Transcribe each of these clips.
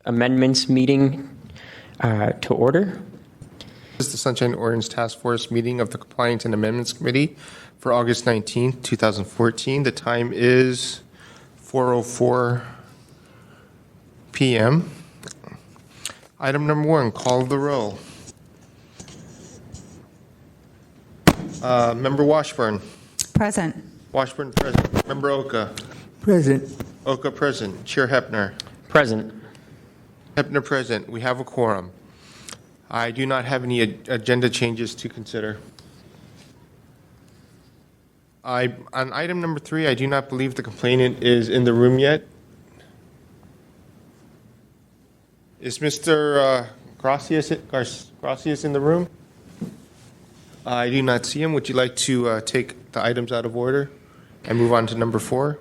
Amendments meeting to order. This is the Sunshine Ordinance Task Force meeting of the Compliance and Amendments Committee for August 19th, 2014. The time is 4:04 p.m. Item number 1, call the roll. Member Washburn. Present. Washburn present. Member Oka. Present. Oka present. Chair Hepner. Present. Hepner present. We have a quorum. I do not have any agenda changes to consider. On item number 3, I do not believe the complainant is in the room yet. Is Mr. Gracias in the room? I do not see him. Would you like to take the items out of order and move on to number 4?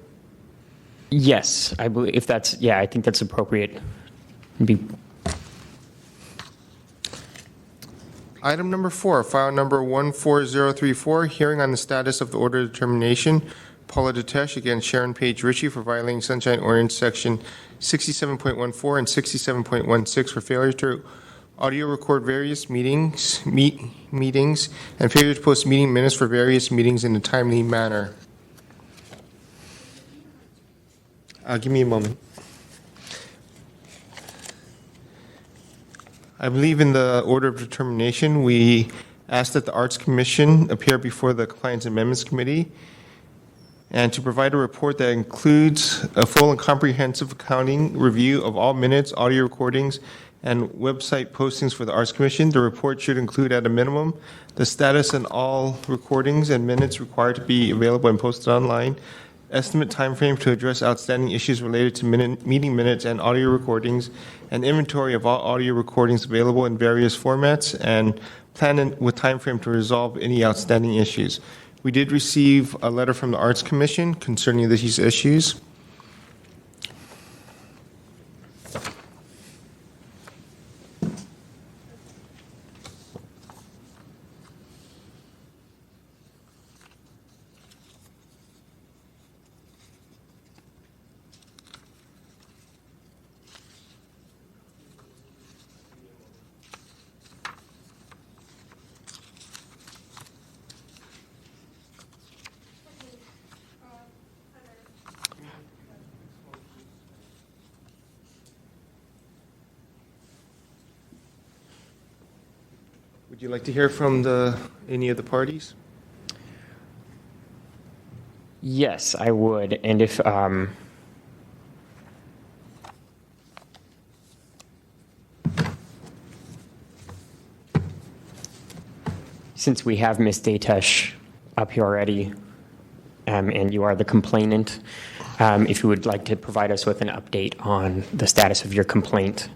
Yes, I believe if that's, I think that's appropriate. Item number 4, file number 14034, hearing on the status of the order of determination, Paula Detesh against Sharon Page Ritchie for violating Sunshine Ordinance Section 67.14 and 67.16 for failure to audio record various meetings and failure to post meeting minutes for various meetings in a timely manner. Give me a moment. I believe in the order of determination, we ask that the Arts Commission appear before the Compliance Amendments Committee and to provide a report that includes a full and comprehensive accounting review of all minutes, audio recordings, and website postings for the Arts Commission. The report should include at a minimum the status and all recordings and minutes required to be available and posted online, estimate timeframe to address outstanding issues related to meeting minutes and audio recordings, an inventory of all audio recordings available in various formats, and plan with timeframe to resolve any outstanding issues. We did receive a letter from the Arts Commission concerning these issues. Would you like to hear from any of the parties? Yes, I would. And if since we have Ms. Detesh up here already, and you are the complainant, if you would like to provide us with an update on the status of your complaint.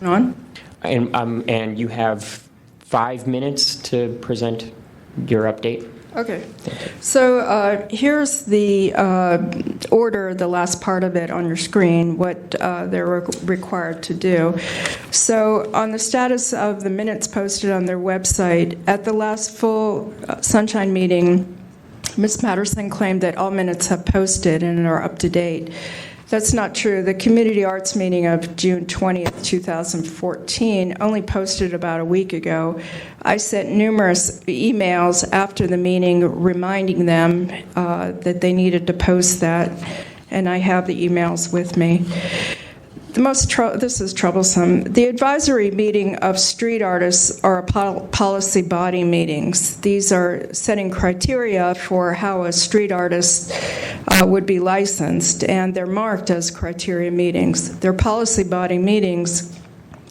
On? And you have 5 minutes to present your update. Okay. So here's the order, the last part of it on your screen, what they're required to do. So on the status of the minutes posted on their website, at the last full Sunshine meeting, Ms. Patterson claimed that all minutes have posted and are up to date. That's not true. The Community Arts meeting of June 20th, 2014 only posted about a week ago. I sent numerous emails after the meeting reminding them that they needed to post that, and I have the emails with me. This is troublesome. The advisory meeting of street artists are policy body meetings. These are setting criteria for how a street artist would be licensed, and they're marked as criteria meetings. They're policy body meetings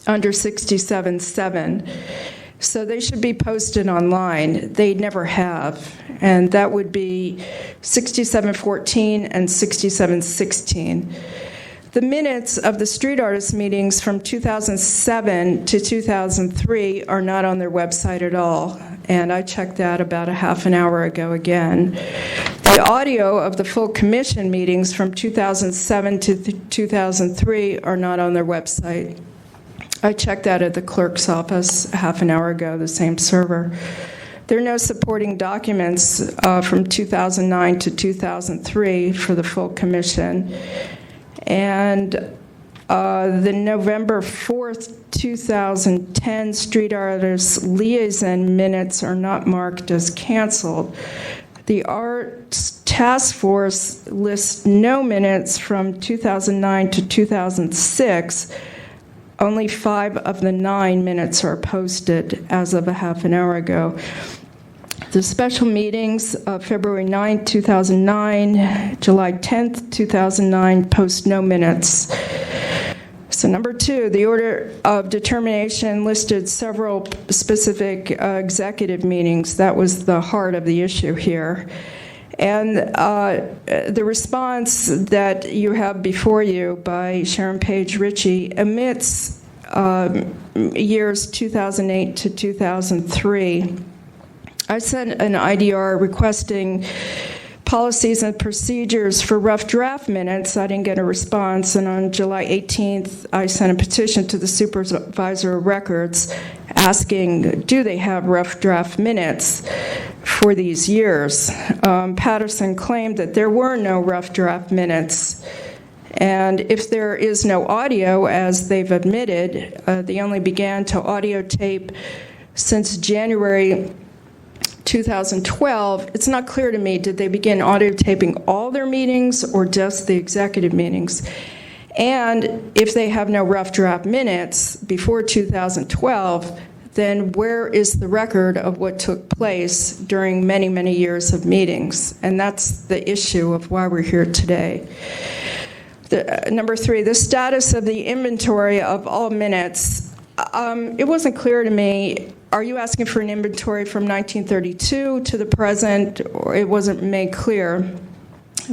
under 67.7, so they should be posted online. They never have, and that would be 67.14 and 67.16. The minutes of the street artist meetings from 2007 to 2003 are not on their website at all, and I checked that about a half an hour ago again. The audio of the full commission meetings from 2007 to 2003 are not on their website. I checked that at the clerk's office a half an hour ago, the same server. There are no supporting documents from 2009 to 2003 for the full commission. And the November 4th, 2010 Street Artists Liaison minutes are not marked as canceled. The Arts Task Force lists no minutes from 2009 to 2006. Only 5 of the 9 minutes are posted as of a half an hour ago. The special meetings of February 9, 2009, July 10, 2009, post no minutes. So number 2, the order of determination listed several specific executive meetings. That was the heart of the issue here. And the response that you have before you by Sharon Page Ritchie omits years 2008 to 2003. I sent an IDR requesting policies and procedures for rough draft minutes. I didn't get a response, and on July 18th, I sent a petition to the Supervisor of Records asking, do they have rough draft minutes for these years? Patterson claimed that there were no rough draft minutes, and if there is no audio, as they've admitted, they only began to audio tape since January 2012, it's not clear to me, did they begin audio taping all their meetings or just the executive meetings? And if they have no rough draft minutes before 2012, then where is the record of what took place during many, many years of meetings? And that's the issue of why we're here today. Number 3, the status of the inventory of all minutes. It wasn't clear to me. Are you asking for an inventory from 1932 to the present, or it wasn't made clear?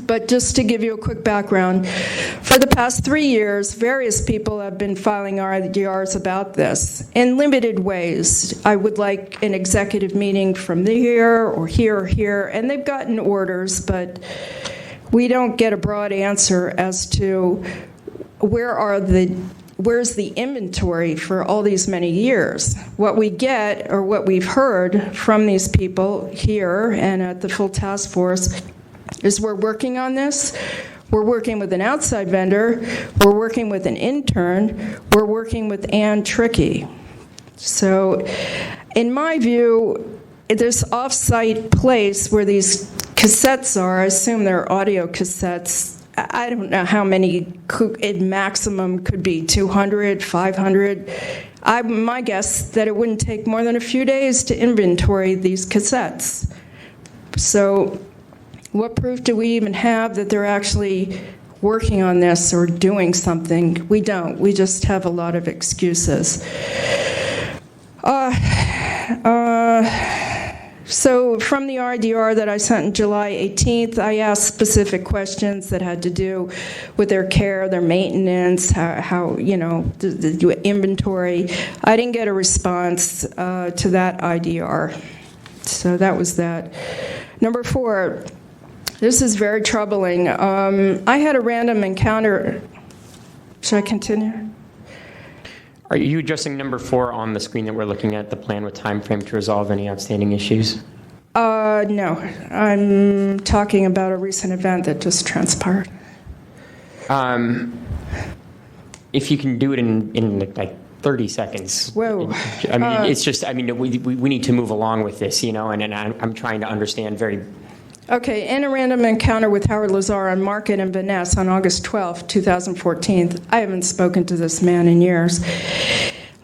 But just to give you a quick background, for the past 3 years, various people have been filing RDRs about this in limited ways. I would like an executive meeting from here or here, and they've gotten orders, but we don't get a broad answer as to where's the inventory for all these many years. What we get, or what we've heard from these people here and at the full task force, is we're working on this. We're working with an outside vendor. We're working with an intern. We're working with Ann Trickey. So, in my view, this off-site place where these cassettes are, I assume they're audio cassettes, I don't know how many maximum could be, 200, 500. My guess that it wouldn't take more than a few days to inventory these cassettes. So what proof do we even have that they're actually working on this or doing something? We don't. We just have a lot of excuses. So from the RDR that I sent on July 18th, I asked specific questions that had to do with their care, their maintenance, how the inventory. I didn't get a response to that IDR. So that was that. Number 4, this is very troubling. I had a random encounter. Should I continue? Are you addressing number 4 on the screen that we're looking at, the plan with time frame to resolve any outstanding issues? No. I'm talking about a recent event that just transpired. If you can do it in like 30 seconds. Whoa. I mean, it's just, I mean, we need to move along with this, and I'm trying to understand very... Okay, in a random encounter with Howard Lazar on Market and Van Ness on August 12, 2014, I haven't spoken to this man in years.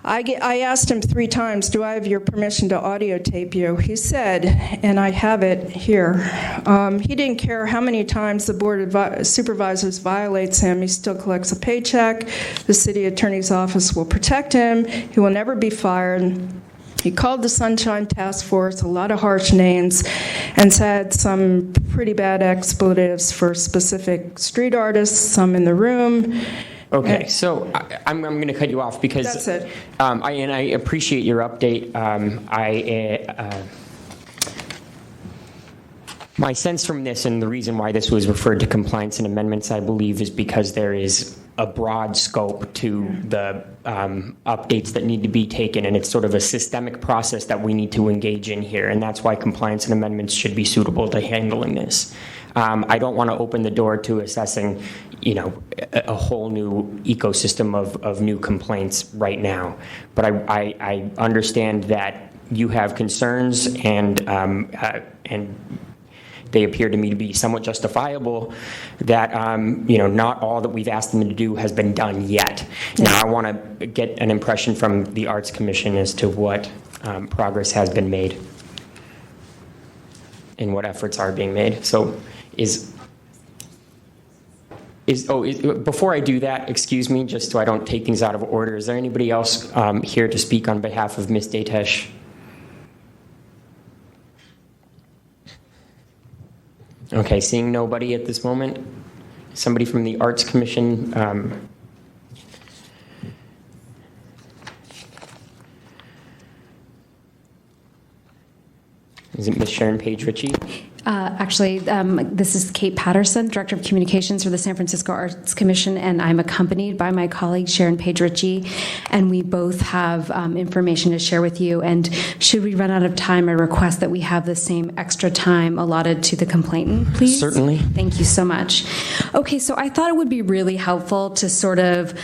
I asked him 3 times, do I have your permission to audio tape you? He said, and I have it here, he didn't care how many times the Board of Supervisors violates him. He still collects a paycheck. The city attorney's office will protect him. He will never be fired. He called the Sunshine Task Force a lot of harsh names and said some pretty bad expletives for specific street artists, some in the room. Okay, so I'm going to cut you off because that's it. I appreciate your update. My sense from this, and the reason why this was referred to compliance and amendments, I believe, is because there is a broad scope to the updates that need to be taken, and it's sort of a systemic process that we need to engage in here, and that's why compliance and amendments should be suitable to handling this. I don't want to open the door to assessing, a whole new ecosystem of new complaints right now. But I understand that you have concerns, and they appear to me to be somewhat justifiable, that, not all that we've asked them to do has been done yet. Now, I want to get an impression from the Arts Commission as to what progress has been made and what efforts are being made. So before I do that, excuse me, just so I don't take things out of order, is there anybody else here to speak on behalf of Ms. Datesh? Okay, seeing nobody at this moment. Somebody from the Arts Commission. Is it Ms. Sharon Page Ritchie? Actually, this is Kate Patterson, Director of Communications for the San Francisco Arts Commission, and I'm accompanied by my colleague Sharon Page Ritchie, and we both have information to share with you. And should we run out of time, I request that we have the same extra time allotted to the complainant, please. Certainly. Thank you so much. Okay, so I thought it would be really helpful to sort of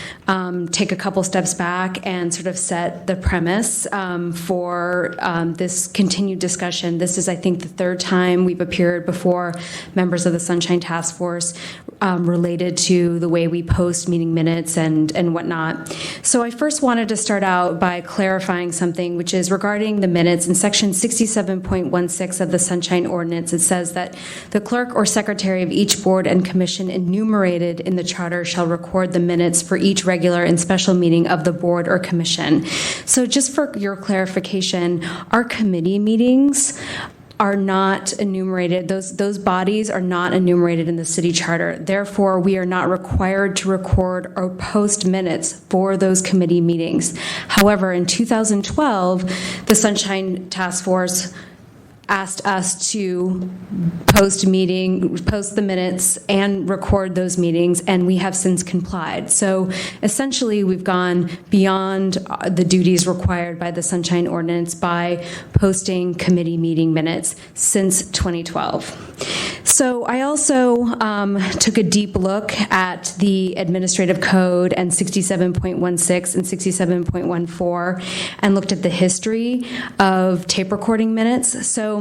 take a couple steps back and sort of set the premise for this continued discussion. This is, I think, the third time we've appeared before members of the Sunshine Task Force related to the way we post meeting minutes and whatnot. So I first wanted to start out by clarifying something, which is regarding the minutes. In section 67.16 of the Sunshine Ordinance, it says that the clerk or secretary of each board and commission enumerated in the charter shall record the minutes for each regular and special meeting of the board or commission. So just for your clarification, our committee meetings are not enumerated. Those bodies are not enumerated in the city charter. Therefore, we are not required to record or post minutes for those committee meetings. However, in 2012, the Sunshine Task Force asked us to post the minutes and record those meetings, and we have since complied. So essentially, we've gone beyond the duties required by the Sunshine Ordinance by posting committee meeting minutes since 2012. So I also took a deep look at the Administrative Code and 67.16 and 67.14 and looked at the history of tape recording minutes. So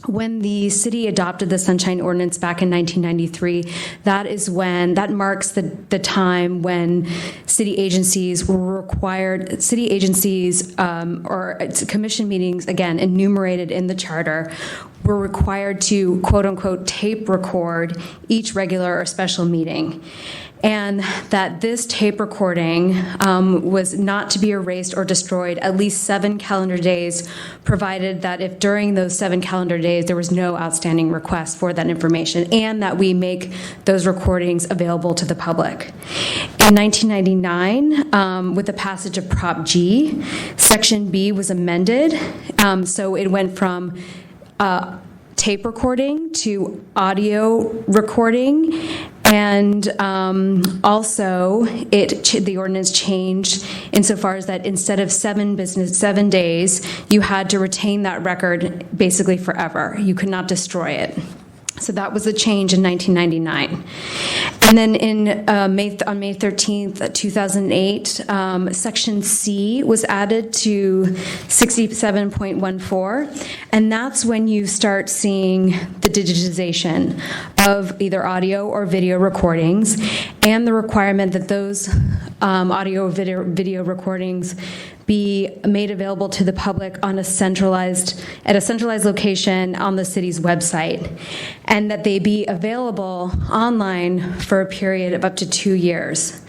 when the city adopted the Sunshine Ordinance back in 1993, that marks the time when city agencies were required, or commission meetings, again, enumerated in the charter, were required to, quote unquote, tape record each regular or special meeting. And that this tape recording was not to be erased or destroyed at least 7 calendar days, provided that if during those 7 calendar days there was no outstanding request for that information, and that we make those recordings available to the public. In 1999, with the passage of Prop G, Section B was amended, so it went from tape recording to audio recording, and also the ordinance changed insofar as that instead of 7 days, you had to retain that record basically forever. You could not destroy it. So that was a change in 1999. And then on May 13th, 2008, Section C was added to 67.14, and that's when you start seeing the digitization of either audio or video recordings, and the requirement that those audio or video recordings be made available to the public at a centralized location on the city's website, and that they be available online for a period of up to 2 years.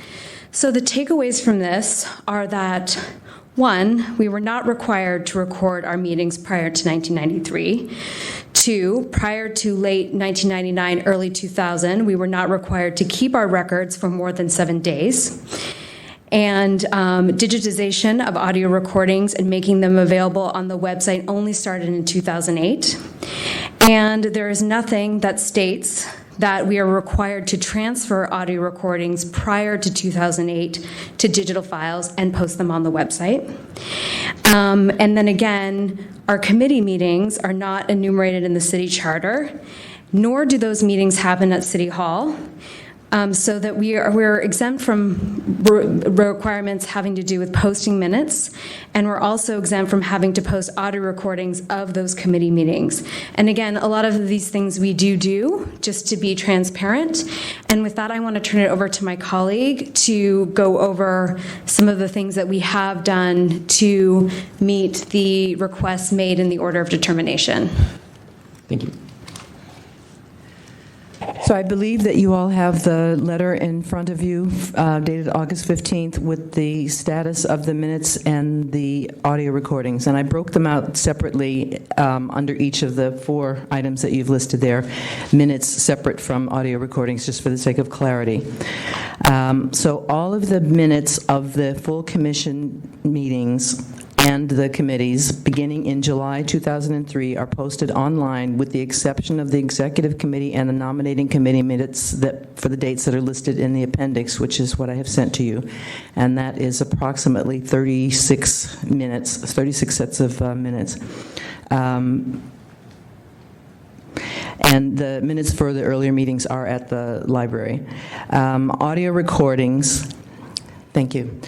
So the takeaways from this are that, 1, we were not required to record our meetings prior to 1993. 2, prior to late 1999, early 2000, we were not required to keep our records for more than 7 days. And digitization of audio recordings and making them available on the website only started in 2008. And there is nothing that states that we are required to transfer audio recordings prior to 2008 to digital files and post them on the website. And then again, our committee meetings are not enumerated in the city charter. nor do those meetings happen at City Hall. So that we're exempt from requirements having to do with posting minutes, and we're also exempt from having to post audio recordings of those committee meetings. And again, a lot of these things we do just to be transparent. And with that, I want to turn it over to my colleague to go over some of the things that we have done to meet the requests made in the order of determination. Thank you. So I believe that you all have the letter in front of you dated August 15th with the status of the minutes and the audio recordings. And I broke them out separately under each of the 4 items that you've listed there, minutes separate from audio recordings, just for the sake of clarity. So all of the minutes of the full commission meetings and the committees beginning in July 2003 are posted online with the exception of the executive committee and the nominating committee minutes that for the dates that are listed in the appendix, which is what I have sent to you. And that is approximately 36 minutes, 36 sets of minutes. And the minutes for the earlier meetings are at the library. Audio recordings, thank you.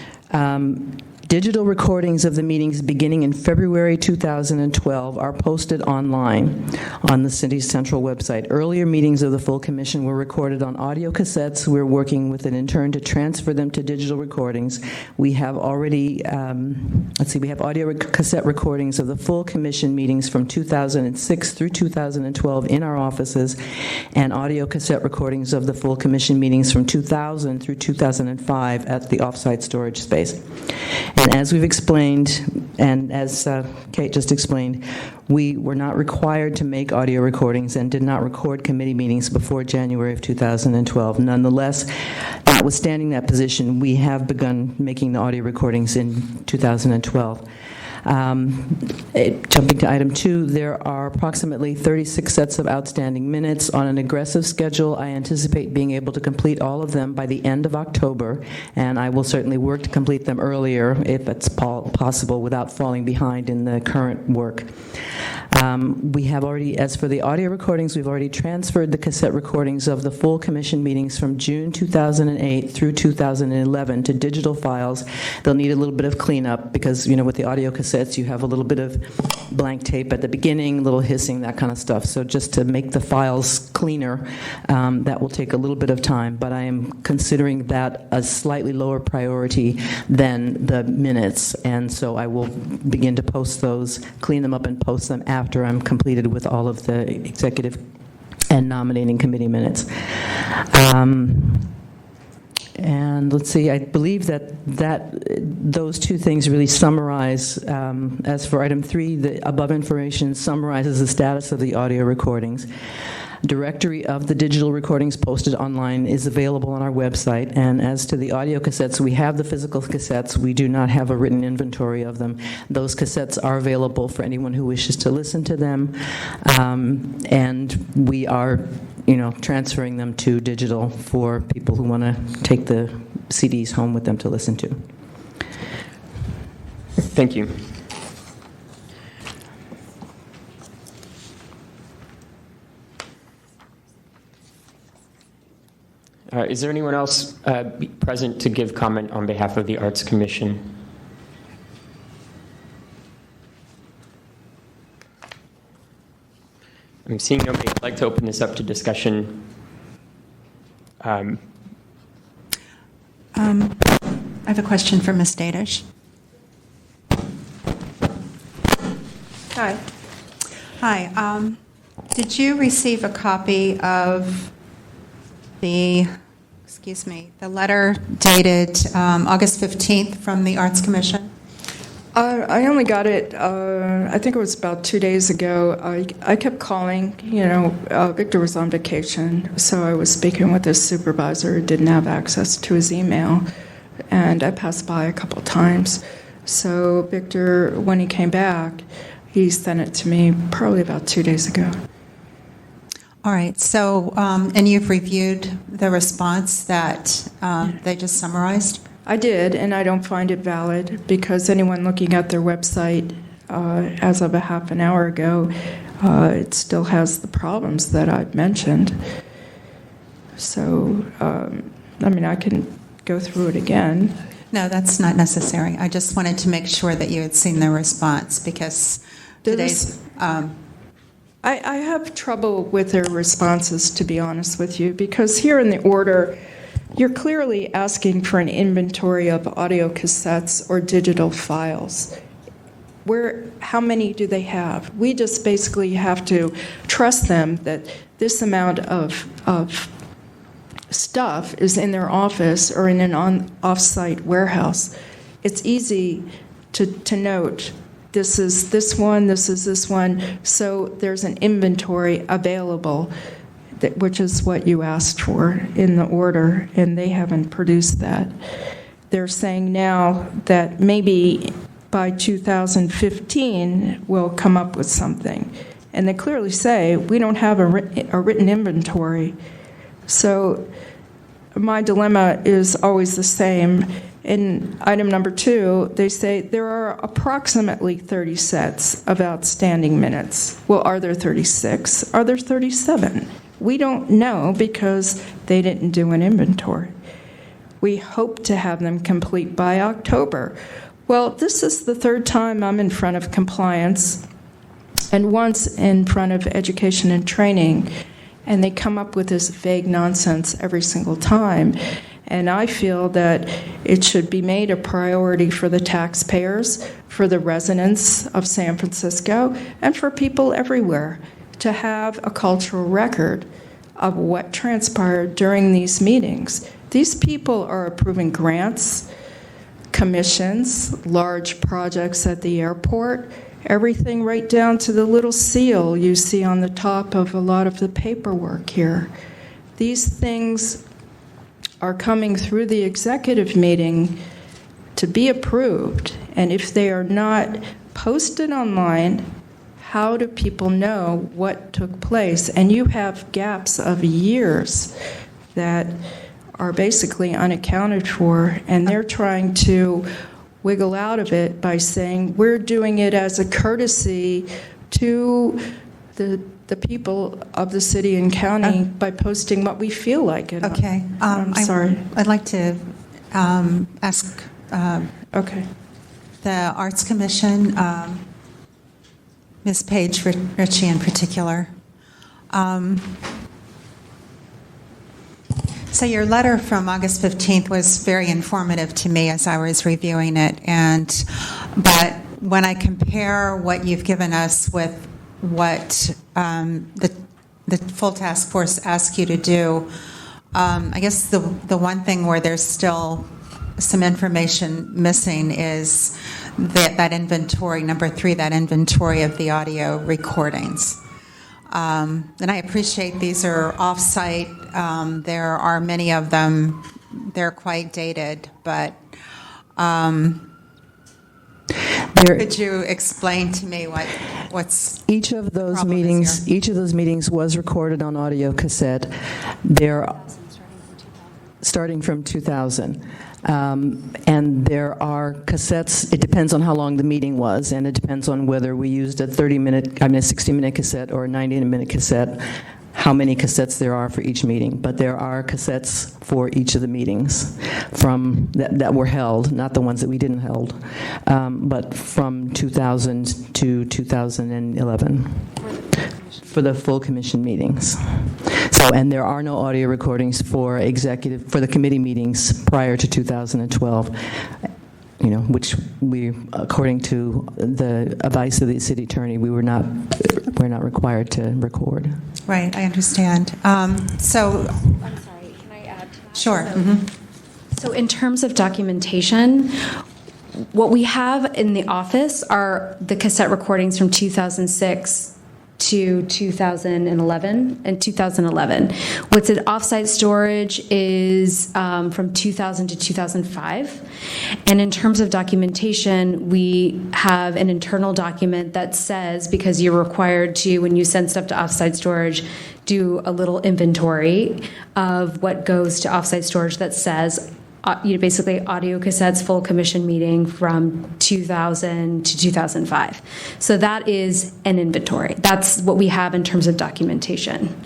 Digital recordings of the meetings beginning in February 2012 are posted online on the city's central website. Earlier meetings of the full commission were recorded on audio cassettes. We're working with an intern to transfer them to digital recordings. We have already, we have audio cassette recordings of the full commission meetings from 2006 through 2012 in our offices, and audio cassette recordings of the full commission meetings from 2000 through 2005 at the offsite storage space. And as we've explained, and as Kate just explained, we were not required to make audio recordings and did not record committee meetings before January of 2012. Nonetheless, notwithstanding that position, we have begun making the audio recordings in 2012. Jumping to item 2, there are approximately 36 sets of outstanding minutes. On an aggressive schedule, I anticipate being able to complete all of them by the end of October, and I will certainly work to complete them earlier if it's possible without falling behind in the current work. We have already, as for the audio recordings, we've already transferred the cassette recordings of the full commission meetings from June 2008 through 2011 to digital files. They'll need a little bit of cleanup because, with the audio cassettes, you have a little bit of blank tape at the beginning, a little hissing, that kind of stuff. So just to make the files cleaner, that will take a little bit of time, but I am considering that a slightly lower priority than the minutes, and so I will begin to post those, clean them up and post them after I'm completed with all of the executive and nominating committee minutes. And let's see, I believe that those 2 things really summarize, as for item 3, the above information summarizes the status of the audio recordings. Directory of the digital recordings posted online is available on our website, and as to the audio cassettes, we have the physical cassettes. We do not have a written inventory of them. Those cassettes are available for anyone who wishes to listen to them, and we are transferring them to digital for people who want to take the CDs home with them to listen to. Thank you. Is there anyone else present to give comment on behalf of the Arts Commission? I'm seeing nobody. I'd like to open this up to discussion. I have a question for Ms. Dadish. Hi. Hi. Did you receive a copy of the letter dated August 15th from the Arts Commission? I only got it, I think it was about 2 days ago. I kept calling, Victor was on vacation, so I was speaking with his supervisor who didn't have access to his email, and I passed by a couple times. So Victor, when he came back, he sent it to me probably about 2 days ago. All right, so, and you've reviewed the response that they just summarized? I did, and I don't find it valid because anyone looking at their website as of a half an hour ago, it still has the problems that I've mentioned. So, I can go through it again. No, that's not necessary. I just wanted to make sure that you had seen the response, because today's... I have trouble with their responses, to be honest with you, because here in the order, you're clearly asking for an inventory of audio cassettes or digital files. How many do they have? We just basically have to trust them that this amount of stuff is in their office or in an off-site warehouse. It's easy to note, this is this one, this is this one, so there's an inventory available, which is what you asked for in the order, and they haven't produced that. They're saying now that maybe by 2015 we'll come up with something. And they clearly say, we don't have a written inventory. So my dilemma is always the same. In item number 2, they say there are approximately 30 sets of outstanding minutes. Well, are there 36? Are there 37? We don't know because they didn't do an inventory. We hope to have them complete by October. Well, this is the third time I'm in front of compliance and once in front of education and training, and they come up with this vague nonsense every single time. And I feel that it should be made a priority for the taxpayers, for the residents of San Francisco, and for people everywhere to have a cultural record of what transpired during these meetings. These people are approving grants, commissions, large projects at the airport, everything right down to the little seal you see on the top of a lot of the paperwork here. These things are coming through the executive meeting to be approved, and if they are not posted online, how do people know what took place? And you have gaps of years that are basically unaccounted for, and they're trying to wiggle out of it by saying we're doing it as a courtesy to the people of the city and county by posting what we feel like. And Okay. I'm sorry. I'd like to ask Okay. the Arts Commission, Ms. Paige Ritchie in particular. So your letter from August 15th was very informative to me as I was reviewing it, but when I compare what you've given us with what the full task force asked you to do, I guess the one thing where there's still some information missing is that inventory, number 3, that inventory of the audio recordings. And I appreciate these are off-site. There are many of them. They're quite dated, but could you explain to me what's each of those problem is meetings? here? Each of those meetings was recorded on audio cassette. They're starting from 2000. And there are cassettes. It depends on how long the meeting was, and it depends on whether we used a 60-minute cassette or a 90-minute cassette, how many cassettes there are for each meeting. But there are cassettes for each of the meetings from that were held, not the ones that we didn't hold, but from 2000 to 2011 for the full commission meetings. So, and there are no audio recordings for the committee meetings prior to 2012, which we, according to the advice of the city attorney, we're not required to record. Right, I understand. So, I'm sorry, can I add to that? Sure. So in terms of documentation, what we have in the office are the cassette recordings from 2006 to 2011 and 2011. What's at offsite storage is from 2000 to 2005. And in terms of documentation, we have an internal document that says, because you're required to, when you send stuff to offsite storage, do a little inventory of what goes to offsite storage that says basically audio cassettes full commission meeting from 2000 to 2005. So that is an inventory. That's what we have in terms of documentation.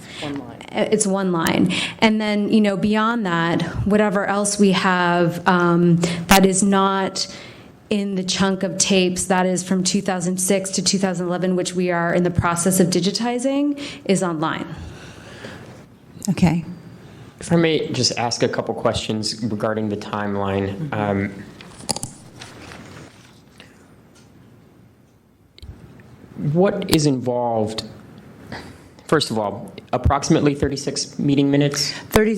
It's one line. And then, beyond that, whatever else we have that is not in the chunk of tapes that is from 2006 to 2011, which we are in the process of digitizing, is online. Okay. If I may just ask a couple questions regarding the timeline. What is involved? First of all, approximately 36 meeting minutes?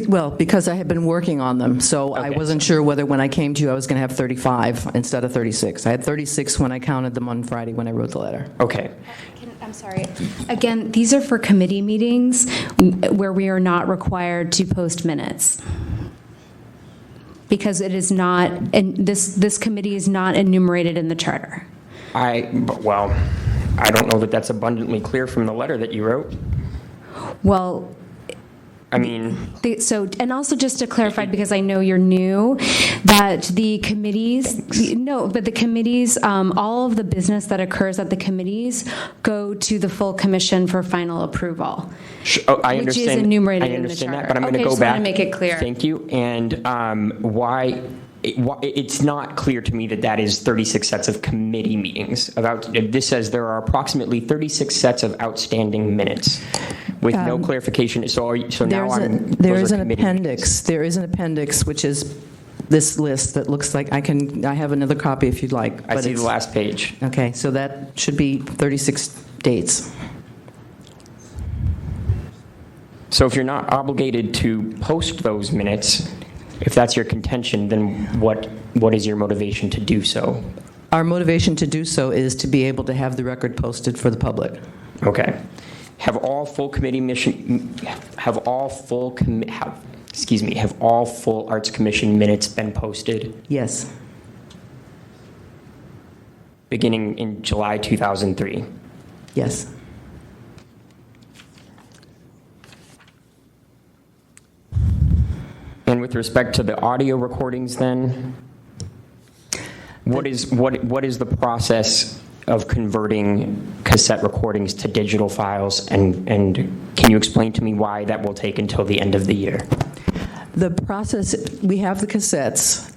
Well, because I had been working on them, so I Okay. wasn't sure whether when I came to you I was going to have 35 instead of 36. I had 36 when I counted them on Friday when I wrote the letter. Okay. I'm sorry. Again, these are for committee meetings where we are not required to post minutes. Because it is not, and this committee is not enumerated in the charter. Well, I don't know that that's abundantly clear from the letter that you wrote. Well, I mean, and also just to clarify, because I know you're new, that the committees, all of the business that occurs at the committees go to the full commission for final approval. I Which is understand. enumerated I in the understand charter. that, but I'm going to Okay, go just back. wanna make it clear. Thank you. And why? It's not clear to me that that is 36 sets of committee meetings. This says there are approximately 36 sets of outstanding minutes with no clarification. So now There is an appendix. There is an appendix which is this list that looks like I have another copy if you'd like. I but see it's- the last page. Okay, so that should be 36 dates. So if you're not obligated to post those minutes, if that's your contention, then what is your motivation to do so? Our motivation to do so is to be able to have the record posted for the public. Okay. Have all full Arts Commission minutes been posted Yes. beginning in July 2003? Yes. And with respect to the audio recordings then, what is the process of converting cassette recordings to digital files, and can you explain to me why that will take until the end of the year? The process, we have the cassettes.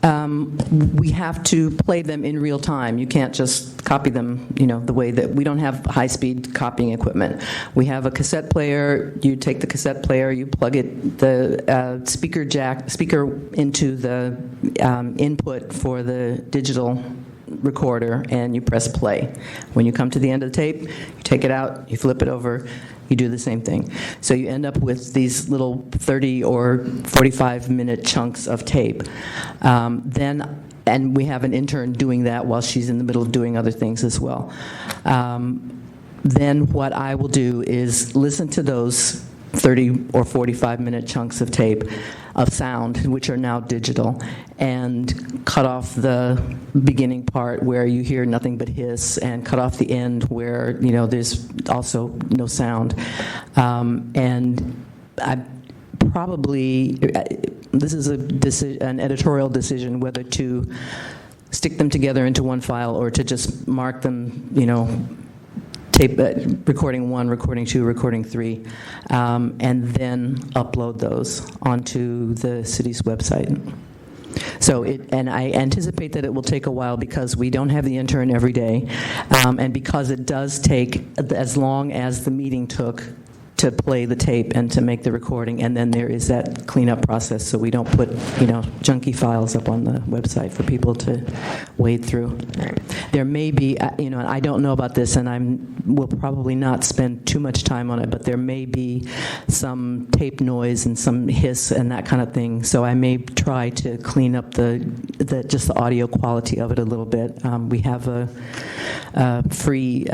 We have to play them in real time. You can't just copy them, the way that we don't have high-speed copying equipment. We have a cassette player. You take the cassette player, you plug the speaker into the input for the digital recorder, and you press play. When you come to the end of the tape, you take it out, you flip it over, you do the same thing. So you end up with these little 30 or 45-minute chunks of tape. And we have an intern doing that while she's in the middle of doing other things as well. Then what I will do is listen to those 30 or 45-minute chunks of tape of sound, which are now digital, and cut off the beginning part where you hear nothing but hiss, and cut off the end where there's also no sound. And I probably, this is an editorial decision whether to stick them together into one file or to just mark them, tape recording 1, recording 2, recording 3, and then upload those onto the city's website. So and I anticipate that it will take a while because we don't have the intern every day, and because it does take as long as the meeting took to play the tape and to make the recording, and then there is that cleanup process, so we don't put junky files up on the website for people to wade through. There may be, and I don't know about this, and will probably not spend too much time on it, but there may be some tape noise and some hiss and that kind of thing. So I may try to clean up just the audio quality of it a little bit. We have a free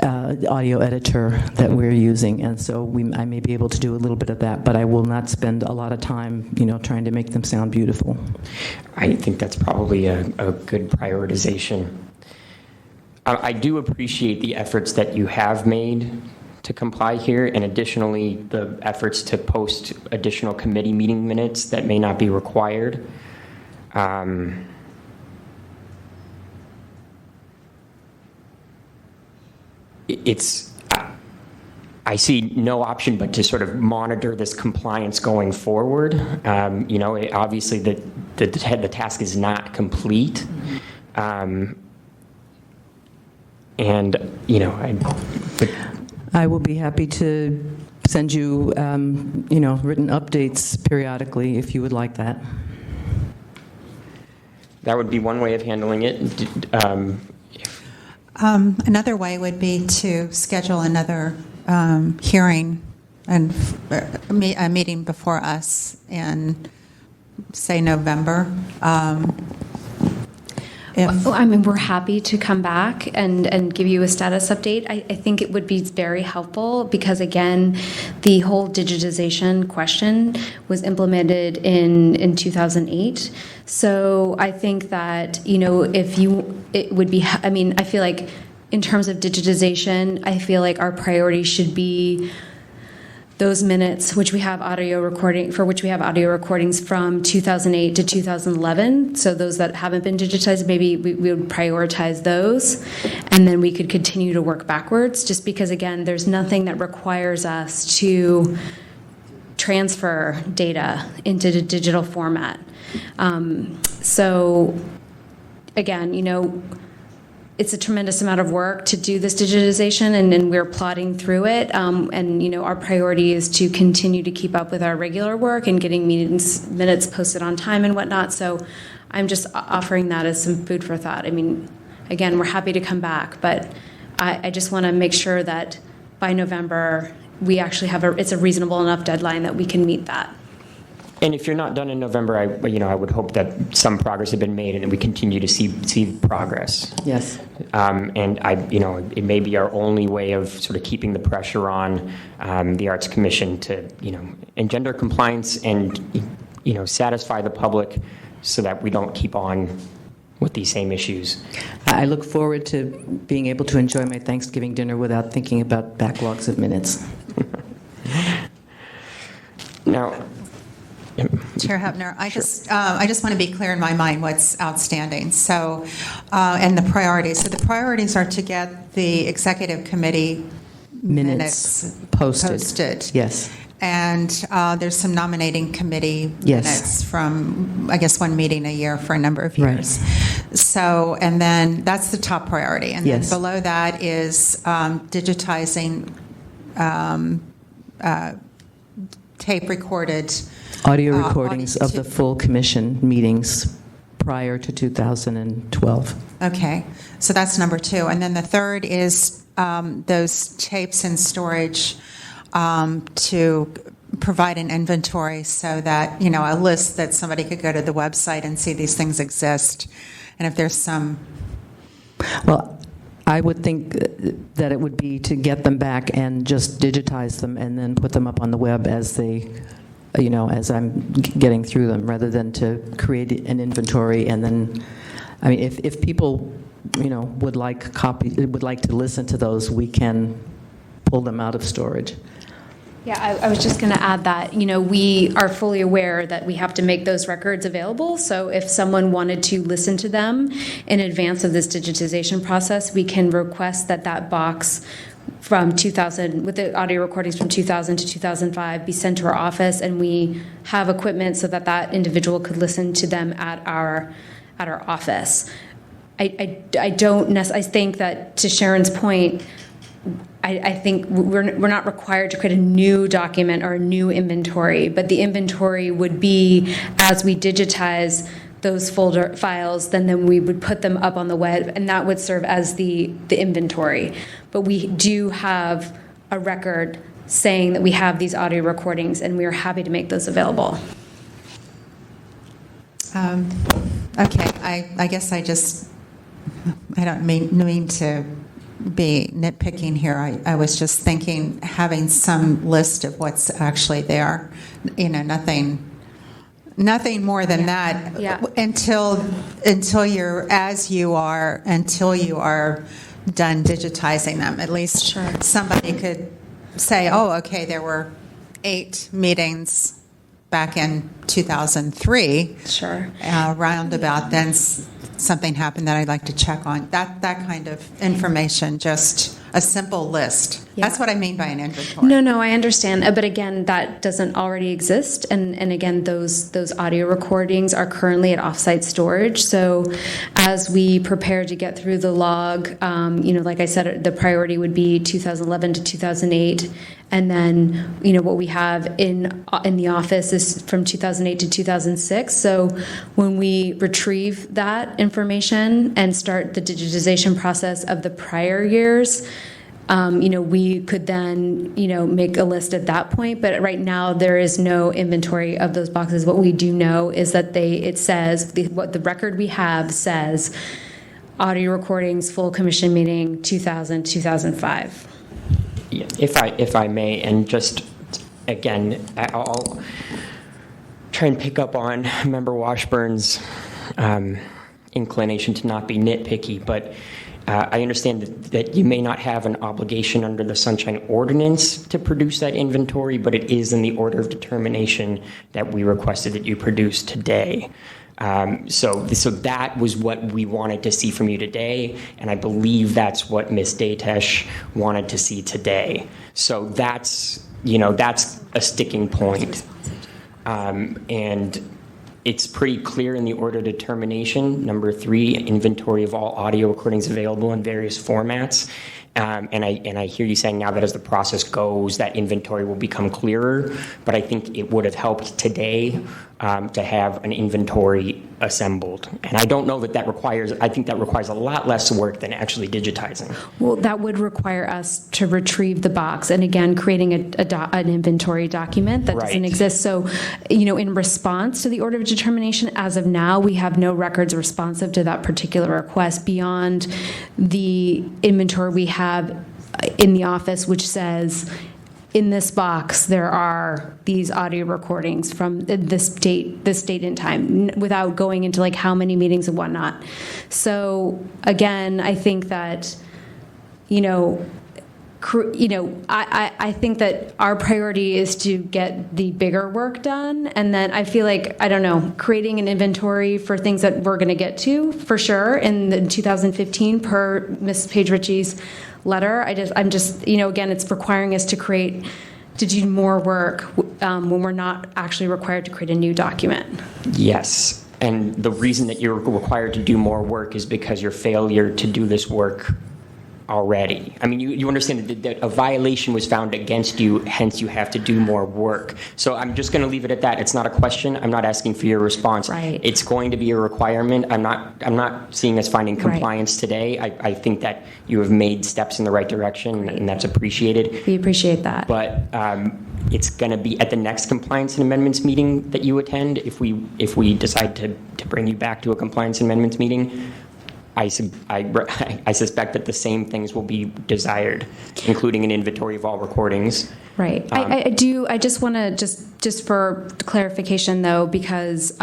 audio editor that we're using, and so I may be able to do a little bit of that, but I will not spend a lot of time, trying to make them sound beautiful. I think that's probably a good prioritization. I do appreciate the efforts that you have made to comply here, and additionally, the efforts to post additional committee meeting minutes that may not be required. I see no option but to sort of monitor this compliance going forward. Obviously the task is not complete. I will be happy to send you, written updates periodically if you would like that. That would be one way of handling it. Another way would be to schedule another hearing and a meeting before us in, say, November. We're happy to come back and give you a status update. I think it would be very helpful because, again, the whole digitization question was implemented in 2008. So I think that, I feel like in terms of digitization, I feel like our priority should be those minutes which we have audio recordings from 2008 to 2011. So those that haven't been digitized, maybe we would prioritize those, and then we could continue to work backwards, just because, again, there's nothing that requires us to transfer data into the digital format. So again, it's a tremendous amount of work to do this digitization, and we're plodding through it. Our priority is to continue to keep up with our regular work and getting minutes posted on time and whatnot. So I'm just offering that as some food for thought. Again, we're happy to come back, but I just want to make sure that by November we actually it's a reasonable enough deadline that we can meet that. And if you're not done in November, I would hope that some progress had been made and that we continue to see progress. Yes. It may be our only way of sort of keeping the pressure on the Arts Commission to, engender compliance and, satisfy the public so that we don't keep on with these same issues. I look forward to being able to enjoy my Thanksgiving dinner without thinking about backlogs of minutes. Now, Chair Hubner, I just want to be clear in my mind what's outstanding. So, and the priorities. So the priorities are to get the executive committee minutes posted. Yes. And there's some nominating committee minutes from, I guess, one meeting a year for a number of years. Right. So, and then that's the top priority. And yes. then below that is digitizing tape recorded audio recordings of the full commission meetings prior to 2012. Okay, so that's number 2. And then the third is those tapes in storage to provide an inventory so that, a list that somebody could go to the website and see these things exist. And if there's some... Well, I would think that it would be to get them back and just digitize them and then put them up on the web as they... as I'm getting through them, rather than to create an inventory and then, if people, would like to listen to those, we can pull them out of storage. Yeah, I was just going to add that, we are fully aware that we have to make those records available. So if someone wanted to listen to them in advance of this digitization process, we can request that box from 2000, with the audio recordings from 2000 to 2005, be sent to our office, and we have equipment so that individual could listen to them at our office. I think that, to Sharon's point, I think we're not required to create a new document or a new inventory, but the inventory would be as we digitize those folder files, then we would put them up on the web, and that would serve as the inventory. But we do have a record saying that we have these audio recordings, and we are happy to make those available. Okay, I guess I don't mean to be nitpicking here. I was just thinking, having some list of what's actually there, nothing more than that. Yeah. Until you are done digitizing them. At least somebody could say, oh, okay, there were 8 meetings back in 2003. Sure. Roundabout, then something happened that I'd like to check on. That kind of information, just a simple list. Yeah. That's what I mean by an inventory. No, I understand. But again, that doesn't already exist. And again, those audio recordings are currently at offsite storage. So as we prepare to get through the log, like I said, the priority would be 2011 to 2008. And then, what we have in the office is from 2008 to 2006. So when we retrieve that information and start the digitization process of the prior years, we could then, make a list at that point. But right now, there is no inventory of those boxes. What we do know is that it says, what the record we have says, audio recordings, full commission meeting, 2000, 2005. Yeah, if I may, and just again, I'll try and pick up on Member Washburn's inclination to not be nitpicky, but I understand that you may not have an obligation under the Sunshine Ordinance to produce that inventory, but it is in the order of determination that we requested that you produce today. So that was what we wanted to see from you today, and I believe that's what Ms. Datesh wanted to see today. So that's a sticking point. And it's pretty clear in the order of determination, number 3, inventory of all audio recordings available in various formats. And I hear you saying now that as the process goes, that inventory will become clearer. But I think it would have helped today to have an inventory assembled. And I don't know I think that requires a lot less work than actually digitizing. Well, that would require us to retrieve the box and again, creating an inventory document that doesn't exist. So, in response to the order of determination, as of now, we have no records responsive to that particular request beyond the inventory we have in the office, which says, in this box, there are these audio recordings from this date and time, without going into like how many meetings and whatnot. So again, I think that, I think that our priority is to get the bigger work done. And then I feel like, creating an inventory for things that we're going to get to for sure in the 2015 per Ms. Paige Ritchie's letter. I'm just, again, it's requiring us to do more work when we're not actually required to create a new document. Yes. And the reason that you're required to do more work is because your failure to do this work already. I mean, you understand that a violation was found against you, hence you have to do more work. So I'm just going to leave it at that. It's not a question. I'm not asking for your response. Right. It's going to be a requirement. I'm not seeing us finding compliance today. I think that you have made steps in the right direction, and that's appreciated. We appreciate that. But it's going to be at the next compliance and amendments meeting that you attend. If we decide to bring you back to a compliance and amendments meeting, I suspect that the same things will be desired, including an inventory of all recordings. Right. I just want to just for clarification though, because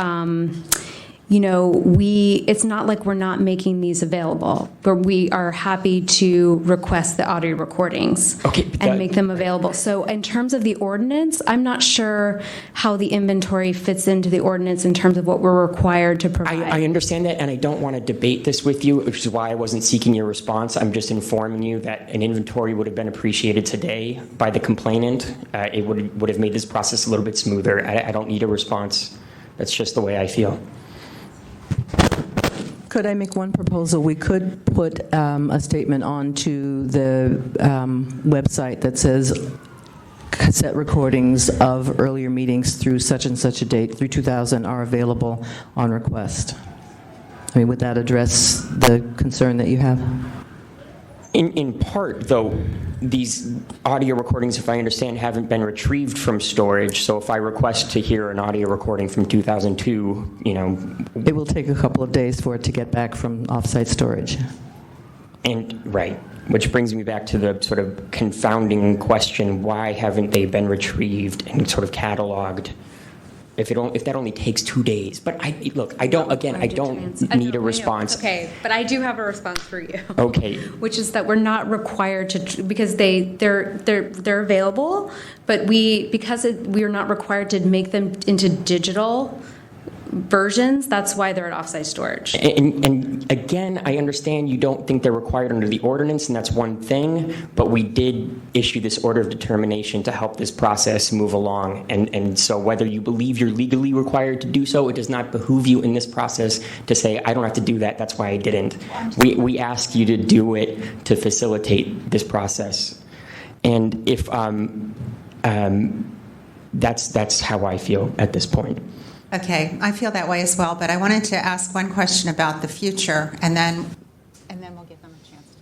it's not like we're not making these available, but we are happy to request the audio recordings and make them available. So in terms of the ordinance, I'm not sure how the inventory fits into the ordinance in terms of what we're required to provide. I understand that, and I don't want to debate this with you, which is why I wasn't seeking your response. I'm just informing you that an inventory would have been appreciated today by the complainant. It would have made this process a little bit smoother. I don't need a response. That's just the way I feel. Could I make one proposal? We could put a statement onto the website that says cassette recordings of earlier meetings through such and such a date, through 2000, are available on request. I mean, would that address the concern that you have? In part, though, these audio recordings, if I understand, haven't been retrieved from storage. So if I request to hear an audio recording from 2002, It will take a couple of days for it to get back from offsite storage. And right, which brings me back to the sort of confounding question: why haven't they been retrieved and sort of cataloged if that only takes 2 days. But I don't need a response. Okay, but I do have a response for you. Okay. Which is that we're not required to, because they're available, but we're not required to make them into digital versions. That's why they're at offsite storage. And again, I understand you don't think they're required under the ordinance, and that's one thing, but we did issue this order of determination to help this process move along. And so whether you believe you're legally required to do so, it does not behoove you in this process to say, I don't have to do that, that's why I didn't. We ask you to do it to facilitate this process. And if that's how I feel at this point. Okay, I feel that way as well, but I wanted to ask one question about the future, and then we'll give them a chance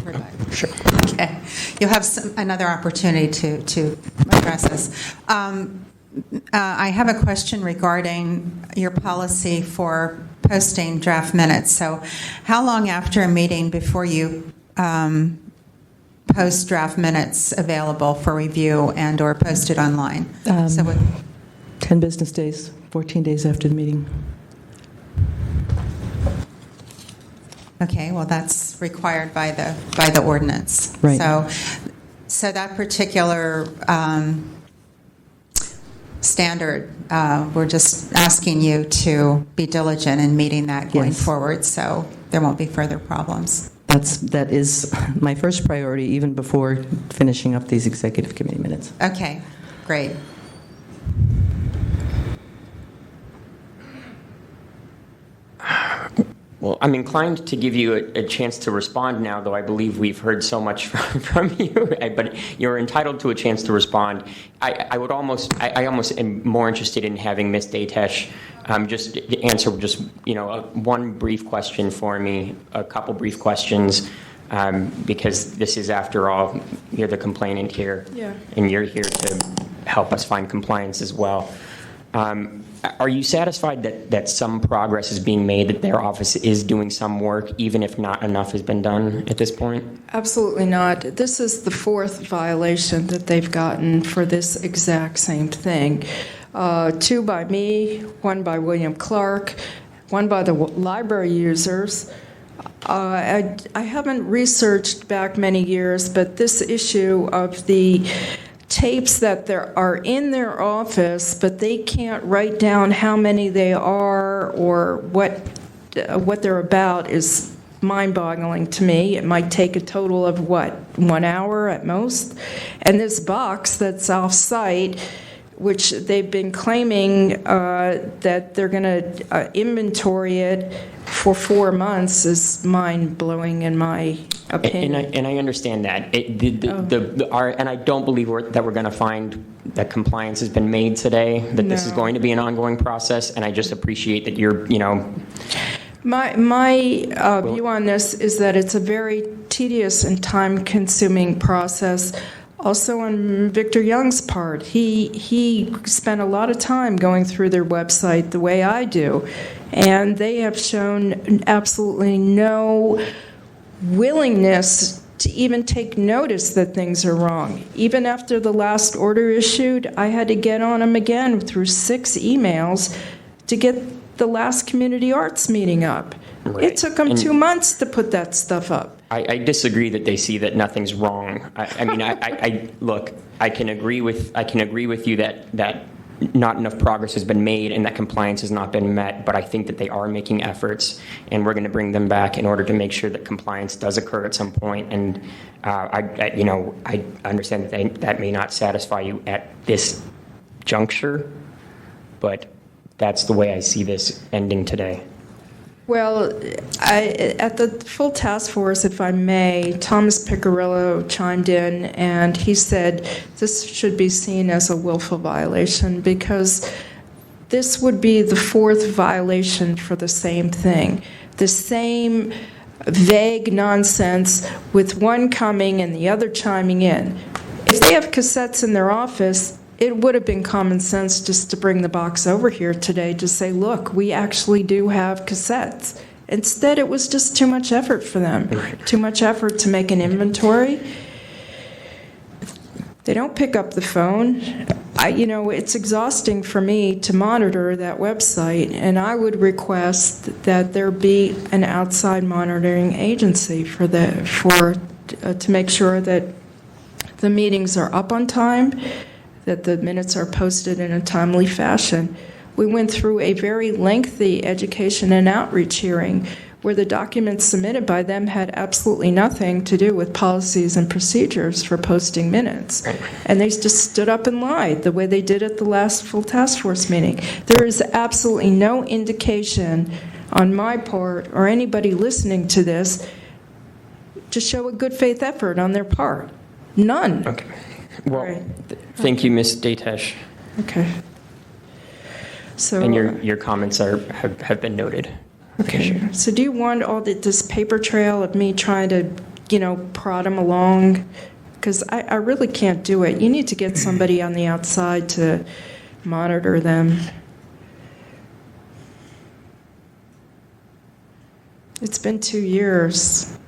to rebut. Sure. Okay, you'll have another opportunity to address this. I have a question regarding your policy for posting draft minutes. So, how long after a meeting before you post draft minutes available for review and/or posted online? 10 business days, 14 days after the meeting. Okay, well, that's required by the ordinance. Right. So that particular standard, we're just asking you to be diligent in meeting that going Yes. forward, so there won't be further problems. That is my first priority, even before finishing up these executive committee minutes. Okay, great. Well, I'm inclined to give you a chance to respond now, though I believe we've heard so much from you. But you're entitled to a chance to respond. I almost am more interested in having Ms. Datesh just answer one brief question for me, a couple brief questions, because this is, after all, you're the complainant here, and you're here to help us find compliance as well. Are you satisfied that some progress is being made, that their office is doing some work, even if not enough has been done at this point? Absolutely not. This is the fourth violation that they've gotten for this exact same thing. 2 by me, 1 by William Clark, 1 by the library users. I haven't researched back many years, but this issue of the tapes that are in their office, but they can't write down how many they are or what they're about is mind-boggling to me. It might take a total of 1 hour at most. And this box that's off-site, which they've been claiming that they're going to inventory it for 4 months, is mind-blowing in my opinion. And I understand that. And I don't believe that we're going to find that compliance has been made today, that this is going to be an ongoing process, and I just appreciate that you're, My view on this is that it's a very tedious and time-consuming process. Also on Victor Young's part, he spent a lot of time going through their website the way I do, and they have shown absolutely no willingness to even take notice that things are wrong. Even after the last order issued, I had to get on them again through 6 emails to get the last community arts meeting up. Right. It took them 2 months to put that stuff up. I disagree that they see that nothing's wrong. Look, I can agree with you that not enough progress has been made and that compliance has not been met, but I think that they are making efforts, and we're going to bring them back in order to make sure that compliance does occur at some point. And I understand that may not satisfy you at this juncture, but that's the way I see this ending today. Well, at the full task force, if I may, Thomas Piccirillo chimed in, and he said this should be seen as a willful violation because this would be the 4th violation for the same thing, the same vague nonsense with one coming and the other chiming in. If they have cassettes in their office, it would have been common sense just to bring the box over here today to say, look, we actually do have cassettes. Instead, it was just too much effort for them, too much effort to make an inventory. They don't pick up the phone. it's exhausting for me to monitor that website, and I would request that there be an outside monitoring agency to make sure that the meetings are up on time, that the minutes are posted in a timely fashion. We went through a very lengthy education and outreach hearing where the documents submitted by them had absolutely nothing to do with policies and procedures for posting minutes. And they just stood up and lied the way they did at the last full task force meeting. There is absolutely no indication on my part or anybody listening to this to show a good faith effort on their part. None. Okay. Well, Right. thank you, Ms. Daytesh. Okay. So, And your comments have been noted. okay. So do you want all this paper trail of me trying to, prod them along? Because I really can't do it. You need to get somebody on the outside to monitor them. It's been 2 years.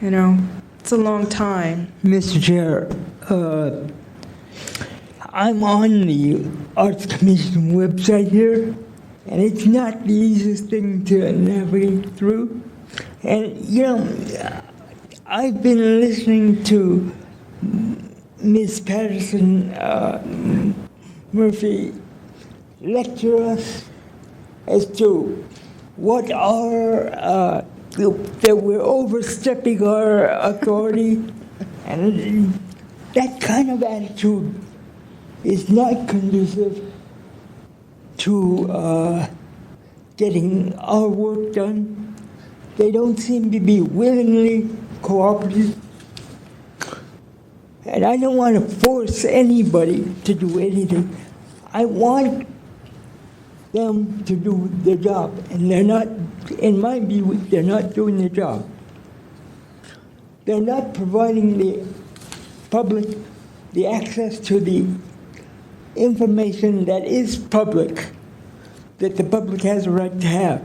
It's a long time. Mr. Chair, I'm on the Arts Commission website here, and it's not the easiest thing to navigate through. And, I've been listening to Ms. Patterson Murphy lecture us as to what that we're overstepping our authority, and that kind of attitude is not conducive to getting our work done. They don't seem to be willingly cooperative, and I don't want to force anybody to do anything. I want them to do their job, and they're not, in my view, they're not doing their job. They're not providing the public the access to the information that is public, that the public has a right to have.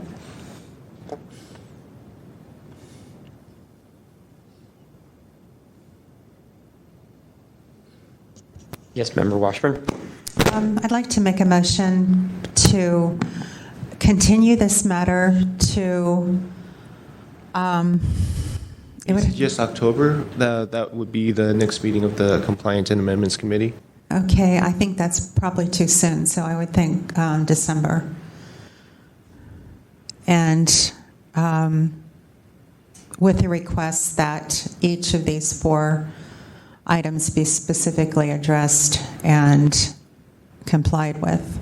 Yes, Member Washburn. I'd like to make a motion to continue this matter to, Just October, that would be the next meeting of the Compliance and Amendments Committee. okay, I think that's probably too soon, so I would think December. And with the request that each of these 4 items be specifically addressed and complied with.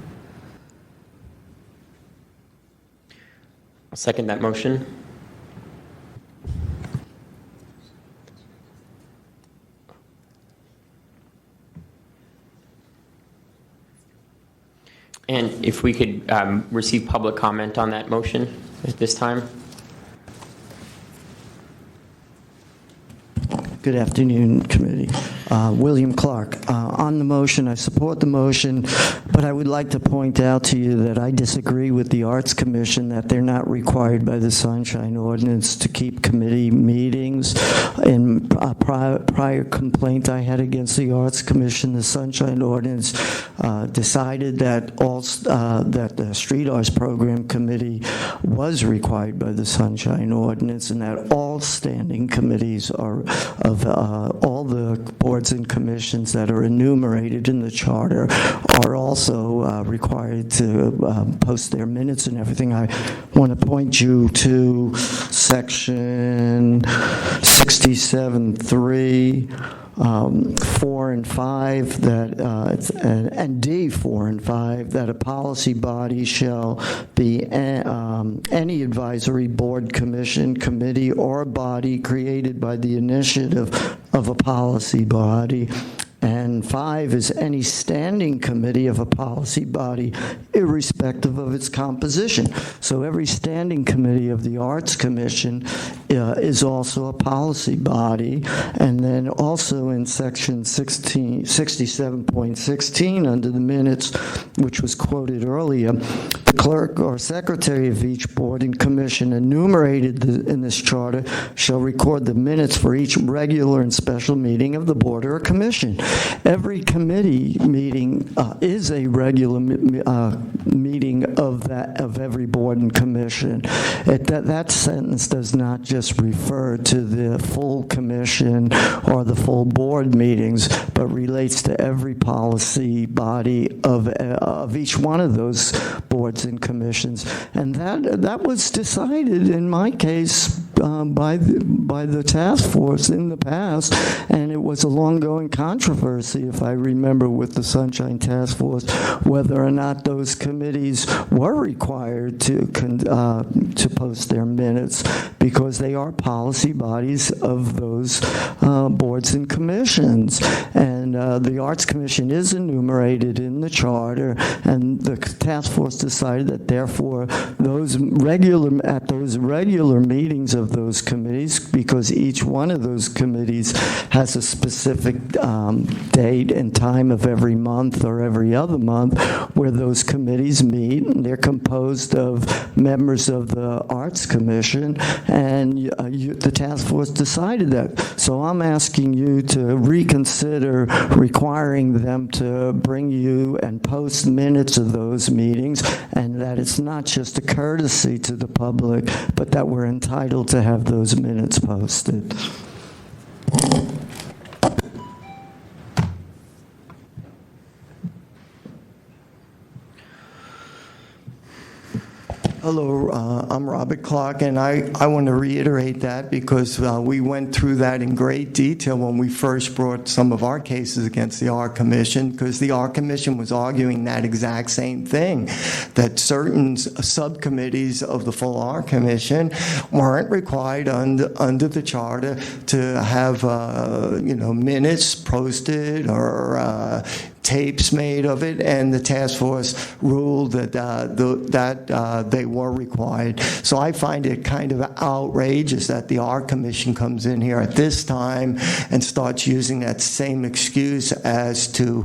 I'll second that motion. And if we could receive public comment on that motion at this time. Good afternoon, committee. William Clark. On the motion, I support the motion, but I would like to point out to you that I disagree with the Arts Commission that they're not required by the Sunshine Ordinance to keep committee meetings. In a prior complaint I had against the Arts Commission, the Sunshine Ordinance decided that that the Street Arts Program Committee was required by the Sunshine Ordinance, and that all standing committees are of all the boards and commissions that are enumerated in the charter are also required to post their minutes and everything. I want to point you to section 67.3, 4 and 5, that and D 4 and 5, that a policy body shall be any advisory board, commission, committee, or body created by the initiative of a policy body. And 5 is any standing committee of a policy body, irrespective of its composition. So every standing committee of the Arts Commission is also a policy body. And then also in section 67.16 under the minutes, which was quoted earlier, the clerk or secretary of each board and commission enumerated in this charter shall record the minutes for each regular and special meeting of the board or commission. Every committee meeting is a regular meeting of every board and commission. That sentence does not just refer to the full commission or the full board meetings, but relates to every policy body of each one of those boards and commissions. And that was decided in my case by the task force in the past, and it was a long-going controversy, if I remember, with the Sunshine Task Force, whether or not those committees were required to post their minutes, because they are policy bodies of those boards and commissions. And the Arts Commission is enumerated in the charter, and the task force decided that therefore at those regular meetings of those committees, because each one of those committees has a specific date and time of every month or every other month where those committees meet, and they're composed of members of the Arts Commission, and the task force decided that. So I'm asking you to reconsider requiring them to bring you and post minutes of those meetings, and that it's not just a courtesy to the public, but that we're entitled to have those minutes posted. Hello, I'm Robert Clark, and I want to reiterate that because we went through that in great detail when we first brought some of our cases against the Art Commission, because the Art Commission was arguing that exact same thing, that certain subcommittees of the full Art Commission weren't required under the charter to have minutes posted or tapes made of it, and the task force ruled that they were required. So I find it kind of outrageous that the Art Commission comes in here at this time and starts using that same excuse as to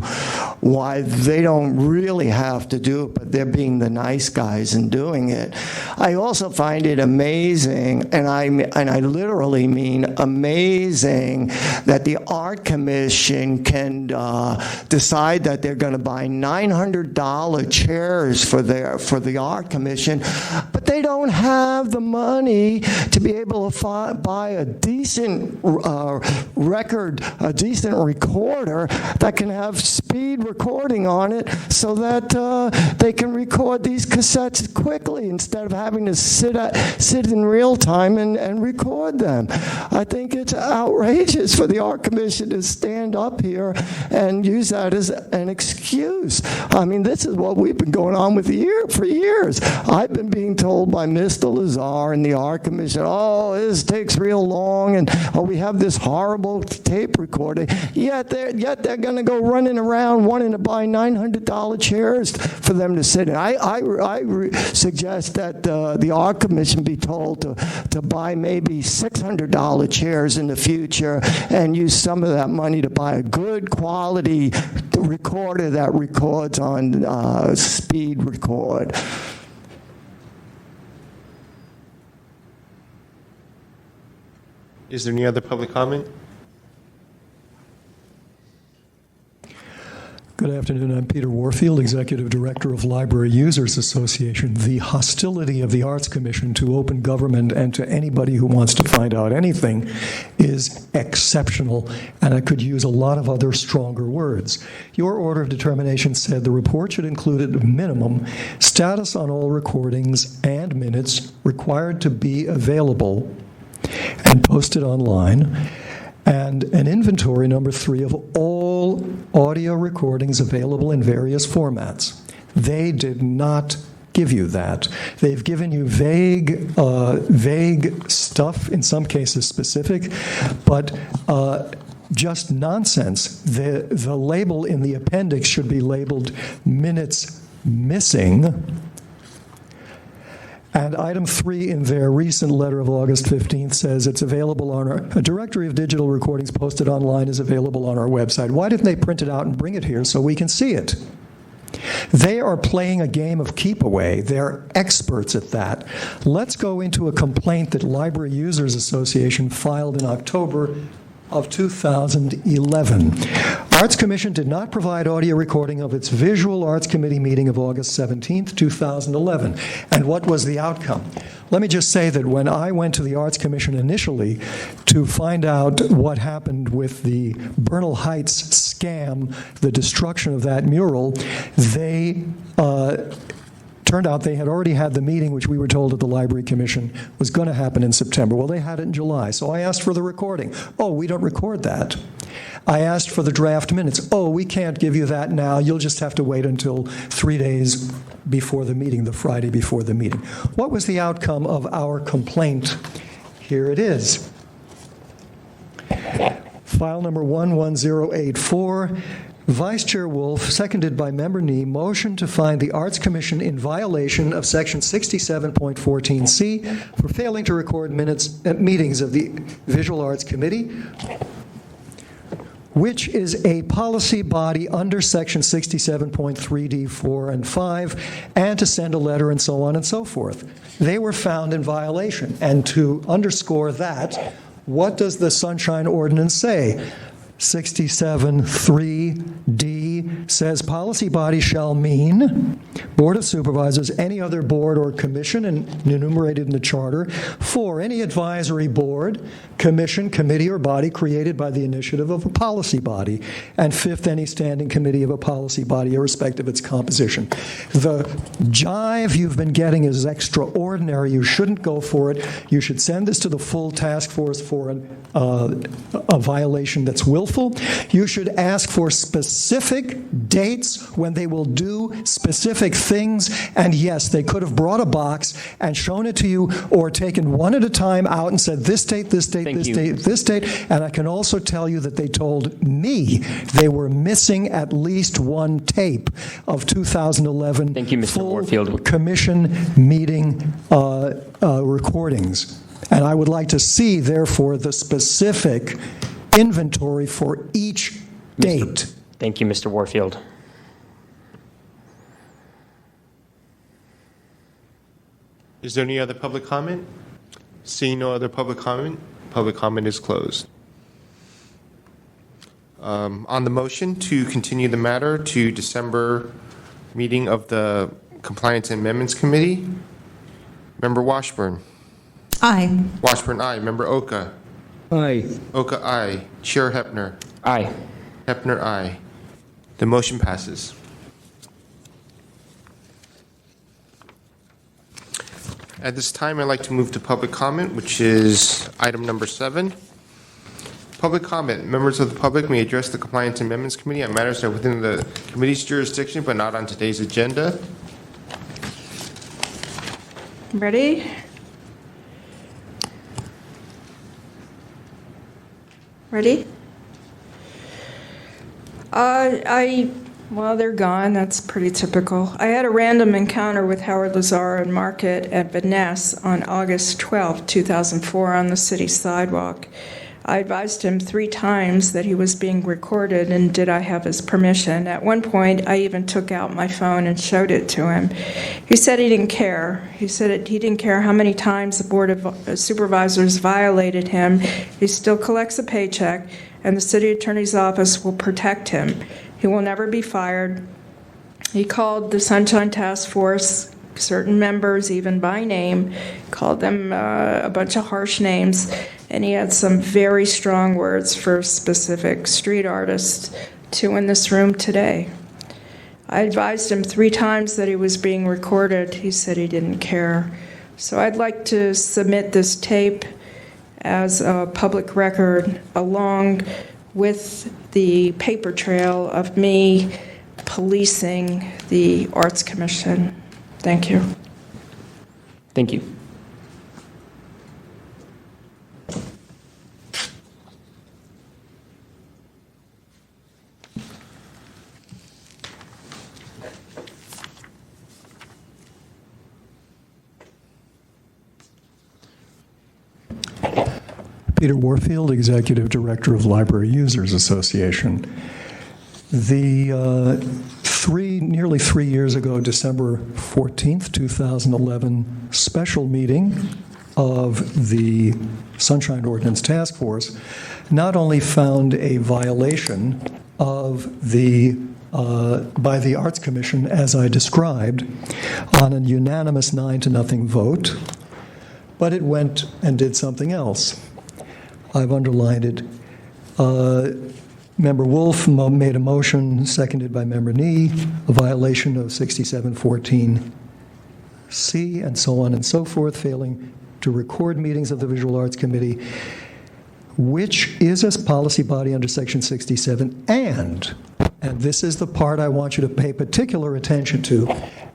why they don't really have to do it, but they're being the nice guys and doing it. I also find it amazing, and I literally mean amazing, that the Art Commission can decide that they're going to buy $900 chairs for the Art Commission, but they don't have the money to be able to buy a decent decent recorder that can have speed recording on it, so that they can record these cassettes quickly instead of having to sit in real time and record them. I think it's outrageous for the Art Commission to stand up here and use that as an excuse. I mean, this is what we've been going on with for years. I've been being told by Mr. Lazar and the Art Commission, oh, this takes real long, and we have this horrible tape recording. Yet they're going to go running around wanting to buy $900 chairs for them to sit in. I suggest that the Art Commission be told to buy maybe $600 chairs in the future and use some of that money to buy a good quality recorder that records on speed record. Is there any other public comment? Good afternoon. I'm Peter Warfield, Executive Director of Library Users Association. The hostility of the Arts Commission to open government and to anybody who wants to find out anything is exceptional, and I could use a lot of other stronger words. Your order of determination said the report should include at a minimum status on all recordings and minutes required to be available and posted online, and an inventory, number 3, of all audio recordings available in various formats. They did not give you that. They've given you vague stuff, in some cases specific, but just nonsense. The label in the appendix should be labeled minutes missing. And item 3 in their recent letter of August 15th says it's available on a directory of digital recordings posted online is available on our website. Why didn't they print it out and bring it here so we can see it? They are playing a game of keep away. They're experts at that. Let's go into a complaint that Library Users Association filed in October of 2011. Arts Commission did not provide audio recording of its Visual Arts Committee meeting of August 17th, 2011. And what was the outcome? Let me just say that when I went to the Arts Commission initially to find out what happened with the Bernal Heights scam, the destruction of that mural, they turned out they had already had the meeting, which we were told at the Library Commission was going to happen in September. Well, they had it in July, so I asked for the recording. Oh, we don't record that. I asked for the draft minutes. Oh, we can't give you that now. You'll just have to wait until 3 days before the meeting, the Friday before the meeting. What was the outcome of our complaint? Here it is. File number 11084. Vice Chair Wolf, seconded by Member Nee, motion to find the Arts Commission in violation of Section 67.14C for failing to record meetings of the Visual Arts Committee, which is a policy body under Section 67.3D 4 and 5, and to send a letter and so on and so forth. They were found in violation. And to underscore that, what does the Sunshine Ordinance say? 67.3D says policy body shall mean Board of Supervisors, any other board or commission enumerated in the charter, for any advisory board, commission, committee, or body created by the initiative of a policy body, and fifth, any standing committee of a policy body, irrespective of its composition. The jive you've been getting is extraordinary. You shouldn't go for it. You should send this to the full task force for a violation that's willful. You should ask for specific dates when they will do specific things. And yes, they could have brought a box and shown it to you, or taken one at a time out and said this date, this date, Thank this you. date, this date. And I can also tell you that they told me they were missing at least one tape of 2011 Thank you, Mr. full Warfield. commission meeting recordings. And I would like to see, therefore, the specific inventory for each date. Thank you, Mr. Warfield. Is there any other public comment? Seeing no other public comment is closed. On the motion to continue the matter to December meeting of the Compliance and Amendments Committee, Member Washburn. Aye. Washburn, aye. Member Oka. Aye. Oka, aye. Chair Hepner. Aye. Hepner, aye. The motion passes. At this time, I'd like to move to public comment, which is item number 7. Public comment. Members of the public may address the Compliance and Amendments Committee on matters that are within the committee's jurisdiction but not on today's agenda. Ready? Ready? Well, they're gone. That's pretty typical. I had a random encounter with Howard Lazar and Market at Vaness on August 12, 2004 on the city sidewalk. I advised him 3 times that he was being recorded and did I have his permission. At one point, I even took out my phone and showed it to him. He said he didn't care. He said he didn't care how many times the Board of Supervisors violated him. He still collects a paycheck, and the city attorney's office will protect him. He will never be fired. He called the Sunshine Task Force, certain members, even by name, called them a bunch of harsh names, and he had some very strong words for specific street artists, 2 in this room today. I advised him 3 times that he was being recorded. He said he didn't care. So I'd like to submit this tape as a public record along with the paper trail of me policing the Arts Commission. Thank you. Thank you. Peter Warfield, Executive Director of Library Users Association. The nearly 3 years ago, December 14th, 2011, special meeting of the Sunshine Ordinance Task Force not only found a violation of the by the Arts Commission, as I described, on a unanimous 9-0 vote, but it went and did something else. I've underlined it. Member Wolf made a motion, seconded by Member Nee, a violation of 6714C, and so on and so forth, failing to record meetings of the Visual Arts Committee, which is a policy body under Section 67, and this is the part I want you to pay particular attention to,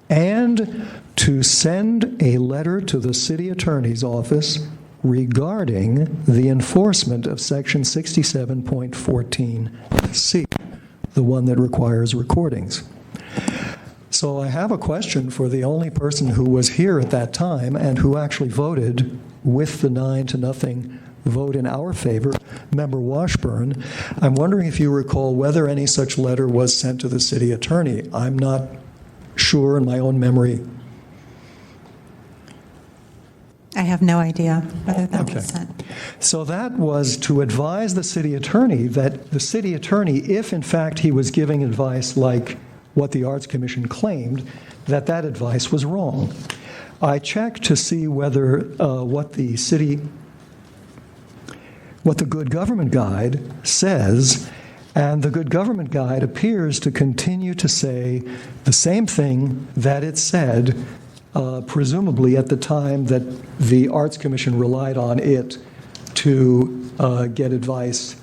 and to send a letter to the city attorney's office regarding the enforcement of Section 67.14C, the one that requires recordings. So I have a question for the only person who was here at that time and who actually voted with the 9-0 vote in our favor, Member Washburn. I'm wondering if you recall whether any such letter was sent to the city attorney. I'm not sure in my own memory. I have no idea whether that was sent. So that was to advise the city attorney that the city attorney, if in fact he was giving advice like what the Arts Commission claimed, that advice was wrong. I checked to see whether what the Good Government Guide says, and the Good Government Guide appears to continue to say the same thing that it said presumably at the time that the Arts Commission relied on it to get advice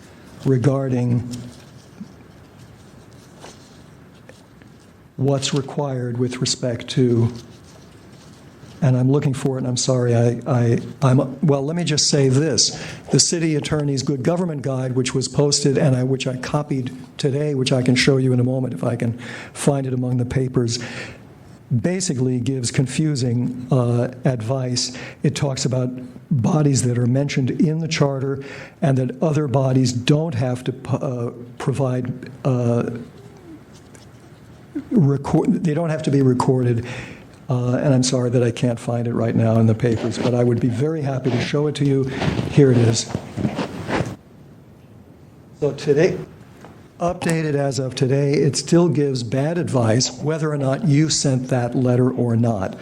regarding what's required with respect to, and I'm looking for it, and I'm sorry, well, let me just say this. The city attorney's Good Government Guide, which was posted, and which I copied today, which I can show you in a moment if I can find it among the papers, basically gives confusing advice. It talks about bodies that are mentioned in the charter and that other bodies don't have to provide, they don't have to be recorded. And I'm sorry that I can't find it right now in the papers, but I would be very happy to show it to you. Here it is. So today, updated as of today, it still gives bad advice whether or not you sent that letter or not.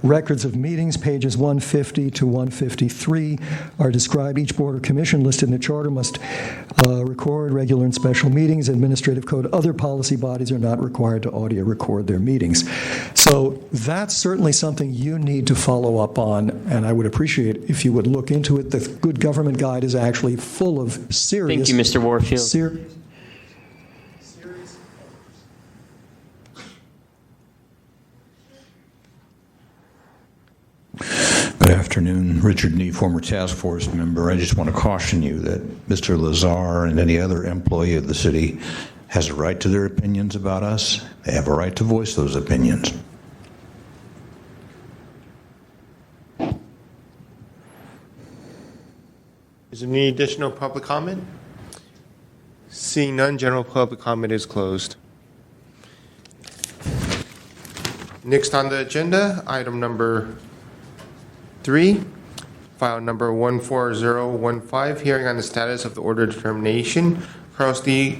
Records of meetings, pages 150 to 153, are described. Each board or commission listed in the charter must record regular and special meetings. Administrative code, other policy bodies are not required to audio record their meetings. So that's certainly something you need to follow up on, and I would appreciate if you would look into it. The Good Government Guide is actually full of serious... Thank you, Mr. Warfield. Good afternoon. Richard Nee, former task force member. I just want to caution you that Mr. Lazar and any other employee of the city has a right to their opinions about us. They have a right to voice those opinions. Is there any additional public comment? Seeing none, general public comment is closed. Next on the agenda, item number 3, file number 14015, hearing on the status of the order of determination, Carlos D.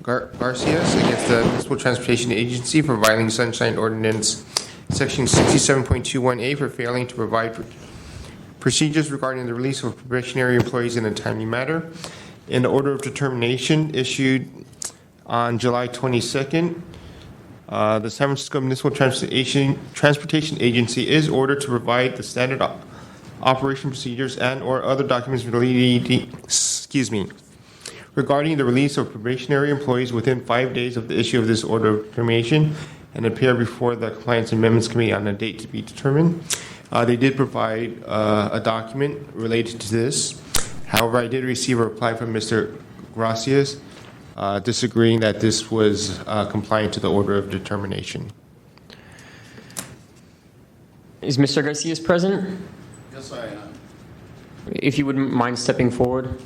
Garcias against the Municipal Transportation Agency for violating Sunshine Ordinance Section 67.21A for failing to provide procedures regarding the release of probationary employees in a timely manner. In the order of determination issued on July 22nd, the San Francisco Municipal Transportation Agency is ordered to provide the standard operation procedures and/or other documents regarding the release of probationary employees within 5 days of the issue of this order of determination and appear before the Compliance Amendments Committee on a date to be determined. They did provide a document related to this. However, I did receive a reply from Mr. Gracias disagreeing that this was compliant to the order of determination. Is Mr. Garcias present? Yes, I am. If you wouldn't mind stepping forward.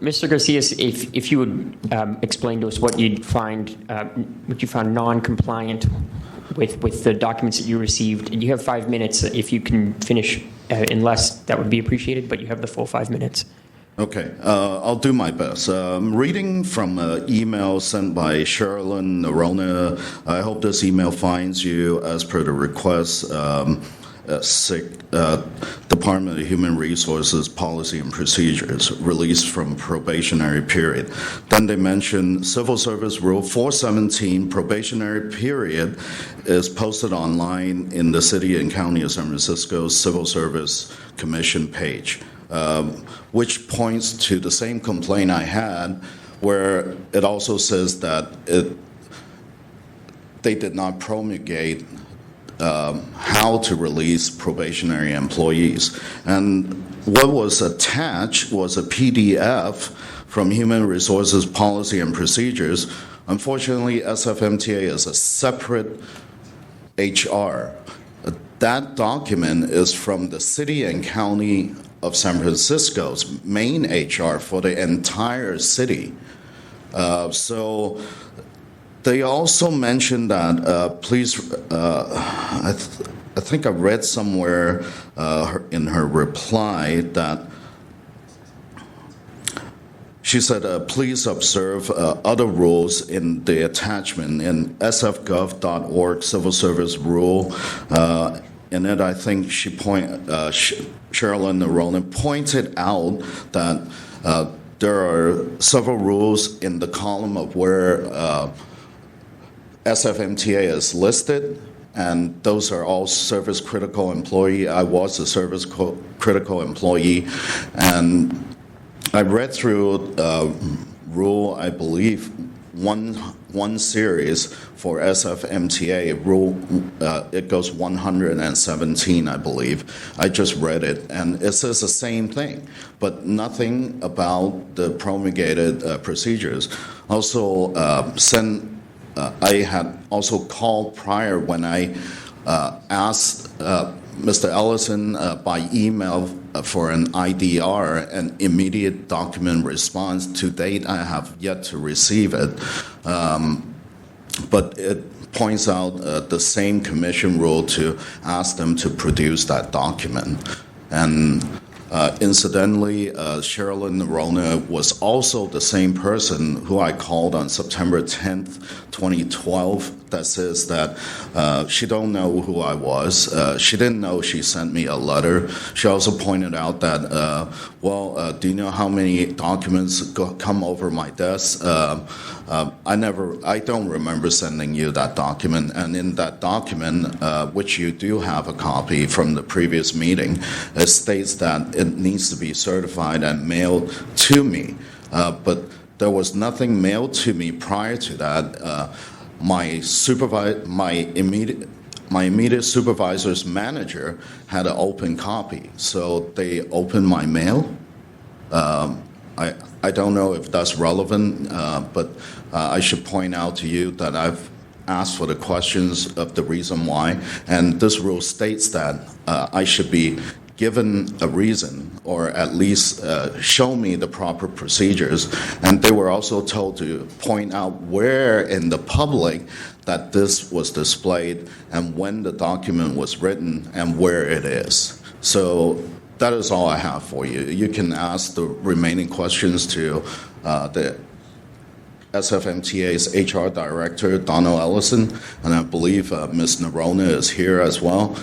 Mr. Garcia, if you would explain to us what you found non-compliant with the documents that you received. You have 5 minutes. If you can finish in less, that would be appreciated, but you have the full 5 minutes. Okay, I'll do my best. Reading from an email sent by Sherilyn Nerona. I hope this email finds you as per the request. Department of Human Resources Policy and Procedures, released from probationary period. Then they mention Civil Service Rule 417, probationary period, is posted online in the City and County of San Francisco's Civil Service Commission page, which points to the same complaint I had, where it also says that they did not promulgate how to release probationary employees. And what was attached was a PDF from Human Resources Policy and Procedures. Unfortunately, SFMTA is a separate HR. That document is from the City and County of San Francisco's main HR for the entire city. So they also mentioned that, I think I read somewhere in her reply that she said, please observe other rules in the attachment in sfgov.org Civil Service Rule. In it, I think Sherilyn Nerona pointed out that there are several rules in the column of where SFMTA is listed, and those are all service critical employee. I was a service critical employee, and I read through rule, I believe, one series for SFMTA rule. It goes 117, I believe. I just read it, and it says the same thing, but nothing about the promulgated procedures. Also, I had also called prior when I asked Mr. Ellison by email for an IDR, an immediate document response. To date, I have yet to receive it. But it points out the same commission rule to ask them to produce that document. And incidentally, Sherilyn Nerona was also the same person who I called on September 10th, 2012, that says that she don't know who I was. She didn't know she sent me a letter. She also pointed out that, do you know how many documents come over my desk? I don't remember sending you that document. And in that document, which you do have a copy from the previous meeting, it states that it needs to be certified and mailed to me. But there was nothing mailed to me prior to that. My immediate supervisor's manager had an open copy, so they opened my mail. I don't know if that's relevant, but I should point out to you that I've asked for the questions of the reason why, and this rule states that I should be given a reason, or at least show me the proper procedures. And they were also told to point out where in the public that this was displayed and when the document was written and where it is. So that is all I have for you. You can ask the remaining questions to the SFMTA's HR Director, Donald Ellison, and I believe Ms. Nerona is here as well.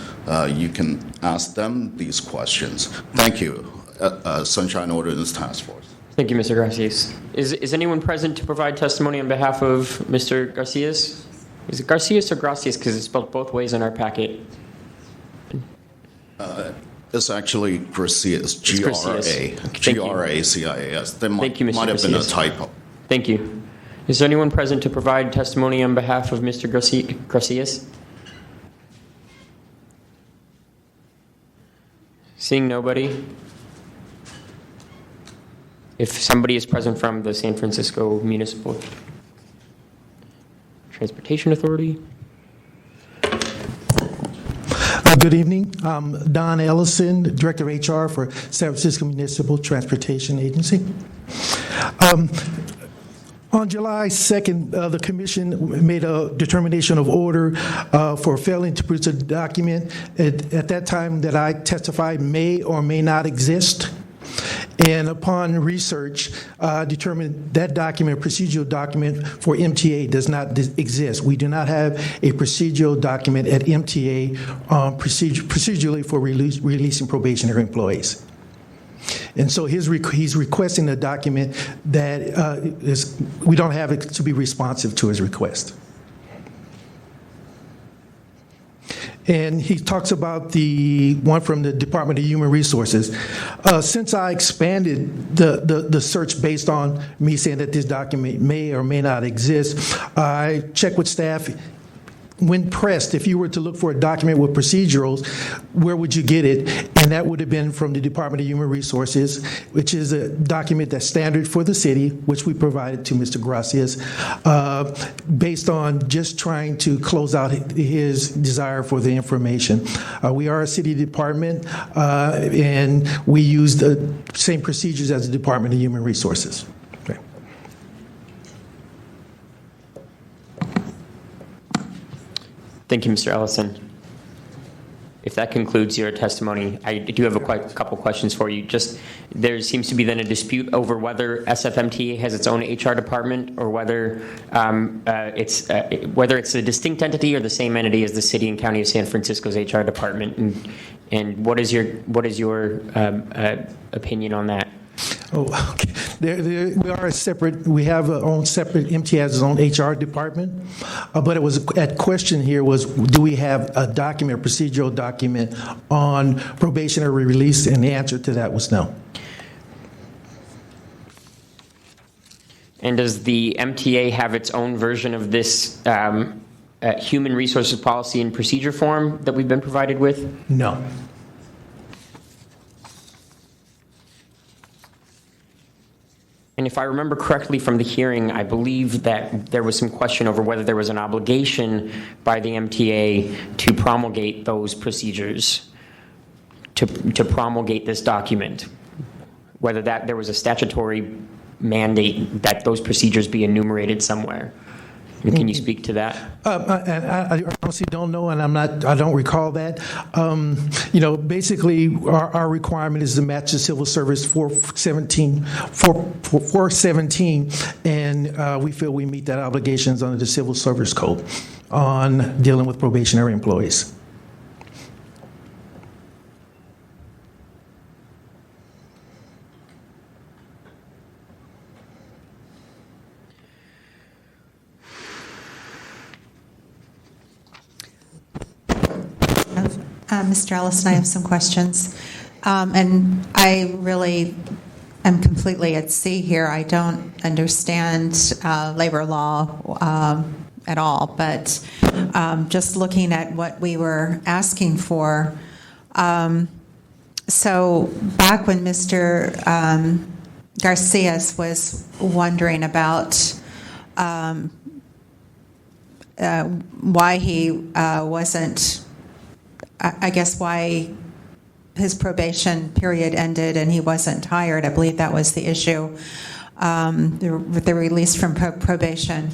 You can ask them these questions. Thank you, Sunshine Ordinance Task Force. Thank you, Mr. Garcias. Is anyone present to provide testimony on behalf of Mr. Garcias? Is it Garcias or Gracias? Because it's spelled both ways in our packet. It's actually Gracias, G-R-A-C-I-A-S. There Thank you, Mr. might have been a Garcias. typo. Thank you. Is there anyone present to provide testimony on behalf of Mr. Garcias? Seeing nobody, if somebody is present from the San Francisco Municipal Transportation Authority. Good evening. I'm Don Ellison, Director of HR for San Francisco Municipal Transportation Agency. On July 2nd, the Commission made a determination of order for failing to produce a document at that time that I testified may or may not exist. And upon research, determined that document, procedural document for MTA does not exist. We do not have a procedural document at MTA procedurally for releasing probationary employees. And so he's requesting a document that we don't have it to be responsive to his request. And he talks about the one from the Department of Human Resources. Since I expanded the search based on me saying that this document may or may not exist, I checked with staff. When pressed, if you were to look for a document with procedurals, where would you get it? And that would have been from the Department of Human Resources, which is a document that's standard for the city, which we provided to Mr. Gracias, based on just trying to close out his desire for the information. We are a city department, and we use the same procedures as the Department of Human Resources. Okay. Thank you, Mr. Ellison. If that concludes your testimony, I do have a couple questions for you. Just there seems to be then a dispute over whether SFMTA has its own HR department or whether it's a distinct entity or the same entity as the City and County of San Francisco's HR department. And what is your opinion on that? Oh, okay. We are a separate. We have our own separate. MTA has its own HR department, but it was at question here was, do we have a document, a procedural document on probationary release? And the answer to that was no. And does the MTA have its own version of this human resources policy and procedure form that we've been provided with? No. And if I remember correctly from the hearing, I believe that there was some question over whether there was an obligation by the MTA to promulgate those procedures, to promulgate this document, whether that there was a statutory mandate that those procedures be enumerated somewhere. Can you speak to that? I honestly don't know, and I don't recall that. Basically, our requirement is to match the Civil Service 417, and we feel we meet that obligations under the Civil Service Code on dealing with probationary employees. Mr. Ellison, I have some questions. And I really am completely at sea here. I don't understand labor law at all, but just looking at what we were asking for. So back when Mr. Garcias was wondering about why he wasn't, I guess why his probation period ended and he wasn't hired. I believe that was the issue with the release from probation.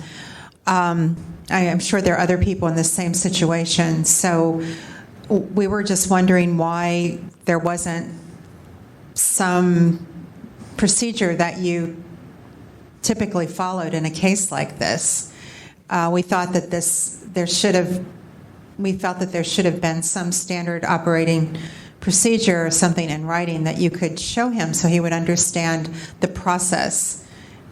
I am sure there are other people in the same situation. So we were just wondering why there wasn't some procedure that you typically followed in a case like this. We thought that there should have been some standard operating procedure or something in writing that you could show him so he would understand the process.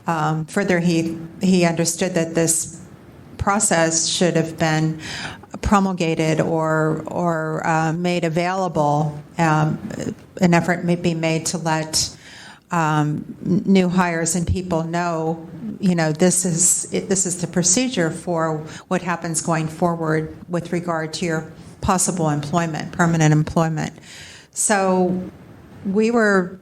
Further, he understood that this process should have been promulgated or made available. An effort may be made to let new hires and people know, this is the procedure for what happens going forward with regard to your possible employment, permanent employment. So we were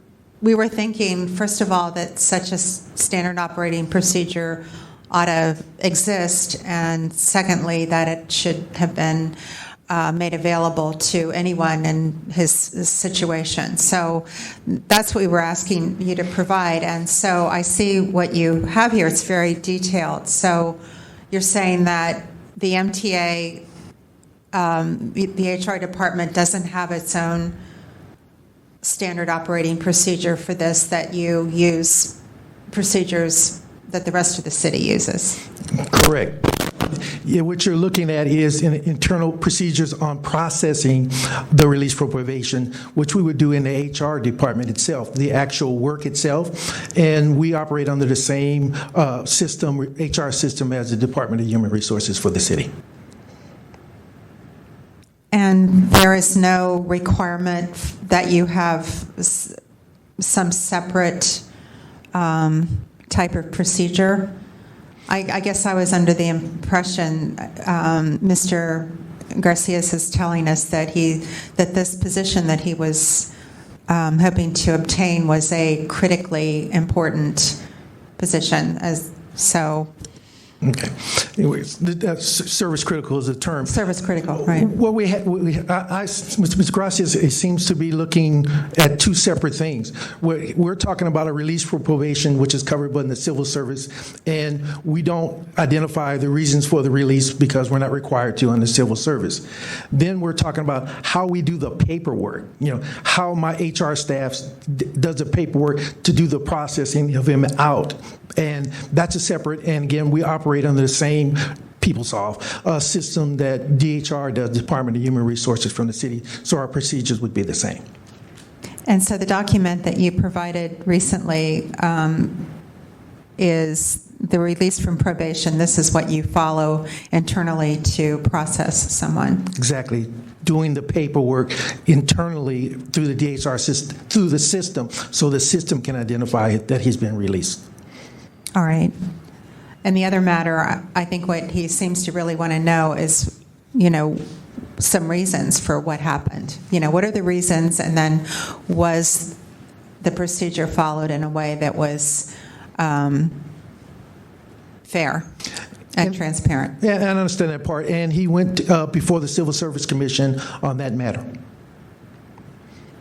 thinking, first of all, that such a standard operating procedure ought to exist, and secondly, that it should have been made available to anyone in his situation. So that's what we were asking you to provide. And so I see what you have here. It's very detailed. So you're saying that the MTA, the HR department doesn't have its own standard operating procedure for this, that you use procedures that the rest of the city uses. Correct. Yeah, what you're looking at is internal procedures on processing the release from probation, which we would do in the HR department itself, the actual work itself. And we operate under the same system, HR system, as the Department of Human Resources for the city. And there is no requirement that you have some separate type of procedure? I guess I was under the impression Mr. Garcias is telling us that this position that he was hoping to obtain was a critically important position. Okay. Anyways, service critical is a term. Service critical, right. What Mr. Gracias, it seems to be looking at two separate things. We're talking about a release for probation, which is covered by the civil service, and we don't identify the reasons for the release because we're not required to on the civil service. Then we're talking about how we do the paperwork, how my HR staff does the paperwork to do the processing of him out. And that's a separate, and again, we operate under the same PeopleSoft system that DHR does, Department of Human Resources from the city, so our procedures would be the same. And so the document that you provided recently is the release from probation. This is what you follow internally to process someone. Exactly. Doing the paperwork internally through the DHR system, through the system, so the system can identify that he's been released. All right. And the other matter, I think what he seems to really want to know is, some reasons for what happened. What are the reasons, and then was the procedure followed in a way that was fair and transparent? Yeah, I understand that part. And he went before the Civil Service Commission on that matter.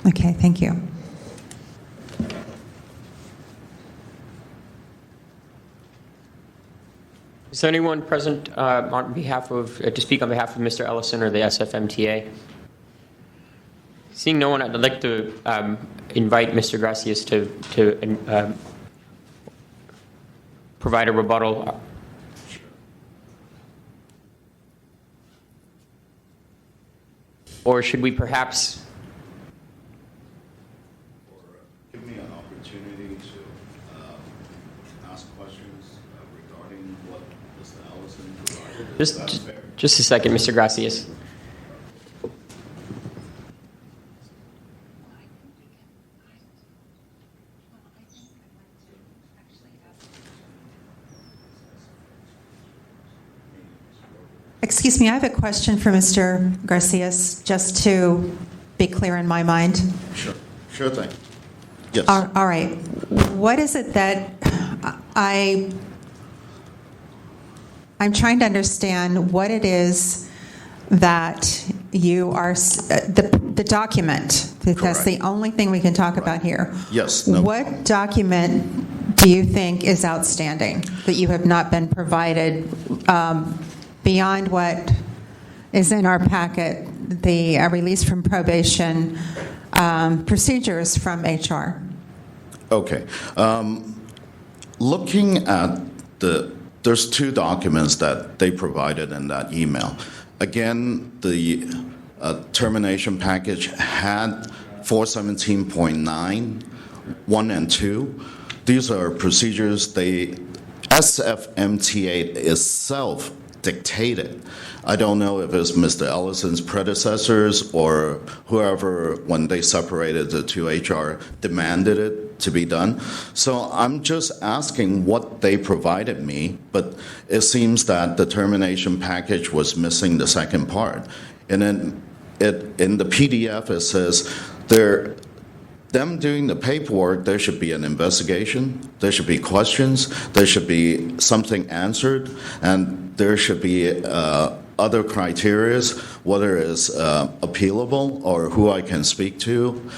Okay, thank you. Is there anyone present on behalf of to speak on behalf of Mr. Ellison or the SFMTA? Seeing no one, I'd like to invite Mr. Gracias to provide a rebuttal. Or should we perhaps give me an opportunity to ask questions regarding what Mr. Ellison provided? Just a second, Mr. Gracias. Excuse me, I have a question for Mr. Garcias, just to be clear in my mind. Sure thing. Yes. All right. What is it that I'm trying to understand what it is that you are, the document, that's Correct. the only thing we can talk about here. Yes. No. What document do you think is outstanding that you have not been provided beyond what is in our packet, the release from probation procedures from HR? Okay. Looking at there's two documents that they provided in that email. Again, the termination package had 417.9, 1 and 2. These are procedures SFMTA itself dictated. I don't know if it's Mr. Ellison's predecessors or whoever, when they separated the two HR, demanded it to be done. So I'm just asking what they provided me, but it seems that the termination package was missing the second part. And then in the PDF, it says them doing the paperwork, there should be an investigation, there should be questions, there should be something answered, and there should be other criteria, whether it's appealable or who I can speak to,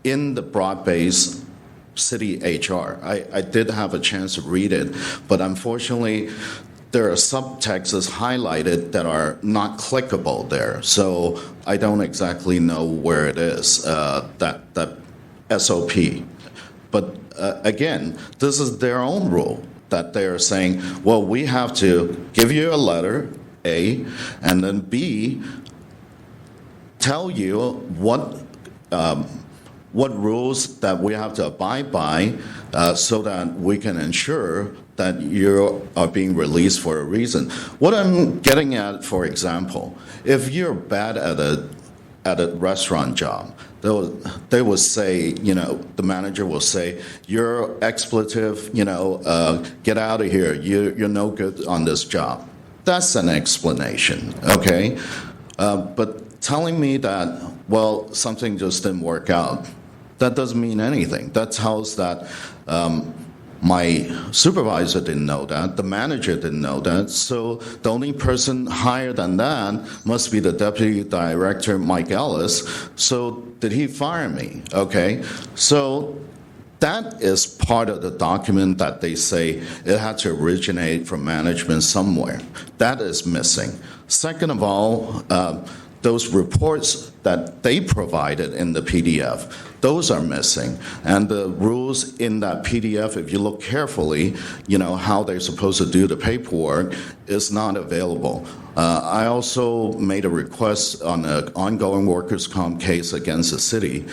in the broad-based city HR. I did have a chance to read it, but unfortunately, there are subtexts highlighted that are not clickable there. So I don't exactly know where it is, that SOP. But again, this is their own rule that they are saying, well, we have to give you a letter, A, and then B, tell you what rules that we have to abide by so that we can ensure that you are being released for a reason. What I'm getting at, for example, if you're bad at a restaurant job, they will say, the manager will say, you're expletive, get out of here, you're no good on this job. That's an explanation, okay? But telling me that, well, something just didn't work out, that doesn't mean anything. That tells that my supervisor didn't know that, the manager didn't know that, so the only person higher than that must be the deputy director, Mike Ellis. So did he fire me? Okay, so that is part of the document that they say it had to originate from management somewhere. That is missing. Second of all, those reports that they provided in the PDF, those are missing. And the rules in that PDF, if you look carefully, how they're supposed to do the paperwork is not available. I also made a request on an ongoing workers' comp case against the city,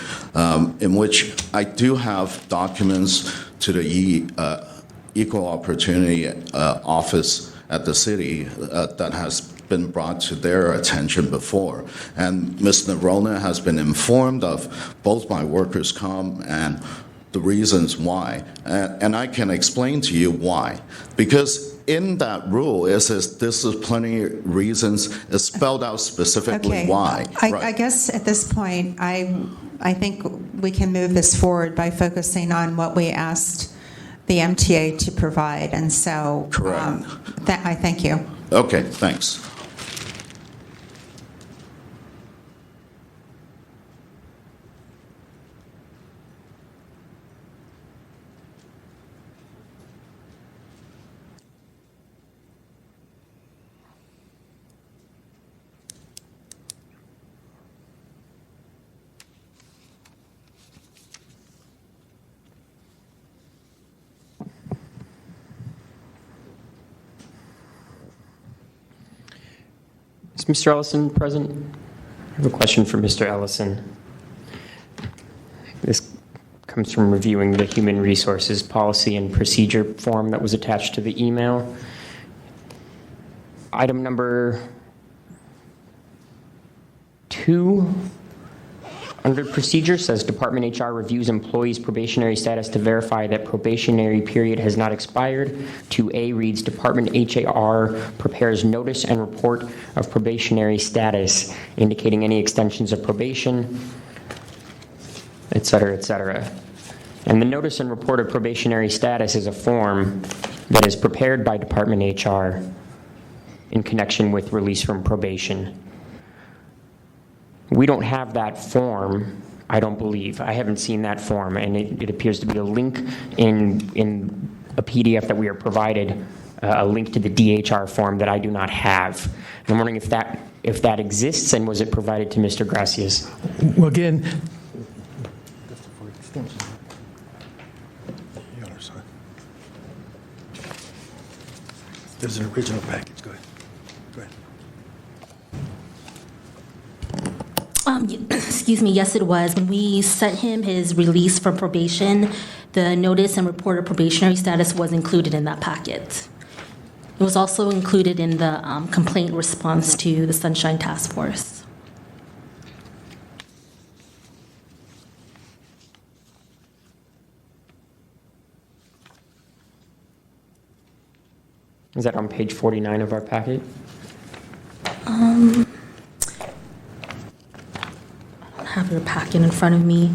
in which I do have documents to the Equal Opportunity Office at the city that has been brought to their attention before. And Ms. Nerona has been informed of both my workers' comp and the reasons why. And I can explain to you why. Because in that rule, it says disciplinary reasons. It's spelled out specifically why. I guess at this point, I think we can move this forward by focusing on what we asked the MTA to provide. And so I thank you. Okay, thanks. Is Mr. Ellison present? I have a question for Mr. Ellison. This comes from reviewing the Human Resources Policy and Procedure form that was attached to the email. Item number 2 under procedure says Department HR reviews employees' probationary status to verify that probationary period has not expired. 2A reads Department HR prepares notice and report of probationary status indicating any extensions of probation, et cetera, et cetera. And the notice and report of probationary status is a form that is prepared by Department HR in connection with release from probation. We don't have that form, I don't believe. I haven't seen that form, and it appears to be a link in a PDF that we are provided, a link to the DHR form that I do not have. And I'm wondering if that exists, and was it provided to Mr. Gracias? Well, again, there's an original package. Go ahead. Excuse me, yes, it was. When we sent him his release from probation, the notice and report of probationary status was included in that packet. It was also included in the complaint response to the Sunshine Task Force. Is that on page 49 of our packet? I don't have your packet in front of me.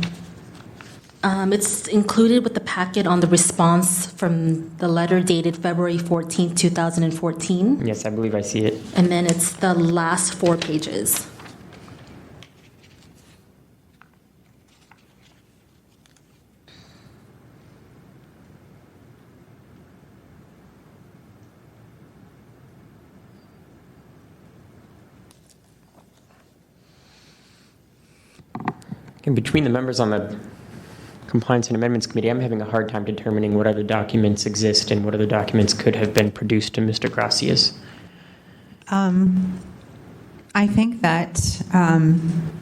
It's included with the packet on the response from the letter dated February 14, 2014. Yes, I believe I see it. And then it's the last 4 pages. And between the members on the Compliance and Amendments Committee, I'm having a hard time determining what other documents exist and what other documents could have been produced to Mr. Gracias. I think that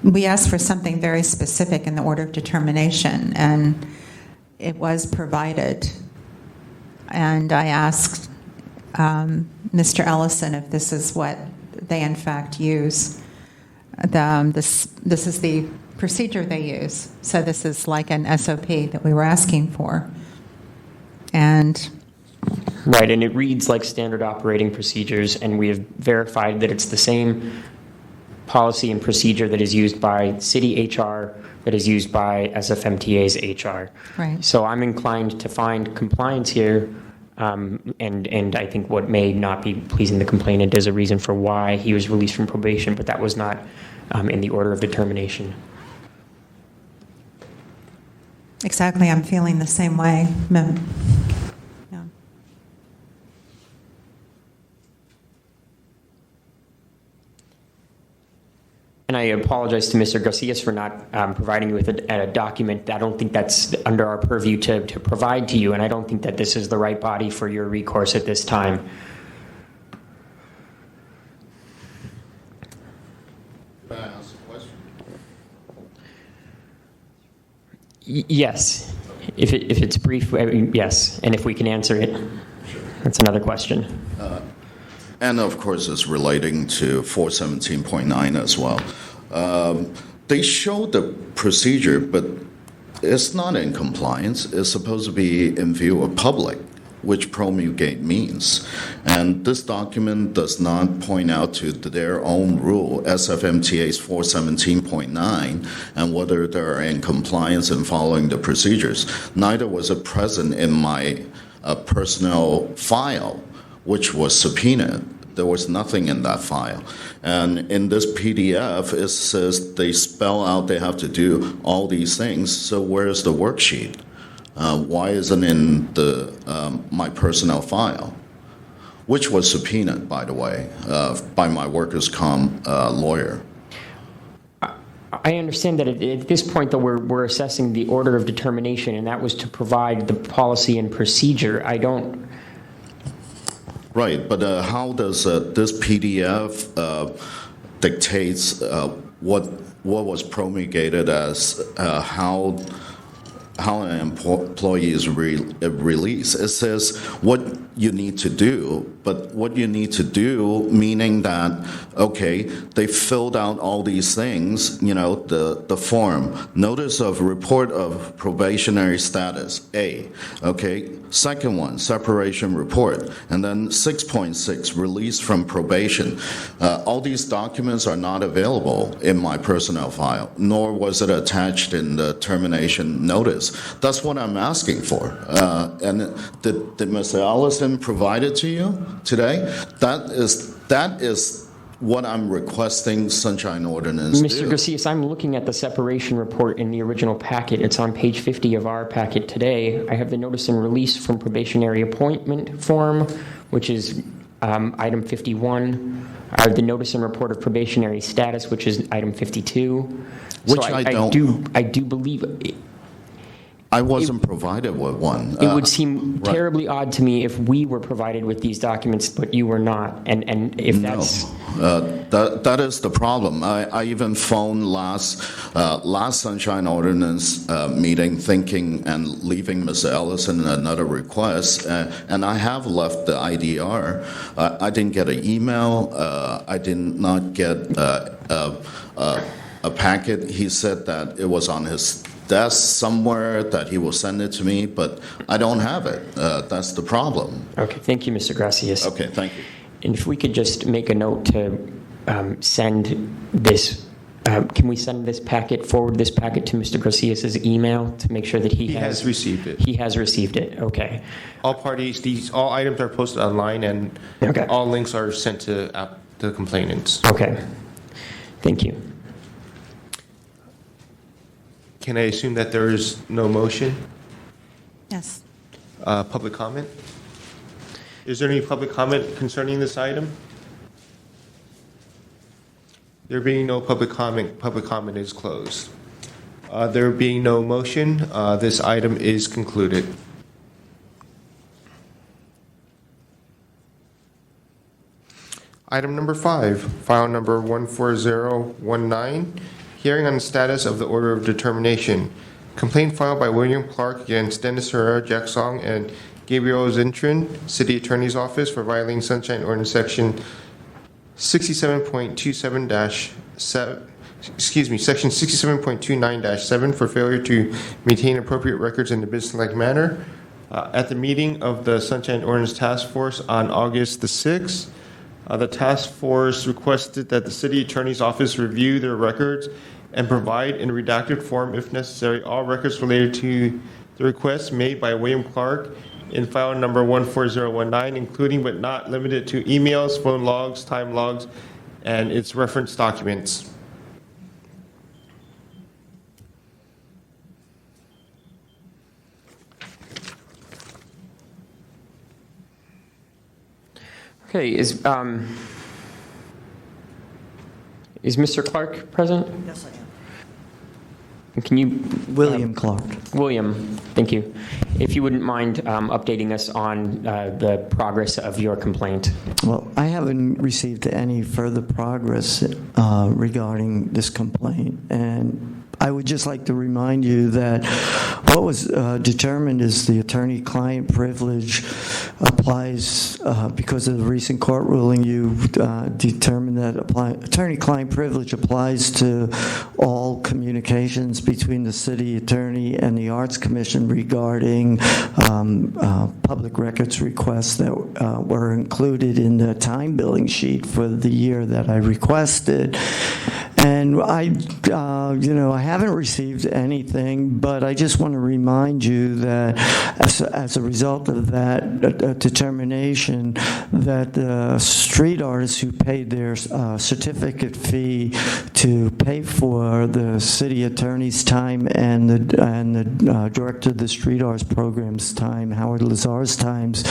we asked for something very specific in the order of determination, and it was provided. And I asked Mr. Ellison if this is what they in fact use. This is the procedure they use. So this is like an SOP that we were asking for. And Right, and it reads like standard operating procedures, and we have verified that it's the same policy and procedure that is used by city HR, that is used by SFMTA's HR. Right. So I'm inclined to find compliance here, and I think what may not be pleasing the complainant is a reason for why he was released from probation, but that was not in the order of determination. exactly, I'm feeling the same way. Yeah. And I apologize to Mr. Garcias for not providing you with a document. I don't think that's under our purview to provide to you, and I don't think that this is the right body for your recourse at this time. Can I ask a question? Yes. If it's brief, I mean, yes. And if we can answer it, sure. That's another question. And of course, it's relating to 417.9 as well. They show the procedure, but it's not in compliance. It's supposed to be in view of public, which promulgate means. And this document does not point out to their own rule, SFMTA's 417.9, and whether they're in compliance and following the procedures. Neither was it present in my personnel file, which was subpoenaed. There was nothing in that file. And in this PDF, it says they spell out they have to do all these things. So where's the worksheet? Why isn't it in the my personnel file? Which was subpoenaed, by the way, by my workers' comp lawyer. I understand that at this point, though, we're assessing the order of determination, and that was to provide the policy and procedure. I don't... Right, but how does this PDF dictates what was promulgated as how an employee is released? It says what you need to do, but what you need to do, meaning that, okay, they filled out all these things, you know, the form, notice of report of probationary status, A, okay, second one, separation report, and then 6.6, release from probation. All these documents are not available in my personnel file, nor was it attached in the termination notice. That's what I'm asking for. And did Mr. Allison provide it to you today? That is what I'm requesting Sunshine Ordinance Mr. do. Garcias, I'm looking at the separation report in the original packet. It's on page 50 of our packet today. I have the notice and release from probationary appointment form, which is item 51. I have the notice and report of probationary status, which is item 52. Which so I don't... I do believe... I wasn't provided with one. It would seem right. terribly odd to me if we were provided with these documents, but you were not. And if that's... That is the problem. I even phoned last Sunshine Ordinance meeting thinking and leaving Mr. Ellison another request, and I have left the IDR. I didn't get an email. I did not get a packet. He said that it was on his desk somewhere, that he will send it to me, but I don't have it. That's the problem. Okay, thank you, Mr. Gracias. Okay, thank you. And if we could just make a note to send this, can we send this packet, forward this packet to Mr. Gracias' email to make sure that he has received it. He has received it, okay. All parties, all items are posted online, and all links are sent to the complainants. Okay, thank you. Can I assume that there is no motion? Yes. Public comment? Is there any public comment concerning this item? There being no public comment is closed. There being no motion, this item is concluded. Item number 5, file number 14019, hearing on the status of the order of determination. Complaint filed by William Clark against Dennis Herrera Jacksong and Gabriel Zintrin, City Attorney's Office, for violating Sunshine Ordinance Section 67.27-7, Section 67.29-7 for failure to maintain appropriate records in a businesslike manner. At the meeting of the Sunshine Ordinance Task Force on August the 6th, the task force requested that the City Attorney's Office review their records and provide in redacted form, if necessary, all records related to the request made by William Clark in file number 14019, including but not limited to emails, phone logs, time logs, and its reference documents. Okay, is Mr. Clark present? Yes, I am. Can you... William Clark. William, thank you. If you wouldn't mind updating us on the progress of your complaint. Well, I haven't received any further progress regarding this complaint, and I would just like to remind you that what was determined is the attorney-client privilege applies because of the recent court ruling. You determined that attorney-client privilege applies to all communications between the city attorney and the Arts Commission regarding public records requests that were included in the time billing sheet for the year that I requested. And I haven't received anything, but I just want to remind you that as a result of that determination, that the street artists who paid their certificate fee to pay for the city attorney's time and the director of the street arts program's time, Howard Lazar's times,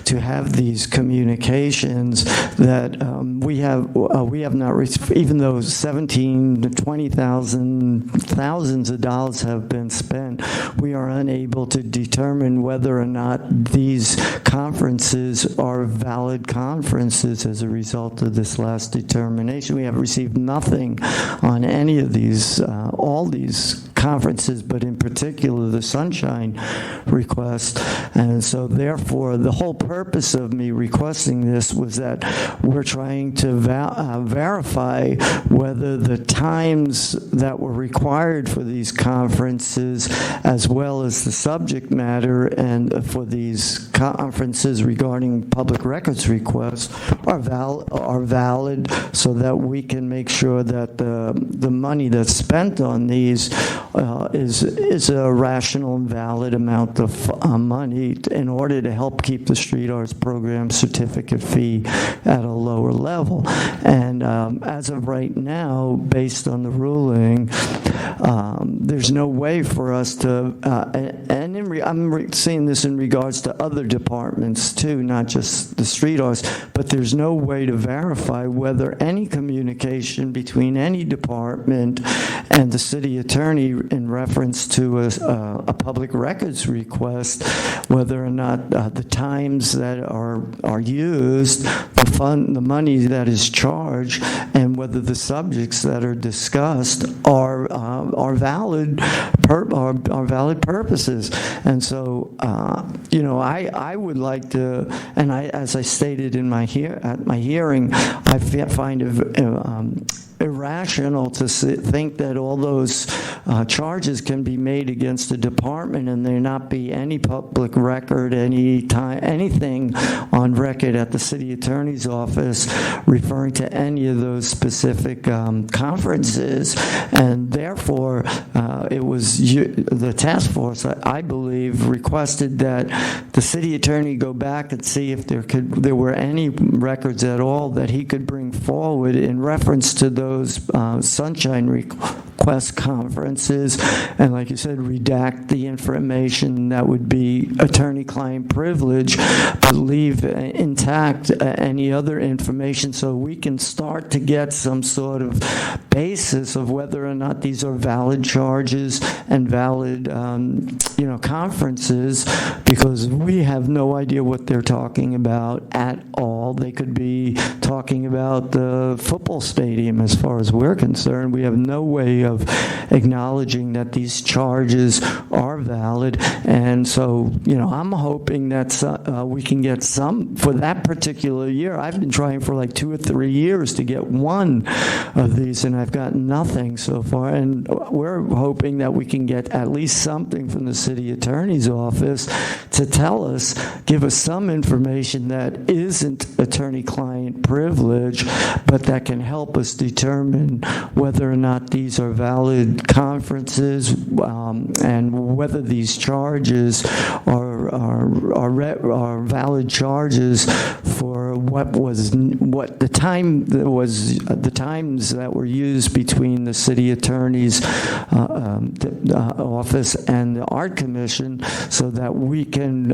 to have these communications that we have not received, even though 17 to 20,000 thousands of dollars have been spent, we are unable to determine whether or not these conferences are valid conferences as a result of this last determination. We have received nothing on any of these, all these conferences, but in particular the Sunshine request. And so therefore, the whole purpose of me requesting this was that we're trying to verify whether the times that were required for these conferences, as well as the subject matter and for these conferences regarding public records requests are valid, so that we can make sure that the money that's spent on these is a rational and valid amount of money in order to help keep the street arts program certificate fee at a lower level. And as of right now, based on the ruling, there's no way for us to, I'm seeing this in regards to other departments too, not just the street arts, but there's no way to verify whether any communication between any department and the city attorney in reference to a public records request, whether or not the times that are used, the money that is charged, and whether the subjects that are discussed are valid purposes. And so, I would like to, and as I stated in at my hearing, I find it irrational to think that all those charges can be made against the department and there not be any public record, anything on record at the city attorney's office referring to any of those specific conferences. And therefore, it was the task force, I believe, requested that the city attorney go back and see if there were any records at all that he could bring forward in reference to those sunshine request conferences, and like you said, redact the information that would be attorney-client privilege, but leave intact any other information so we can start to get some sort of basis of whether or not these are valid charges and valid conferences, because we have no idea what they're talking about at all. They could be talking about the football stadium as far as we're concerned. We have no way of acknowledging that these charges are valid. And so, I'm hoping that we can get some for that particular year. I've been trying for like 2 or 3 years to get one of these, and I've got nothing so far. And we're hoping that we can get at least something from the city attorney's office to give us some information that isn't attorney-client privilege, but that can help us determine whether or not these are valid conferences, and whether these charges are valid charges for the times that were used between the city attorney's office and the art commission, so that we can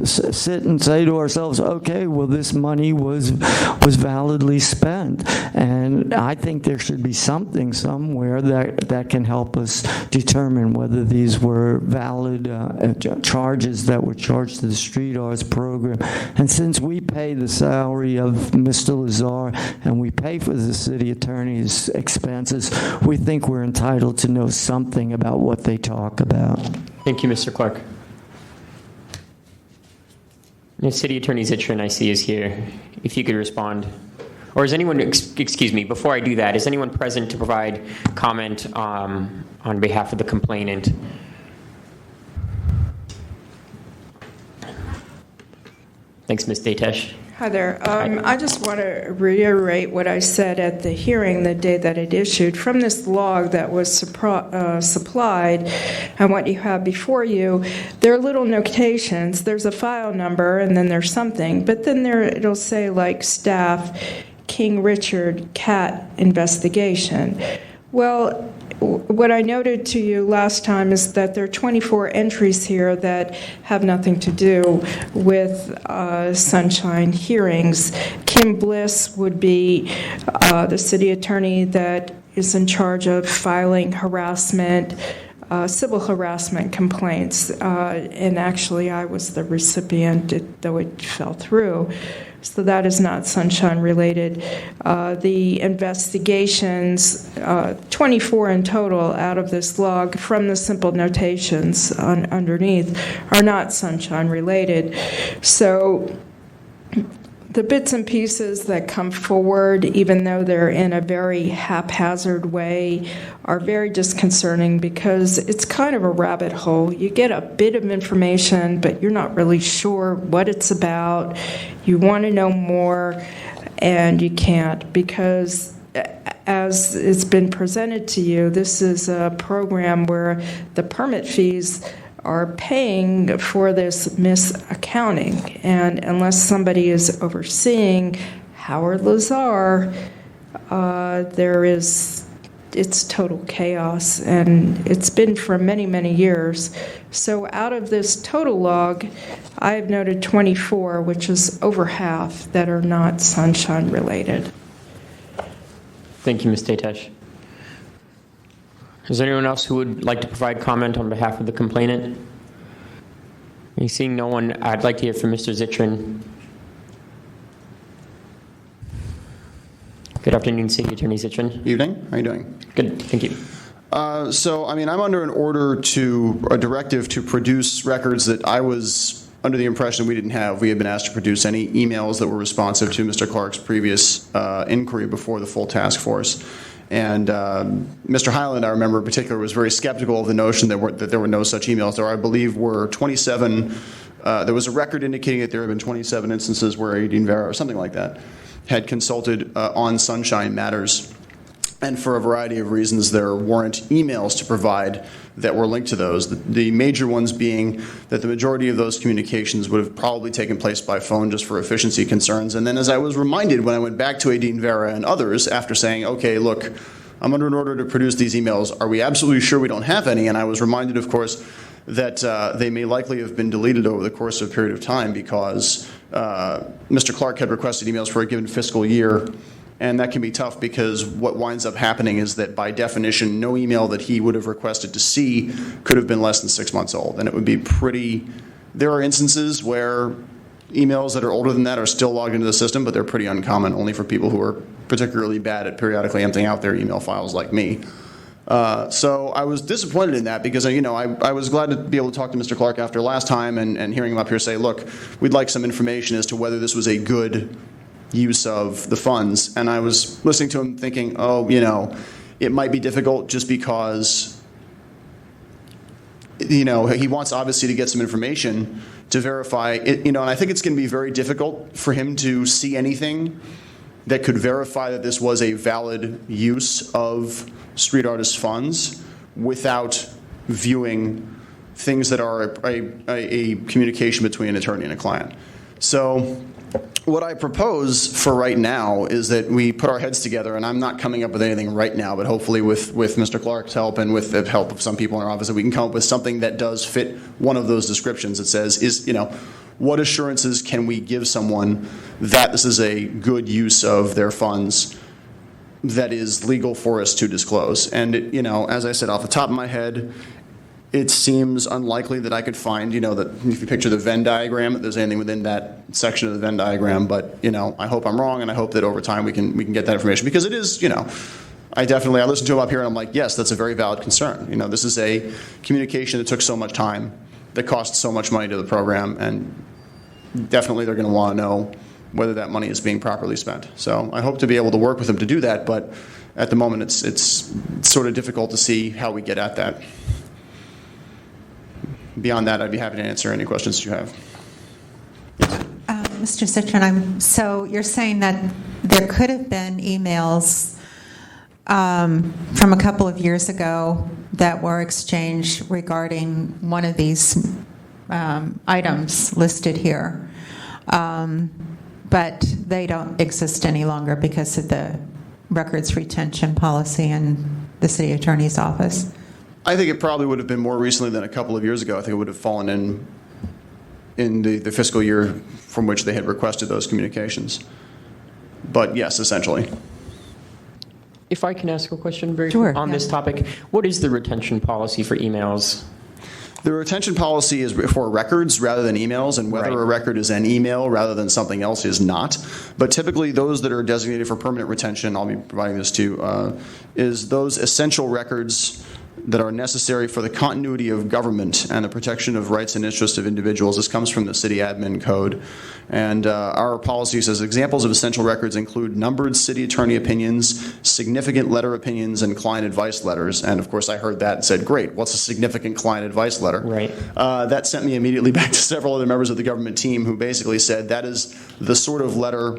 sit and say to ourselves, okay, well, this money was validly spent. And I think there should be something somewhere that can help us determine whether these were valid charges that were charged to the street arts program. And since we pay the salary of Mr. Lazar and we pay for the city attorney's expenses, we think we're entitled to know something about what they talk about. Thank you, Mr. Clark. The city attorney Zitron, I see, is here. If you could respond. Or is anyone, excuse me, before I do that, is anyone present to provide comment on behalf of the complainant? Thanks, Ms. Datesh. Hi there. I just want to reiterate what I said at the hearing the day that it issued. From this log that was supplied and what you have before you, there are little notations. There's a file number and then there's something. But then it'll say like staff, King Richard Cat investigation. Well, what I noted to you last time is that there are 24 entries here that have nothing to do with sunshine hearings. Kim Bliss would be the city attorney that is in charge of filing harassment, civil harassment complaints. And actually, I was the recipient, though it fell through. So that is not sunshine related. The investigations, 24 in total out of this log from the simple notations underneath, are not sunshine related. So the bits and pieces that come forward, even though they're in a very haphazard way, are very disconcerting because it's kind of a rabbit hole. You get a bit of information, but you're not really sure what it's about. You want to know more, and you can't because, as it's been presented to you, this is a program where the permit fees are paying for this misaccounting. And unless somebody is overseeing Howard Lazar, it's total chaos. And it's been for many, many years. So out of this total log, I have noted 24, which is over half, that are not sunshine related. Thank you, Ms. Datesh. Is there anyone else who would like to provide comment on behalf of the complainant? Seeing no one, I'd like to hear from Mr. Zitrin. Good afternoon, City Attorney Zitrin. Evening. How are you doing? Good, thank you. I'm under an a directive to produce records that I was under the impression we didn't have. We had been asked to produce any emails that were responsive to Mr. Clark's previous inquiry before the full task force. And Mr. Highland, I remember in particular, was very skeptical of the notion that there were no such emails. There, I believe, were 27. There was a record indicating that there had been 27 instances where Aideen Vera, or something like that, had consulted on Sunshine Matters. And for a variety of reasons, there weren't emails to provide that were linked to those. The major ones being that the majority of those communications would have probably taken place by phone just for efficiency concerns. And then as I was reminded when I went back to Aideen Vera and others after saying, okay, look, I'm under an order to produce these emails. Are we absolutely sure we don't have any? And I was reminded, of course, that they may likely have been deleted over the course of a period of time because Mr. Clark had requested emails for a given fiscal year. And that can be tough because what winds up happening is that by definition, no email that he would have requested to see could have been less than 6 months old. And it would be there are instances where emails that are older than that are still logged into the system, but they're pretty uncommon, only for people who are particularly bad at periodically emptying out their email files like me. So I was disappointed in that because, I was glad to be able to talk to Mr. Clark after last time and hearing him up here say, look, we'd like some information as to whether this was a good use of the funds. And I was listening to him thinking, it might be difficult just because, he wants obviously to get some information to verify it, and I think it's going to be very difficult for him to see anything that could verify that this was a valid use of street artist funds without viewing things that are a communication between an attorney and a client. So what I propose for right now is that we put our heads together, and I'm not coming up with anything right now, but hopefully with Mr. Clark's help and with the help of some people in our office, that we can come up with something that does fit one of those descriptions that says, what assurances can we give someone that this is a good use of their funds that is legal for us to disclose? And, as I said, off the top of my head, it seems unlikely that I could find, that if you picture the Venn diagram, that there's anything within that section of the Venn diagram. But, I hope I'm wrong, and I hope that over time we can get that information. Because it is, I listen to him up here, and I'm like, yes, that's a very valid concern. This is a communication that took so much time, that cost so much money to the program, and definitely they're going to want to know whether that money is being properly spent. So I hope to be able to work with him to do that, but at the moment it's sort of difficult to see how we get at that. Beyond that, I'd be happy to answer any questions you have. Mr. Citron, so you're saying that there could have been emails from a couple of years ago that were exchanged regarding one of these items listed here, but they don't exist any longer because of the records retention policy in the city attorney's office? I think it probably would have been more recently than a couple of years ago. I think it would have fallen in the fiscal year from which they had requested those communications. But yes, essentially. If I can ask a question very Sure, on this topic, what is the retention policy for emails? The retention policy is for records rather than emails, and whether a record is an email rather than something else is not. But typically those that are designated for permanent retention, I'll be providing this to, is those essential records that are necessary for the continuity of government and the protection of rights and interests of individuals. This comes from the city admin code. And our policy says examples of essential records include numbered city attorney opinions, significant letter opinions, and client advice letters. And of course I heard that and said, great, what's a significant client advice letter? Right. That sent me immediately back to several other members of the government team who basically said that is the sort of letter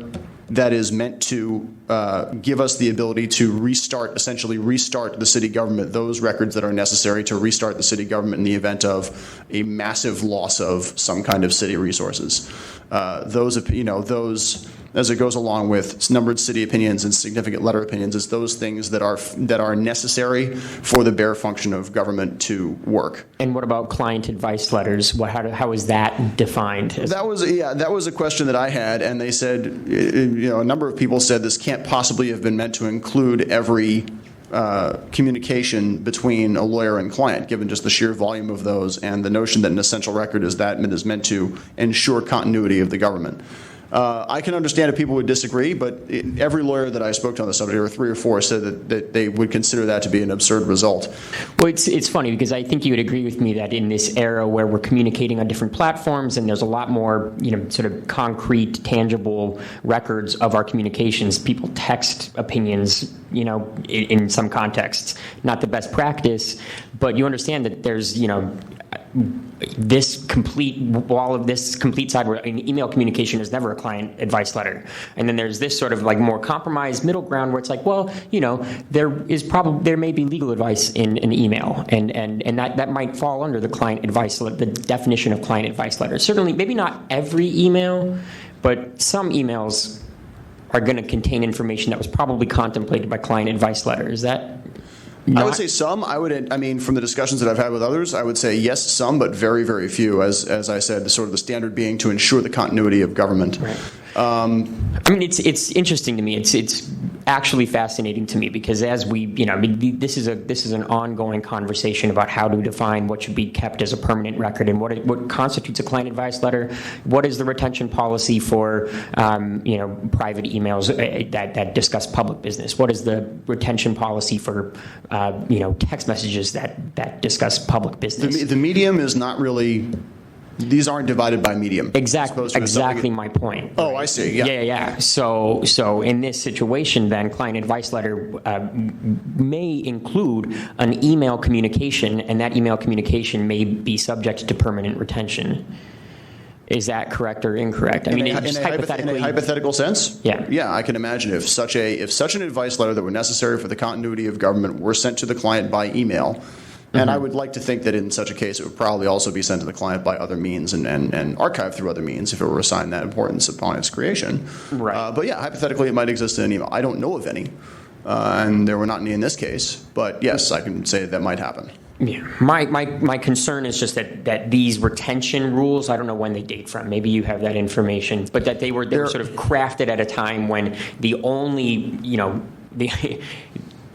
that is meant to give us the ability to essentially restart the city government, those records that are necessary to restart the city government in the event of a massive loss of some kind of city resources. Those, as it goes along with numbered city opinions and significant letter opinions, is those things that are necessary for the bare function of government to work. And what about client advice letters? How is that defined? That was a question that I had, and they said, a number of people said this can't possibly have been meant to include every communication between a lawyer and client, given just the sheer volume of those and the notion that an essential record is meant to ensure continuity of the government. I can understand if people would disagree, but every lawyer that I spoke to on the subject, or 3 or 4, said that they would consider that to be an absurd result. Well, it's funny because I think you would agree with me that in this era where we're communicating on different platforms and there's a lot more, sort of concrete, tangible records of our communications, people text opinions, in some contexts. Not the best practice, but you understand that there's, this complete side where email communication is never a client advice letter, and then there's this sort of like more compromised middle ground where it's like, well, there may be legal advice in an email, and that might fall under the client advice, the definition of client advice letter. Certainly, maybe not every email, but some emails are going to contain information that was probably contemplated by client advice letter. Is that? I would say some. From the discussions that I've had with others, I would say yes, some, but very, very few. As I said, sort of the standard being to ensure the continuity of government. Right. It's interesting to me. It's actually fascinating to me because as we, this is an ongoing conversation about how to define what should be kept as a permanent record and what constitutes a client advice letter. What is the retention policy for, private emails that discuss public business? What is the retention policy for, text messages that discuss public business? The medium is not really. These aren't divided by medium. Exactly my point. Oh, I see. Yeah. So in this situation, then, client advice letter may include an email communication, and that email communication may be subject to permanent retention. Is that correct or incorrect? In a hypothetical sense? Yeah, I can imagine if such an advice letter that were necessary for the continuity of government were sent to the client by email. And I would like to think that in such a case, it would probably also be sent to the client by other means and archived through other means if it were assigned that importance upon its creation. Right. But yeah, hypothetically, it might exist in an email. I don't know of any, and there were not any in this case. But yes, I can say that might happen. Yeah. My concern is just that these retention rules, I don't know when they date from. Maybe you have that information, but that they were sort of crafted at a time when the only,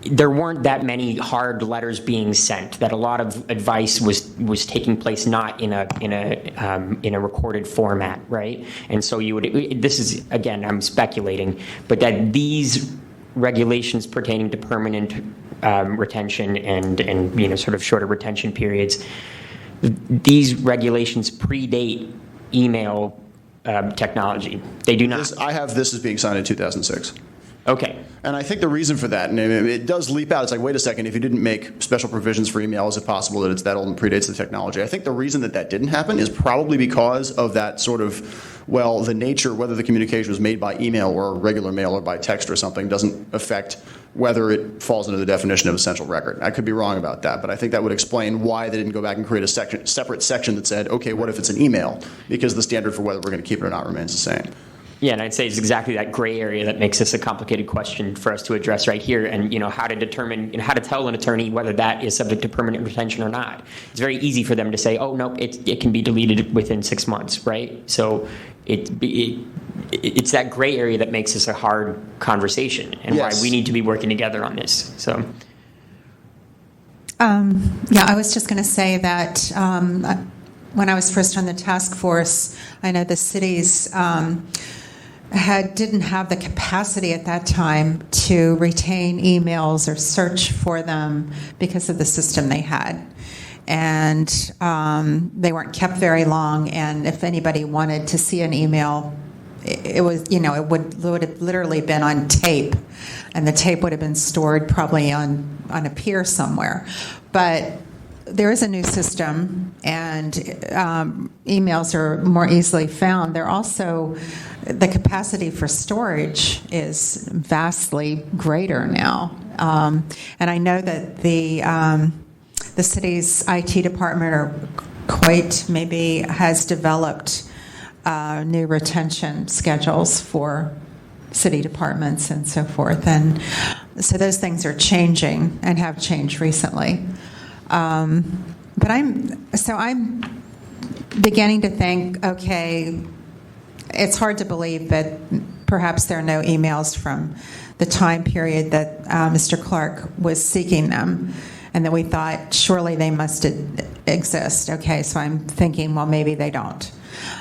there weren't that many hard letters being sent. That a lot of advice was taking place not in a recorded format, right? And so this is, again, I'm speculating, but that these regulations pertaining to permanent retention and sort of shorter retention periods, these regulations predate email technology. They do not. I have this as being signed in 2006. Okay. And I think the reason for that, and it does leap out, it's like, wait a second, if you didn't make special provisions for email, is it possible that it's that old and predates the technology? I think the reason that didn't happen is probably because of that sort of, the nature, whether the communication was made by email or regular mail or by text or something, doesn't affect whether it falls into the definition of essential record. I could be wrong about that, but I think that would explain why they didn't go back and create a separate section that said, okay, what if it's an email? Because the standard for whether we're going to keep it or not remains the same. Yeah, and I'd say it's exactly that gray area that makes this a complicated question for us to address right here, and how to determine, how to tell an attorney whether that is subject to permanent retention or not. It's very easy for them to say, oh, no, it can be deleted within 6 months, right? So it's that gray area that makes this a hard conversation, and yes. why we need to be working together on this. So. I was just going to say that when I was first on the task force, I know the cities didn't have the capacity at that time to retain emails or search for them because of the system they had. And they weren't kept very long, and if anybody wanted to see an email, it would have literally been on tape, and the tape would have been stored probably on a pier somewhere. But there is a new system, and emails are more easily found. They're also, the capacity for storage is vastly greater now. And I know that the city's IT department, or COIT maybe, has developed new retention schedules for city departments and so forth. And so those things are changing and have changed recently. But I'm beginning to think, okay, it's hard to believe that perhaps there are no emails from the time period that Mr. Clark was seeking them, and that we thought surely they must exist. Okay, so I'm thinking, well, maybe they don't.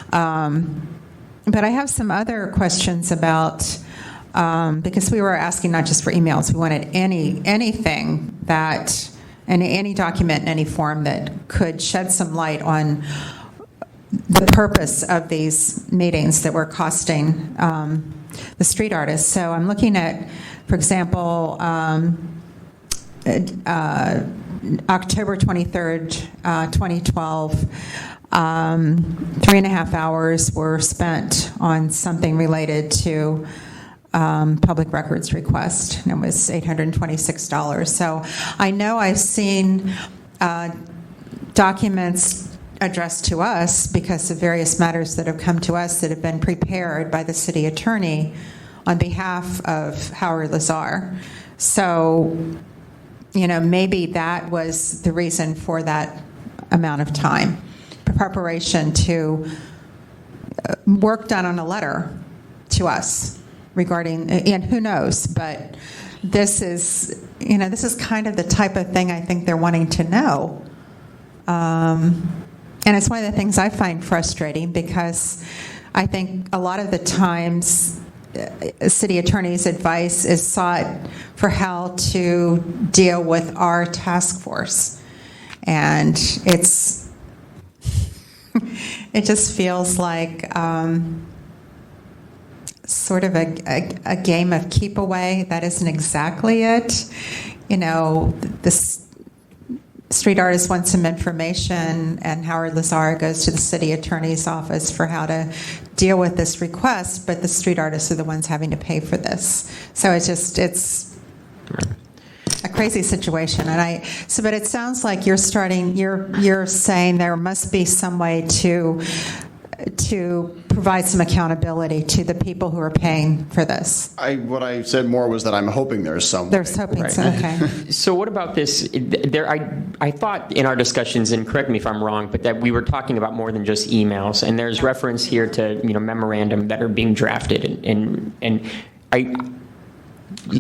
But I have some other questions about, because we were asking not just for emails, we wanted anything that, any document in any form that could shed some light on the purpose of these meetings that were costing the street artists. So I'm looking at, for example, October 23rd, 2012, 3.5 hours were spent on something related to public records request, and it was $826. So I know I've seen documents addressed to us because of various matters that have come to us that have been prepared by the city attorney on behalf of Howard Lazar. So, maybe that was the reason for that amount of time. Preparation to work done on a letter to us regarding, and who knows, but this is kind of the type of thing I think they're wanting to know. And it's one of the things I find frustrating, because I think a lot of the times city attorney's advice is sought for how to deal with our task force. And it just feels like sort of a game of keep away. That isn't exactly it. The street artist wants some information, and Howard Lazar goes to the city attorney's office for how to deal with this request, but the street artists are the ones having to pay for this. So it's a crazy situation. But it sounds like you're saying there must be some way to provide some accountability to the people who are paying for this. What I said more was that I'm hoping there's some. There's hoping, right. So, okay. So what about this? I thought in our discussions, and correct me if I'm wrong, but that we were talking about more than just emails, and there's reference here to memorandum that are being drafted, and I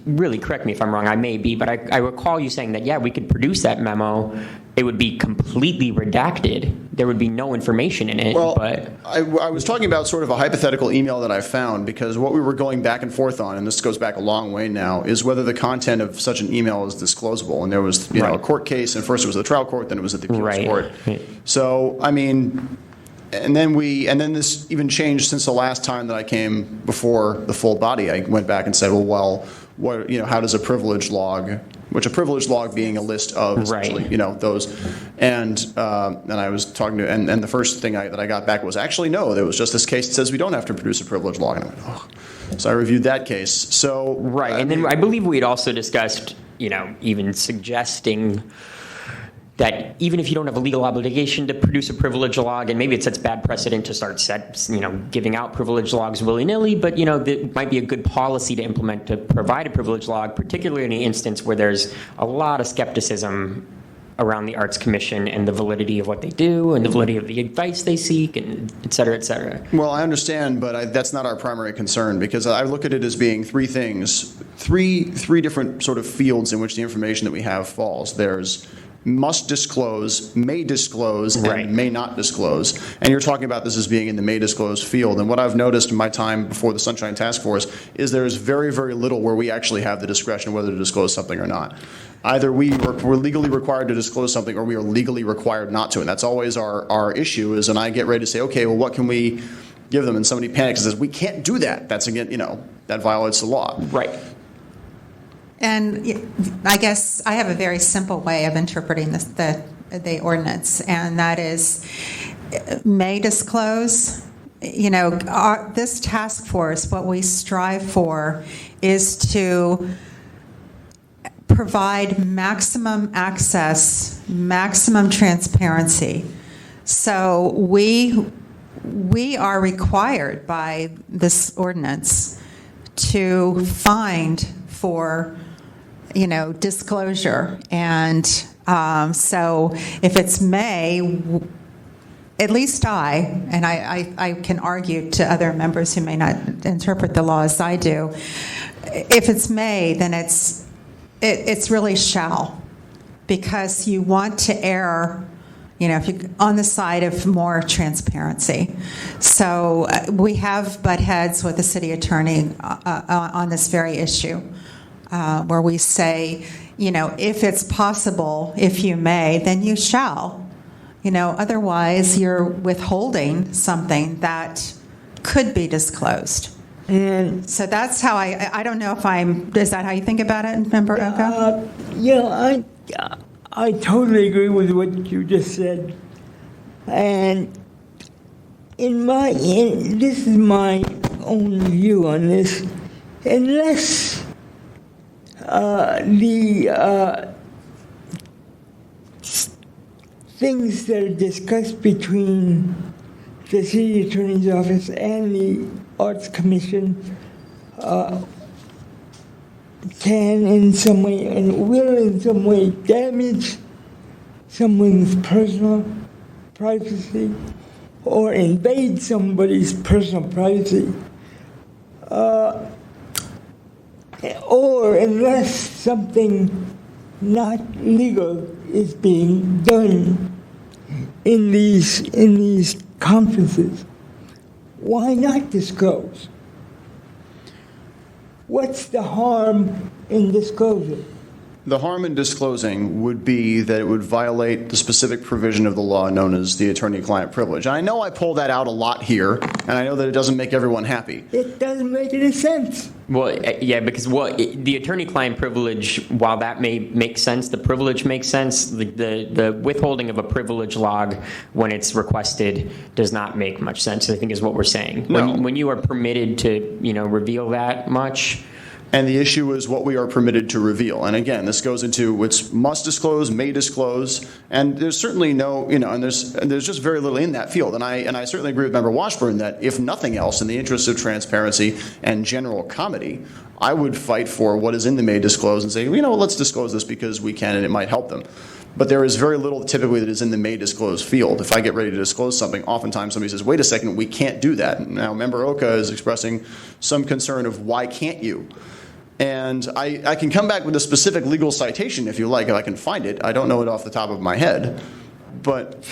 really, correct me if I'm wrong, I may be, but I recall you saying that, yeah, we could produce that memo. It would be completely redacted. There would be no information in it. Well, but I was talking about sort of a hypothetical email that I found, because what we were going back and forth on, and this goes back a long way now, is whether the content of such an email is disclosable. And there was a court case, and first it was the trial court, then it was at the appeals court. Right. So, and then this even changed since the last time that I came before the full body. I went back and said, what, how does a privilege log, which a privilege log being a list of essentially, those, and I was talking to, and the first thing that I got back was, actually, no, there was just this case that says we don't have to produce a privilege log. And I went, oh. So I reviewed that case. So and then I believe we had also discussed, even suggesting that even if you don't have a legal obligation to produce a privilege log, and maybe it sets bad precedent to start giving out privilege logs willy-nilly, but it might be a good policy to implement to provide a privilege log, particularly in an instance where there's a lot of skepticism around the Arts Commission and the validity of what they do and the validity of the advice they seek, and et cetera, et cetera. Well, I understand, but that's not our primary concern, because I look at it as being three things, three different sort of fields in which the information that we have falls. There's must disclose, may disclose, and may not disclose. And you're talking about this as being in the may disclose field. And what I've noticed in my time before the Sunshine Task Force is there's very, very little where we actually have the discretion whether to disclose something or not. Either we're legally required to disclose something, or we are legally required not to. And that's always our issue, is when I get ready to say, okay, well, what can we give them? And somebody panics and says, we can't do that. That's, again, that violates the law. Right. And I guess I have a very simple way of interpreting the ordinance, and that is may disclose. This task force, what we strive for is to provide maximum access, maximum transparency. So we are required by this ordinance to find for disclosure. And so if it's may, at least I can argue to other members who may not interpret the law as I do, if it's may, then it's really shall, because you want to err, if you're on the side of more transparency. So we have butt heads with the city attorney on this very issue, where we say, if it's possible, if you may, then you shall. Otherwise you're withholding something that could be disclosed. And so that's how I don't know if is that how you think about it, Member Oka? I totally agree with what you just said. And this is my own view on this. Unless the things that are discussed between the city attorney's office and the Arts Commission can in some way and will in some way damage someone's personal privacy or invade somebody's personal privacy, or unless something not legal is being done in these conferences, why not disclose? What's the harm in disclosing? The harm in disclosing would be that it would violate the specific provision of the law known as the attorney-client privilege. And I know I pull that out a lot here, and I know that it doesn't make everyone happy. It doesn't make any sense. Well, yeah, because the attorney-client privilege, while that may make sense, the privilege makes sense. The withholding of a privilege log when it's requested does not make much sense, I think is what we're saying. No. When you are permitted to, reveal that much. And the issue is what we are permitted to reveal. And again, this goes into what's must disclose, may disclose, and there's certainly no, and there's just very little in that field. And I certainly agree with Member Washburn that if nothing else, in the interest of transparency and general comedy, I would fight for what is in the may disclose and say, let's disclose this because we can and it might help them. But there is very little typically that is in the may disclose field. If I get ready to disclose something, oftentimes somebody says, wait a second, we can't do that. Now, Member Oka is expressing some concern of why can't you? And I can come back with a specific legal citation if you like, if I can find it. I don't know it off the top of my head, but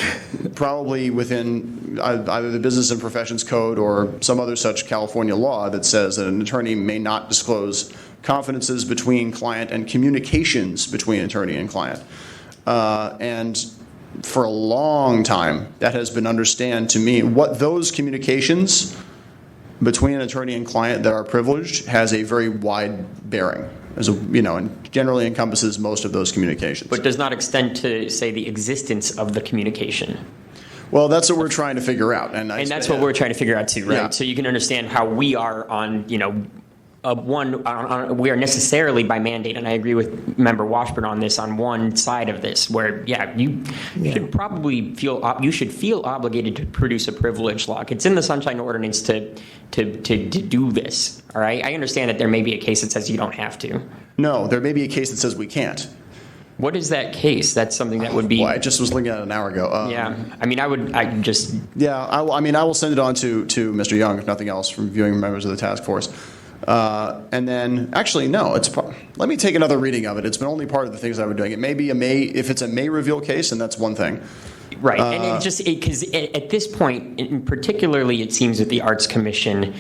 probably within either the Business and Professions Code or some other such California law that says that an attorney may not disclose confidences between client and communications between attorney and client. And for a long time, that has been understood to mean what those communications between an attorney and client that are privileged has a very wide bearing, and generally encompasses most of those communications. But does not extend to, say, the existence of the communication. Well, that's what we're trying to figure out. And that's what we're trying to figure out too, right? Yeah. So you can understand how we are on, we are necessarily by mandate, and I agree with Member Washburn on this, on one side of this, where, you should probably feel obligated to produce a privilege log. It's in the Sunshine Ordinance to do this, all right? I understand that there may be a case that says you don't have to. No, there may be a case that says we can't. What is that case? That's something that would be... Well, I just was looking at it an hour ago. I will send it on to Mr. Young, if nothing else, from viewing members of the task force. And then, actually, no. Let me take another reading of it. It's been only part of the things I was doing. It may be if it's a may reveal case, and that's one thing. Right, and because at this point, and particularly, it seems with the Arts Commission,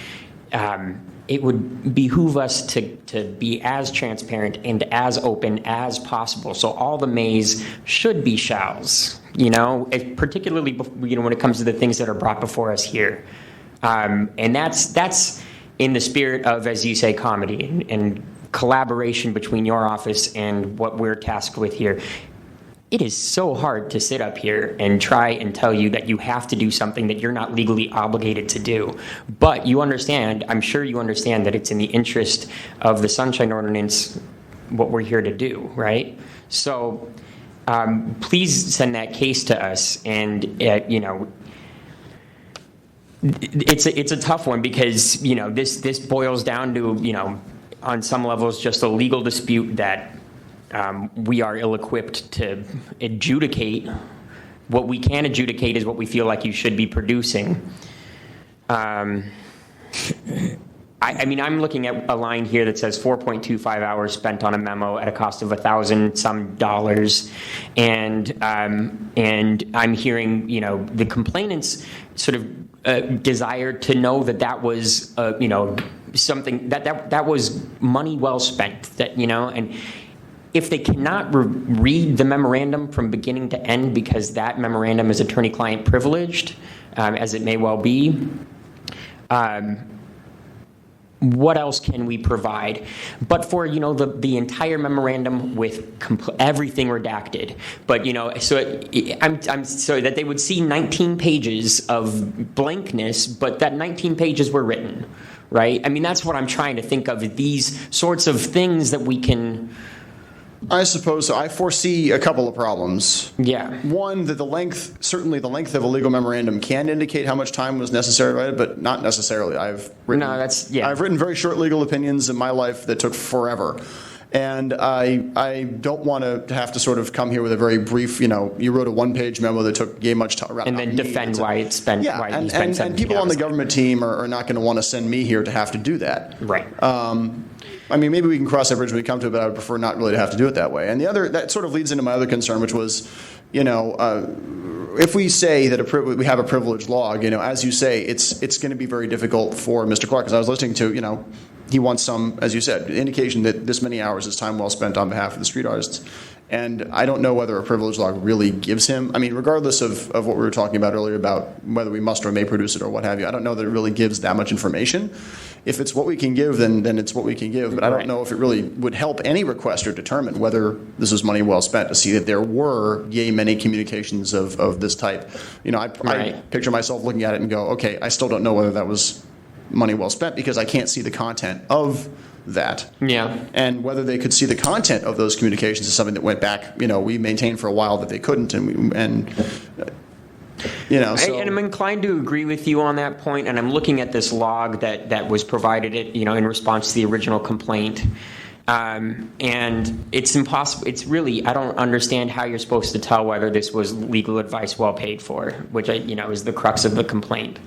it would behoove us to be as transparent and as open as possible. So all the mays should be shalls. Particularly when it comes to the things that are brought before us here, and that's in the spirit of, as you say, comedy and collaboration between your office and what we're tasked with here. It is so hard to sit up here and try and tell you that you have to do something that you're not legally obligated to do. But you understand, I'm sure you understand, that it's in the interest of the Sunshine Ordinance what we're here to do, right? So please send that case to us, and it's a tough one because this boils down to on some levels just a legal dispute that we are ill-equipped to adjudicate what we can adjudicate is what we feel like you should be producing. I mean, I'm looking at a line here that says 4.25 hours spent on a memo at a cost of $1,000 some dollars, and I'm hearing, you know, the complainants sort of desire to know that was, you know, something that was money well spent. That, you know, and if they cannot read the memorandum from beginning to end because that memorandum is attorney-client privileged, as it may well be. What else can we provide? But for, you know, the entire memorandum with everything redacted. But, you know, so I'm sorry that they would see 19 pages of blankness, but that 19 pages were written, right? I mean, that's what I'm trying to think of, these sorts of things that we can... I suppose so. I foresee a couple of problems. Yeah. One, that certainly the length of a legal memorandum can indicate how much time was necessary to write it, but not necessarily. I've written very short legal opinions in my life that took forever. And I don't want to have to sort of come here with a very brief, you know, you wrote a one-page memo that gave much time. And then defend why it spent. Yeah, and people on the government team are not going to want to send me here to have to do that. Right. I mean, maybe we can cross that bridge when we come to it, but I would prefer not really to have to do it that way. And that sort of leads into my other concern, which was, you know, if we say that we have a privileged log, you know, as you say, it's going to be very difficult for Mr. Clark, because I was listening to, you know, he wants some, as you said, indication that this many hours is time well spent on behalf of the street artists. And I don't know whether a privilege log really gives him, I mean, regardless of what we were talking about earlier about whether we must or may produce it or what have you, I don't know that it really gives that much information. If it's what we can give, then it's what we can give. But I don't know if it really would help any requester determine whether this was money well spent to see that there were many communications of this type. You know, I picture myself looking at it and go, okay, I still don't know whether that was money well spent because I can't see the content of that. Yeah. And whether they could see the content of those communications is something that went back, you know, we maintained for a while that they couldn't, you know, so. And I'm inclined to agree with you on that point. And I'm looking at this log that was provided, you know, in response to the original complaint. And it's impossible. It's really, I don't understand how you're supposed to tell whether this was legal advice well paid for, which, you know, is the crux of the complaint.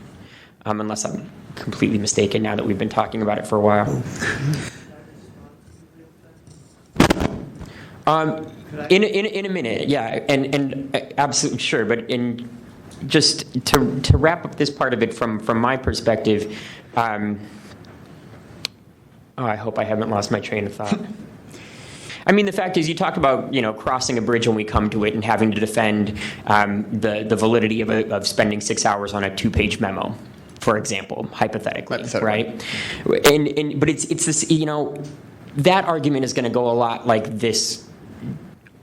Unless I'm completely mistaken now that we've been talking about it for a while. In a minute, yeah, and absolutely sure. But just to wrap up this part of it from my perspective, I hope I haven't lost my train of thought. I mean, the fact is, you talk about, you know, crossing a bridge when we come to it and having to defend the validity of spending 6 hours on a 2-page memo, for example, hypothetically. Right? But it's this, you know, that argument is going to go a lot like this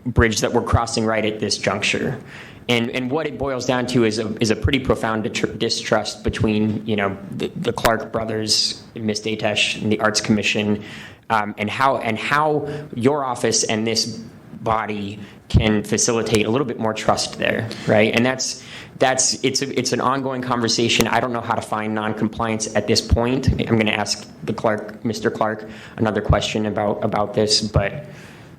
bridge that we're crossing right at this juncture. And what it boils down to is a pretty profound distrust between, you know, the Clark brothers, Ms. Datesh, and the Arts Commission, and how your office and this body can facilitate a little bit more trust there, right? And it's an ongoing conversation. I don't know how to find non-compliance at this point. I'm going to ask Mr. Clark, another question about this, but.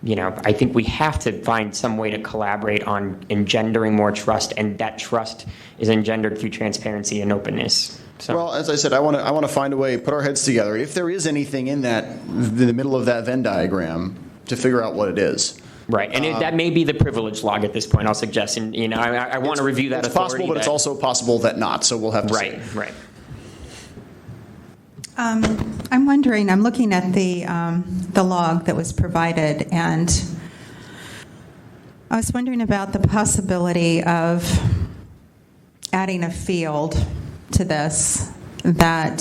You know, I think we have to find some way to collaborate on engendering more trust, and that trust is engendered through transparency and openness. So. Well, as I said, I want to find a way, put our heads together. If there is anything in the middle of that Venn diagram, to figure out what it is. Right, and that may be the privilege log at this point. I'll suggest, and you know, I want to review that. It's possible, but it's also possible that not. So we'll have to see. Right. I'm wondering, I'm looking at the log that was provided, and I was wondering about the possibility of adding a field to this that,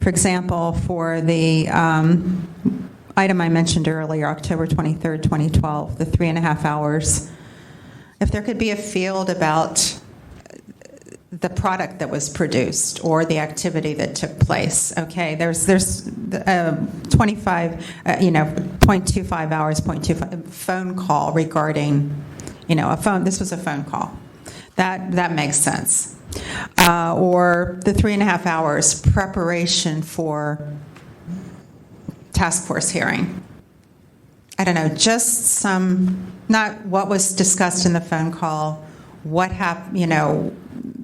for example, for the item I mentioned earlier, October 23rd, 2012, the 3.5 hours, if there could be a field about the product that was produced or the activity that took place. Okay, there's 25, 0.25 hours, 0.25 phone call regarding, you know, a phone. This was a phone call. That makes sense. Or the 3.5 hours preparation for task force hearing. I don't know, just some, not what was discussed in the phone call, what happened,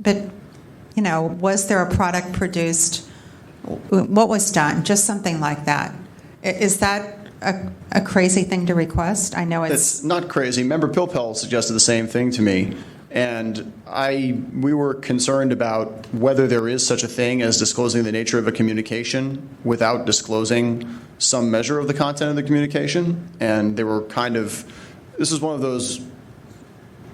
but, was there a product produced? What was done? Just something like that. Is that a crazy thing to request? I know It's not crazy. Member Pilpel suggested the same thing to me, and we were concerned about whether there is such a thing as disclosing the nature of a communication without disclosing some measure of the content of the communication, and they were this is one of those,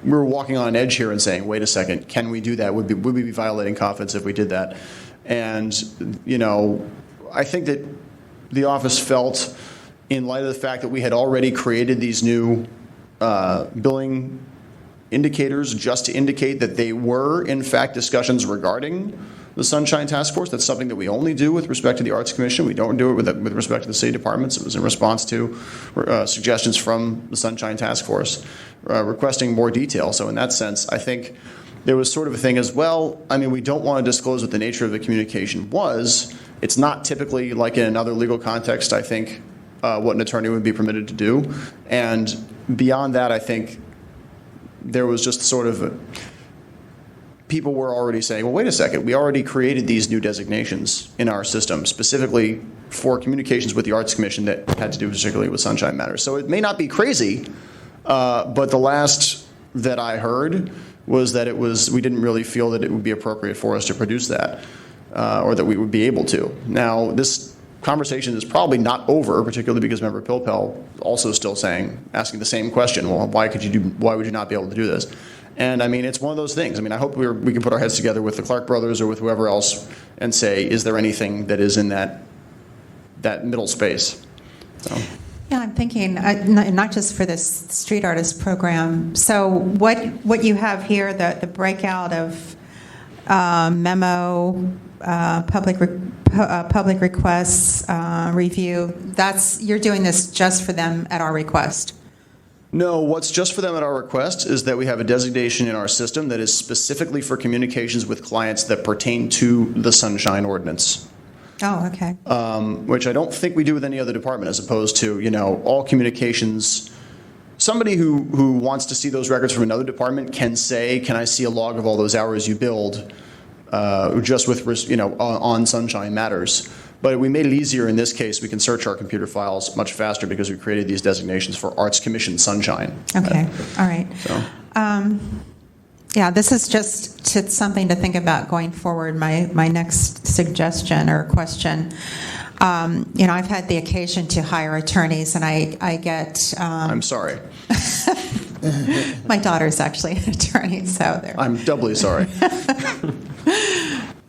we were walking on an edge here and saying, wait a second, can we do that? Would we be violating confidence if we did that? And, I think that the office felt, in light of the fact that we had already created these new billing indicators just to indicate that they were, in fact, discussions regarding the Sunshine Task Force. That's something that we only do with respect to the Arts Commission. We don't do it with respect to the city departments. It was in response to suggestions from the Sunshine Task Force requesting more detail. So in that sense, I think there was sort of a thing as well. I mean, we don't want to disclose what the nature of the communication was. It's not typically, like in another legal context, I think, what an attorney would be permitted to do. And beyond that, I think there was just sort of people were already saying, well, wait a second, we already created these new designations in our system specifically for communications with the Arts Commission that had to do particularly with Sunshine Matters. So it may not be crazy, but the last that I heard was that we didn't really feel that it would be appropriate for us to produce that, or that we would be able to. Now, this conversation is probably not over, particularly because Member Pilpel also still asking the same question. Well, why would you not be able to do this? And I mean, it's one of those things. I mean, I hope we can put our heads together with the Clark brothers or with whoever else and say, is there anything that is in that middle space? So. Yeah, I'm thinking, not just for this street artist program. So what you have here, the breakout of memo, public requests, review, you're doing this just for them at our request? No, what's just for them at our request is that we have a designation in our system that is specifically for communications with clients that pertain to the Sunshine Ordinance. Oh, okay. Which I don't think we do with any other department, as opposed to, all communications. Somebody who wants to see those records from another department can say, can I see a log of all those hours you billed, just with, on Sunshine Matters. But we made it easier in this case. We can search our computer files much faster because we created these designations for Arts Commission Sunshine. Okay, all right. So. Yeah, this is just something to think about going forward. My next suggestion or question, I've had the occasion to hire attorneys, and I get... I'm sorry. My daughter's actually an attorney, so there. I'm doubly sorry.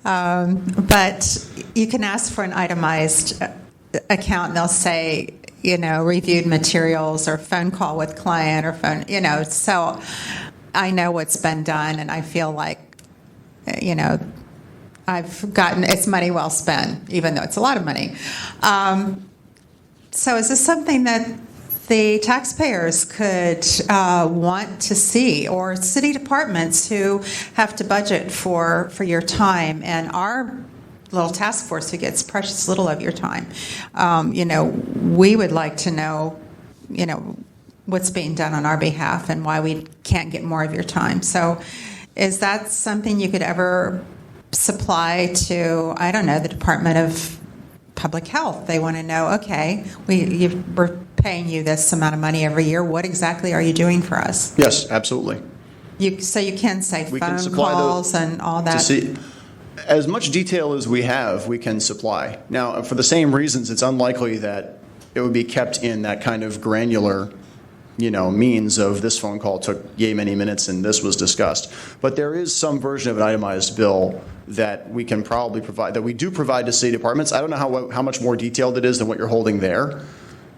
But you can ask for an itemized account, and they'll say, reviewed materials or phone call with client or phone, so I know what's been done, and I feel like, it's money well spent, even though it's a lot of money. So is this something that the taxpayers could want to see, or city departments who have to budget for your time, and our little task force who gets precious little of your time? We would like to know, what's being done on our behalf and why we can't get more of your time. So is that something you could ever supply to, I don't know, the Department of Public Health? They want to know, okay, we're paying you this amount of money every year. What exactly are you doing for us? Yes, absolutely. So you can say we phone can supply calls and all that? To see, as much detail as we have, we can supply. Now, for the same reasons, it's unlikely that it would be kept in that kind of granular means of this phone call took yay many minutes and this was discussed. But there is some version of an itemized bill that we can probably provide, that we do provide to city departments. I don't know how much more detailed it is than what you're holding there.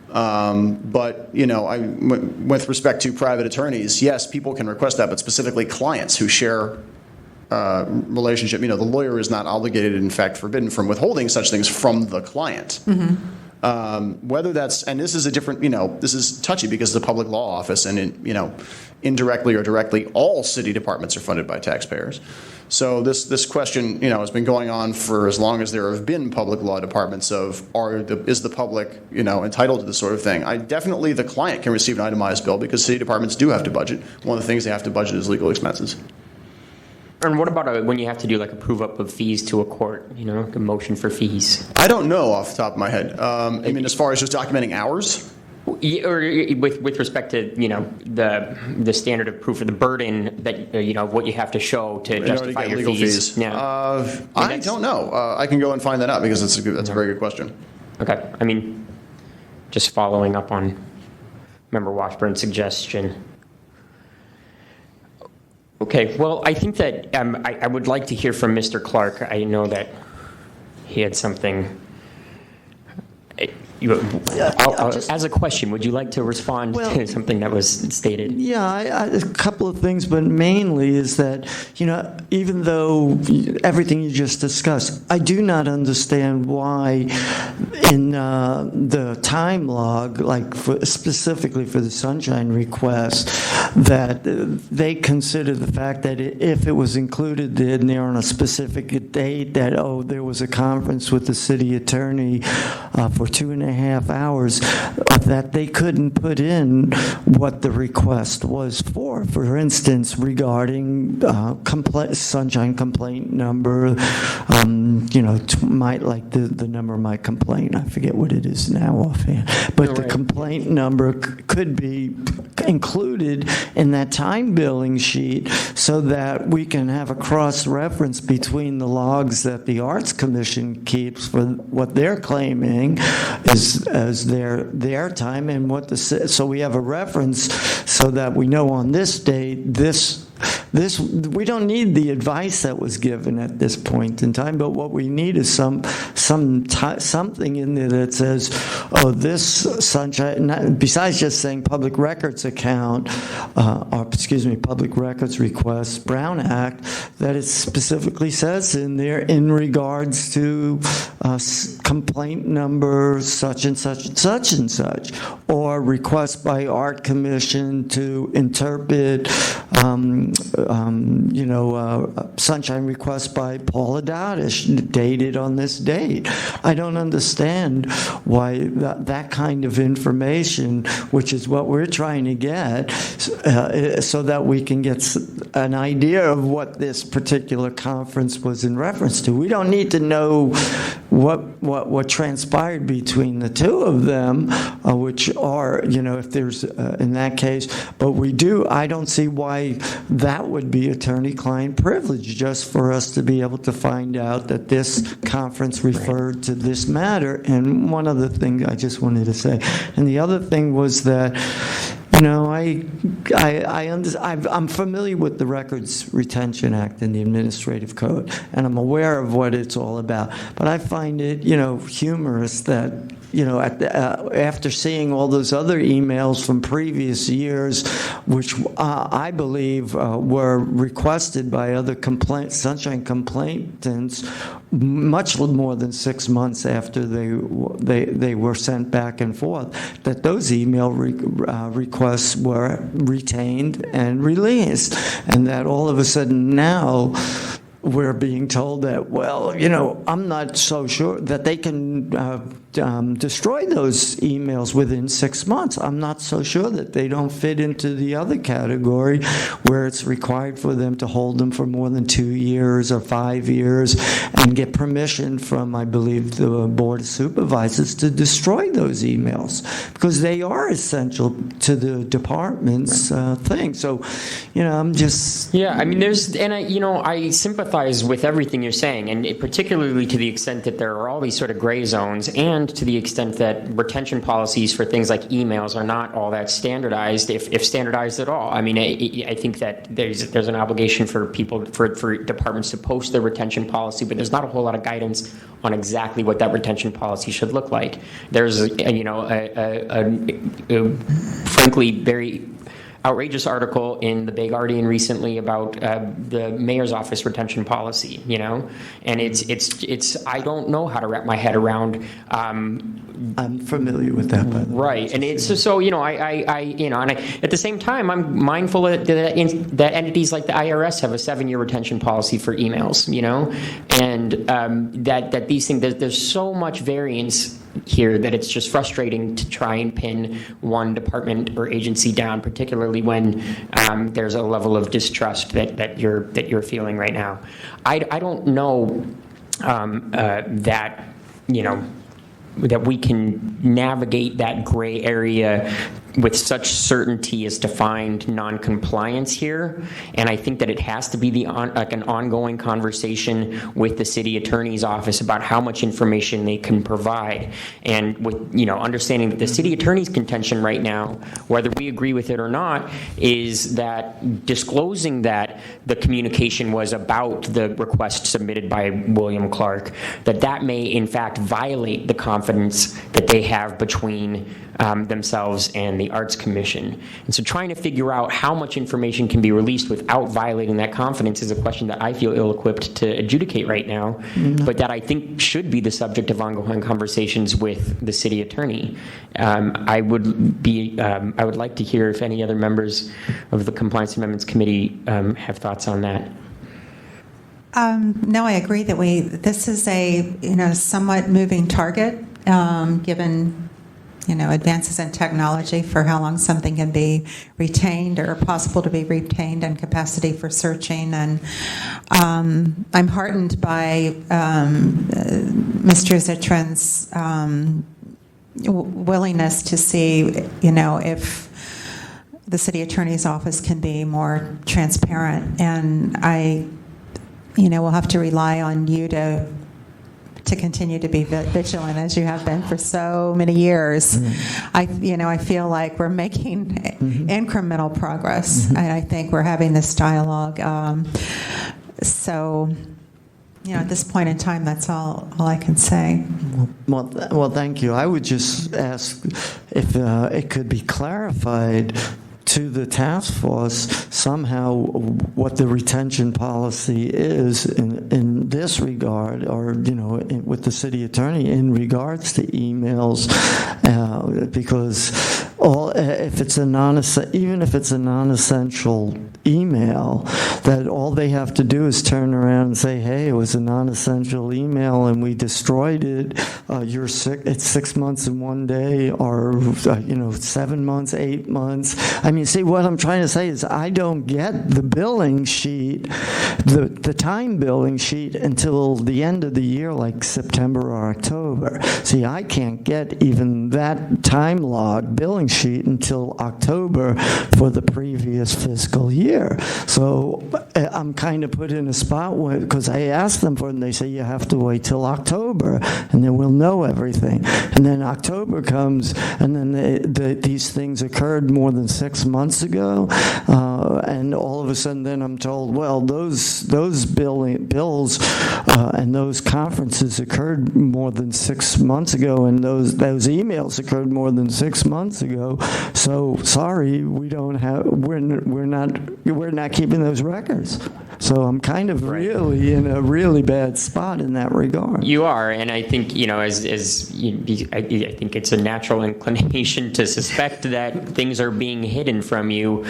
But, with respect to private attorneys, yes, people can request that, but specifically clients who share relationship. The lawyer is not obligated, in fact, forbidden from withholding such things from the client. Mm-hmm. Whether that's, and this is a different, this is touchy because it's a public law office, and indirectly or directly, all city departments are funded by taxpayers. So this question, has been going on for as long as there have been public law departments is the public, entitled to this sort of thing. Definitely the client can receive an itemized bill because city departments do have to budget. One of the things they have to budget is legal expenses. And what about when you have to do like a prove up of fees to a court, a motion for fees? I don't know off the top of my head. As far as just documenting hours? Or with respect to the standard of proof or the burden that what you have to show to justify your legal fees. Yeah. I don't know. I can go and find that out because that's a very good question. Okay. Just following up on Member Washburn's suggestion. Okay. Well, I think that I would like to hear from Mr. Clark. I know that he had something. As a question, would you like to respond to something that was stated? Yeah, a couple of things, but mainly is that, even though everything you just discussed, I do not understand why in the time log, specifically for the Sunshine request, that they consider the fact that if it was included in there on a specific date, that, there was a conference with the city attorney for 2.5 hours, that they couldn't put in what the request was for. For instance, regarding Sunshine complaint number, the number of my complaint, I forget what it is now offhand, but the complaint number could be included in that time billing sheet so that we can have a cross-reference between the logs that the Arts Commission keeps for what they're claiming as their time and so we have a reference so that we know on this date we don't need the advice that was given at this point in time, but what we need is something in there that says, this Sunshine, besides just saying public records account, public records request, Brown Act, that it specifically says in there in regards to complaint number such and such and such and such, or request by Art Commission to interpret Sunshine request by Paula Dodish, dated on this date. I don't understand why that kind of information, which is what we're trying to get, so that we can get an idea of what this particular conference was in reference to. We don't need to know what transpired between the two of them, which are, if there's, in that case, but we do. I don't see why that would be attorney-client privilege, just for us to be able to find out that this conference referred to this matter. And one other thing I just wanted to say, and the other thing was that, I'm familiar with the Records Retention Act and the Administrative Code, and I'm aware of what it's all about. But I find it, humorous that, after seeing all those other emails from previous years, which I believe were requested by other Sunshine complainants, much more than 6 months after they were sent back and forth, that those email requests were retained and released, and that all of a sudden now we're being told that, I'm not so sure that they can destroy those emails within 6 months. I'm not so sure that they don't fit into the other category where it's required for them to hold them for more than 2 years or 5 years and get permission from, I believe, the Board of Supervisors to destroy those emails because they are essential to the department's thing. So, I'm just... Yeah, I sympathize with everything you're saying, and particularly to the extent that there are all these sort of gray zones, and to the extent that retention policies for things like emails are not all that standardized, if standardized at all. I think that there's an obligation for departments to post their retention policy, but there's not a whole lot of guidance on exactly what that retention policy should look like. There's frankly very outrageous article in the Bay Guardian recently about the mayor's office retention policy, and it's I don't know how to wrap my head around. I'm familiar with that, by the way. Right, and it's so and at the same time, I'm mindful that entities like the IRS have a 7-year retention policy for emails, and that these things, there's so much variance here that it's just frustrating to try and pin one department or agency down, particularly when there's a level of distrust that you're feeling right now. I don't know that that we can navigate that gray area with such certainty as to find non-compliance here, and I think that it has to be an ongoing conversation with the city attorney's office about how much information they can provide, and with understanding that the city attorney's contention right now, whether we agree with it or not, is that disclosing that the communication was about the request submitted by William Clark, that may in fact violate the confidence that they have between themselves and the Arts Commission. And so trying to figure out how much information can be released without violating that confidence is a question that I feel ill-equipped to adjudicate right now, but that I think should be the subject of ongoing conversations with the city attorney. I would like to hear if any other members of the Compliance Amendments Committee have thoughts on that. No, I agree that this is a somewhat moving target, given advances in technology for how long something can be retained or possible to be retained, and capacity for searching. And I'm heartened by Mr. Zitron's willingness to see, if the city attorney's office can be more transparent. And we'll have to rely on you to continue to be vigilant, as you have been for so many years. I feel like we're making incremental progress, and I think we're having this dialogue. So, at this point in time, that's all I can say. Well, thank you. I would just ask if it could be clarified to the task force somehow what the retention policy is in this regard, or with the city attorney in regards to emails, because if it's even if it's a non-essential email, that all they have to do is turn around and say, hey, it was a non-essential email and we destroyed it. It's 6 months and 1 day, or 7 months, 8 months. I mean, see, what I'm trying to say is I don't get the billing sheet, the time billing sheet, until the end of the year, like September or October. See, I can't get even that time log billing sheet until October for the previous fiscal year. So I'm kind of put in a spot where, because I asked them for it, and they say you have to wait till October, and then we'll know everything. And then October comes, and then these things occurred more than 6 months ago, and all of a sudden then I'm told, well, those bills and those conferences occurred more than 6 months ago, and those emails occurred more than 6 months ago. So sorry, we're not keeping those records. So I'm kind of really in a really bad spot in that regard. You are, and I think I think it's a natural inclination to suspect that things are being hidden from you,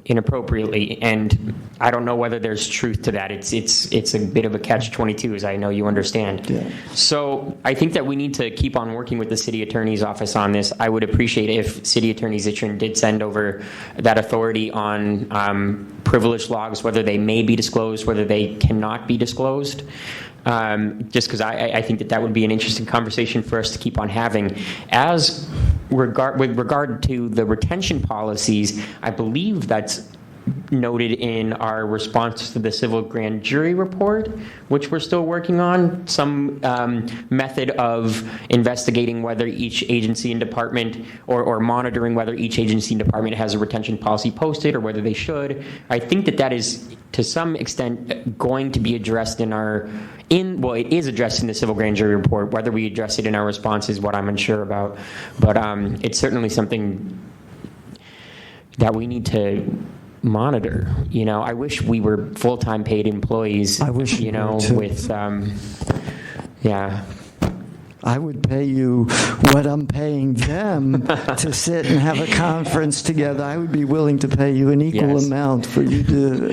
inappropriately. And I don't know whether there's truth to that. It's a bit of a catch-22, as I know you understand. Yeah. So I think that we need to keep on working with the city attorney's office on this. I would appreciate it if City Attorney Zitron did send over that authority on privilege logs, whether they may be disclosed, whether they cannot be disclosed. Just because I think that would be an interesting conversation for us to keep on having. With regard to the retention policies, I believe that's noted in our response to the civil grand jury report, which we're still working on, some method of investigating whether each agency and department, or monitoring whether each agency and department has a retention policy posted, or whether they should. I think that is to some extent going to be addressed it is addressed in the civil grand jury report. Whether we address it in our response is what I'm unsure about, but it's certainly something that we need to monitor. I wish we were full-time paid employees. I wish you were too. With, yeah. I would pay you what I'm paying them to sit and have a conference together. I would be willing to pay you an equal amount for you to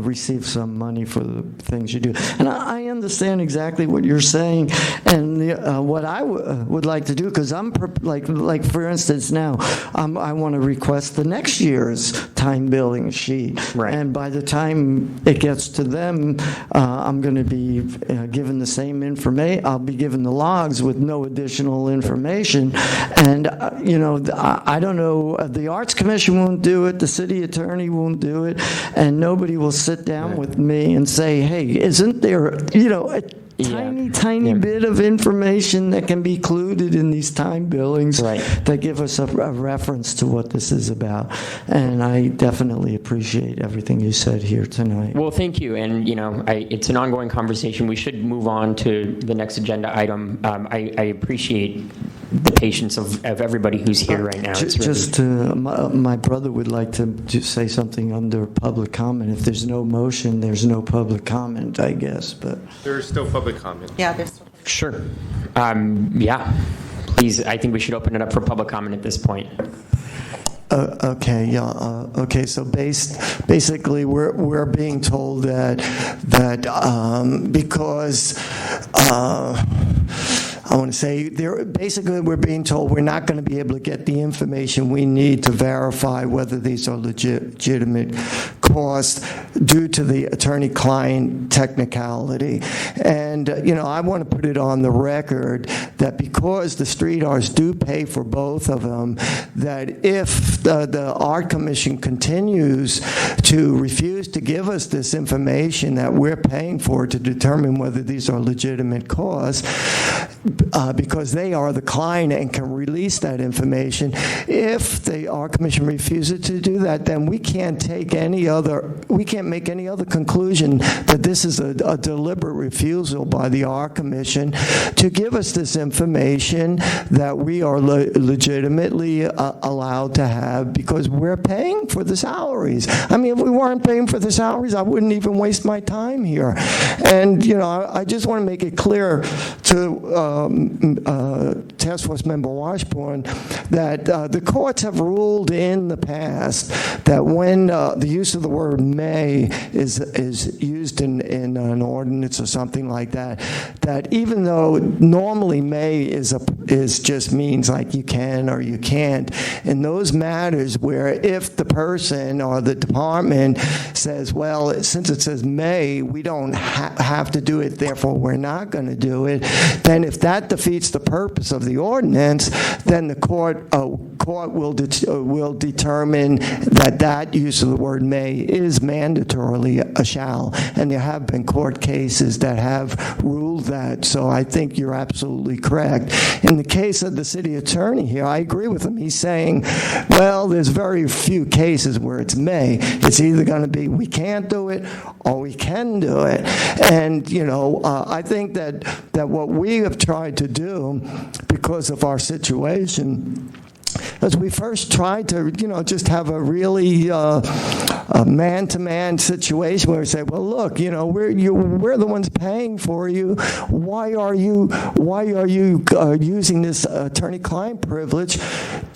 receive some money for the things you do. And I understand exactly what you're saying. And what I would like to do, because I'm like for instance now, I want to request the next year's time billing sheet. Right. And by the time it gets to them, I'm going to be given the same information. I'll be given the logs with no additional information. And, I don't know, the Arts Commission won't do it, the city attorney won't do it, and nobody will sit down with me and say, hey, isn't there, a tiny bit of information that can be included in these time billings that give us a reference to what this is about. And I definitely appreciate everything you said here tonight. Well, thank you. And, it's an ongoing conversation. We should move on to the next agenda item. I appreciate the patience of everybody who's here right now. My brother would like to just say something under public comment. If there's no motion, there's no public comment, I guess. But There's still public comment. Yeah, there's. Sure. Yeah. Please, I think we should open it up for public comment at this point. Okay, so basically we're being told that because I want to say basically we're being told we're not going to be able to get the information we need to verify whether these are legitimate costs due to the attorney-client technicality. And, I want to put it on the record that because the street arts do pay for both of them, that if the Art Commission continues to refuse to give us this information that we're paying for to determine whether these are legitimate costs, because they are the client and can release that information, if the Art Commission refuses to do that, then we can't make any other conclusion that this is a deliberate refusal by the Art Commission to give us this information that we are legitimately allowed to have because we're paying for the salaries. I mean, if we weren't paying for the salaries, I wouldn't even waste my time here. And, I just want to make it clear to Task Force Member Washburn that the courts have ruled in the past that when the use of the word may is used in an ordinance or something like that, that even though normally may is just means like you can or you can't, in those matters where if the person or the department says, well, since it says may, we don't have to do it, therefore we're not going to do it, then if that defeats the purpose of the ordinance, then the court will determine that use of the word may is mandatorily a shall. And there have been court cases that have ruled that. So I think you're absolutely correct. In the case of the city attorney here, I agree with him. He's saying, well, there's very few cases where it's may. It's either going to be we can't do it or we can do it. And, I think that what we have tried to do because of our situation as we first tried to, just have a really a man-to-man situation where we say, well, look, we're the ones paying for you. Why are you using this attorney-client privilege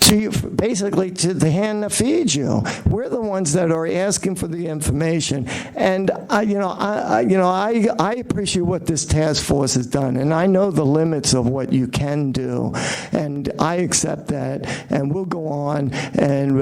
to basically to the hand that feeds you? We're the ones that are asking for the information, and I appreciate what this task force has done, and I know the limits of what you can do, and I accept that, and we'll go on, and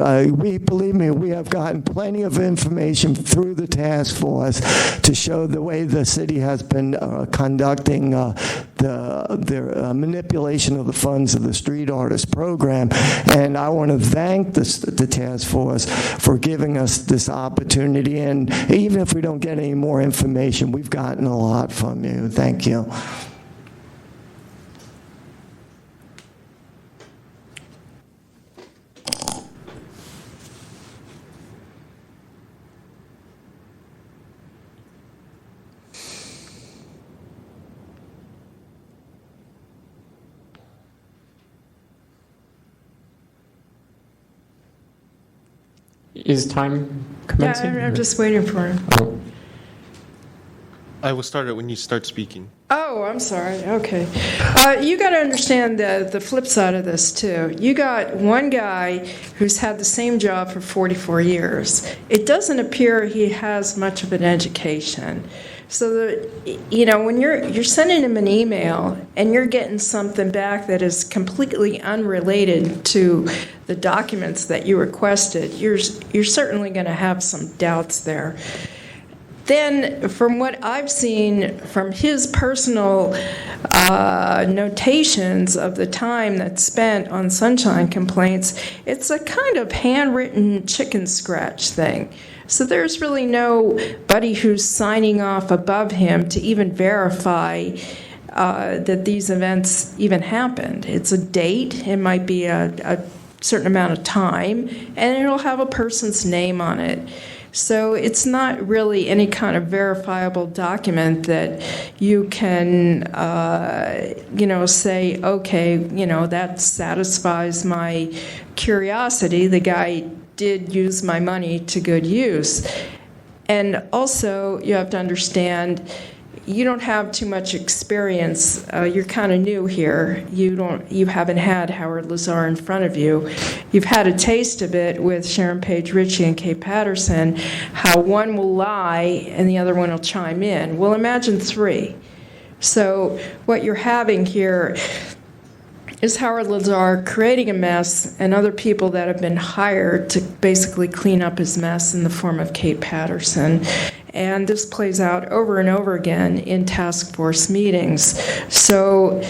believe me, we have gotten plenty of information through the task force to show the way the city has been conducting their manipulation of the funds of the street artist program. And I want to thank the task force for giving us this opportunity. And even if we don't get any more information, we've gotten a lot from you. Thank you. Is time Yeah, commencing? I'm just waiting for him. Oh, I will start it when you start speaking. Oh, I'm sorry. Okay. You got to understand the flip side of this, too. You got one guy who's had the same job for 44 years. It doesn't appear he has much of an education. So, when you're sending him an email and you're getting something back that is completely unrelated to the documents that you requested, you're certainly going to have some doubts there. Then, from what I've seen from his personal notations of the time that's spent on sunshine complaints, it's a kind of handwritten chicken scratch thing. So there's really nobody who's signing off above him to even verify that these events even happened. It's a date, it might be a certain amount of time, and it'll have a person's name on it. So it's not really any kind of verifiable document that you can, say, okay, that satisfies my curiosity. The guy did use my money to good use. And also, you have to understand, you don't have too much experience. You're kind of new here. You haven't had Howard Lazar in front of you. You've had a taste of it with Sharon Page Ritchie and Kay Patterson, how one will lie and the other one will chime in. Well, imagine three. So what you're having here is Howard Lazar creating a mess and other people that have been hired to basically clean up his mess in the form of Kate Patterson. And this plays out over and over again in task force meetings. So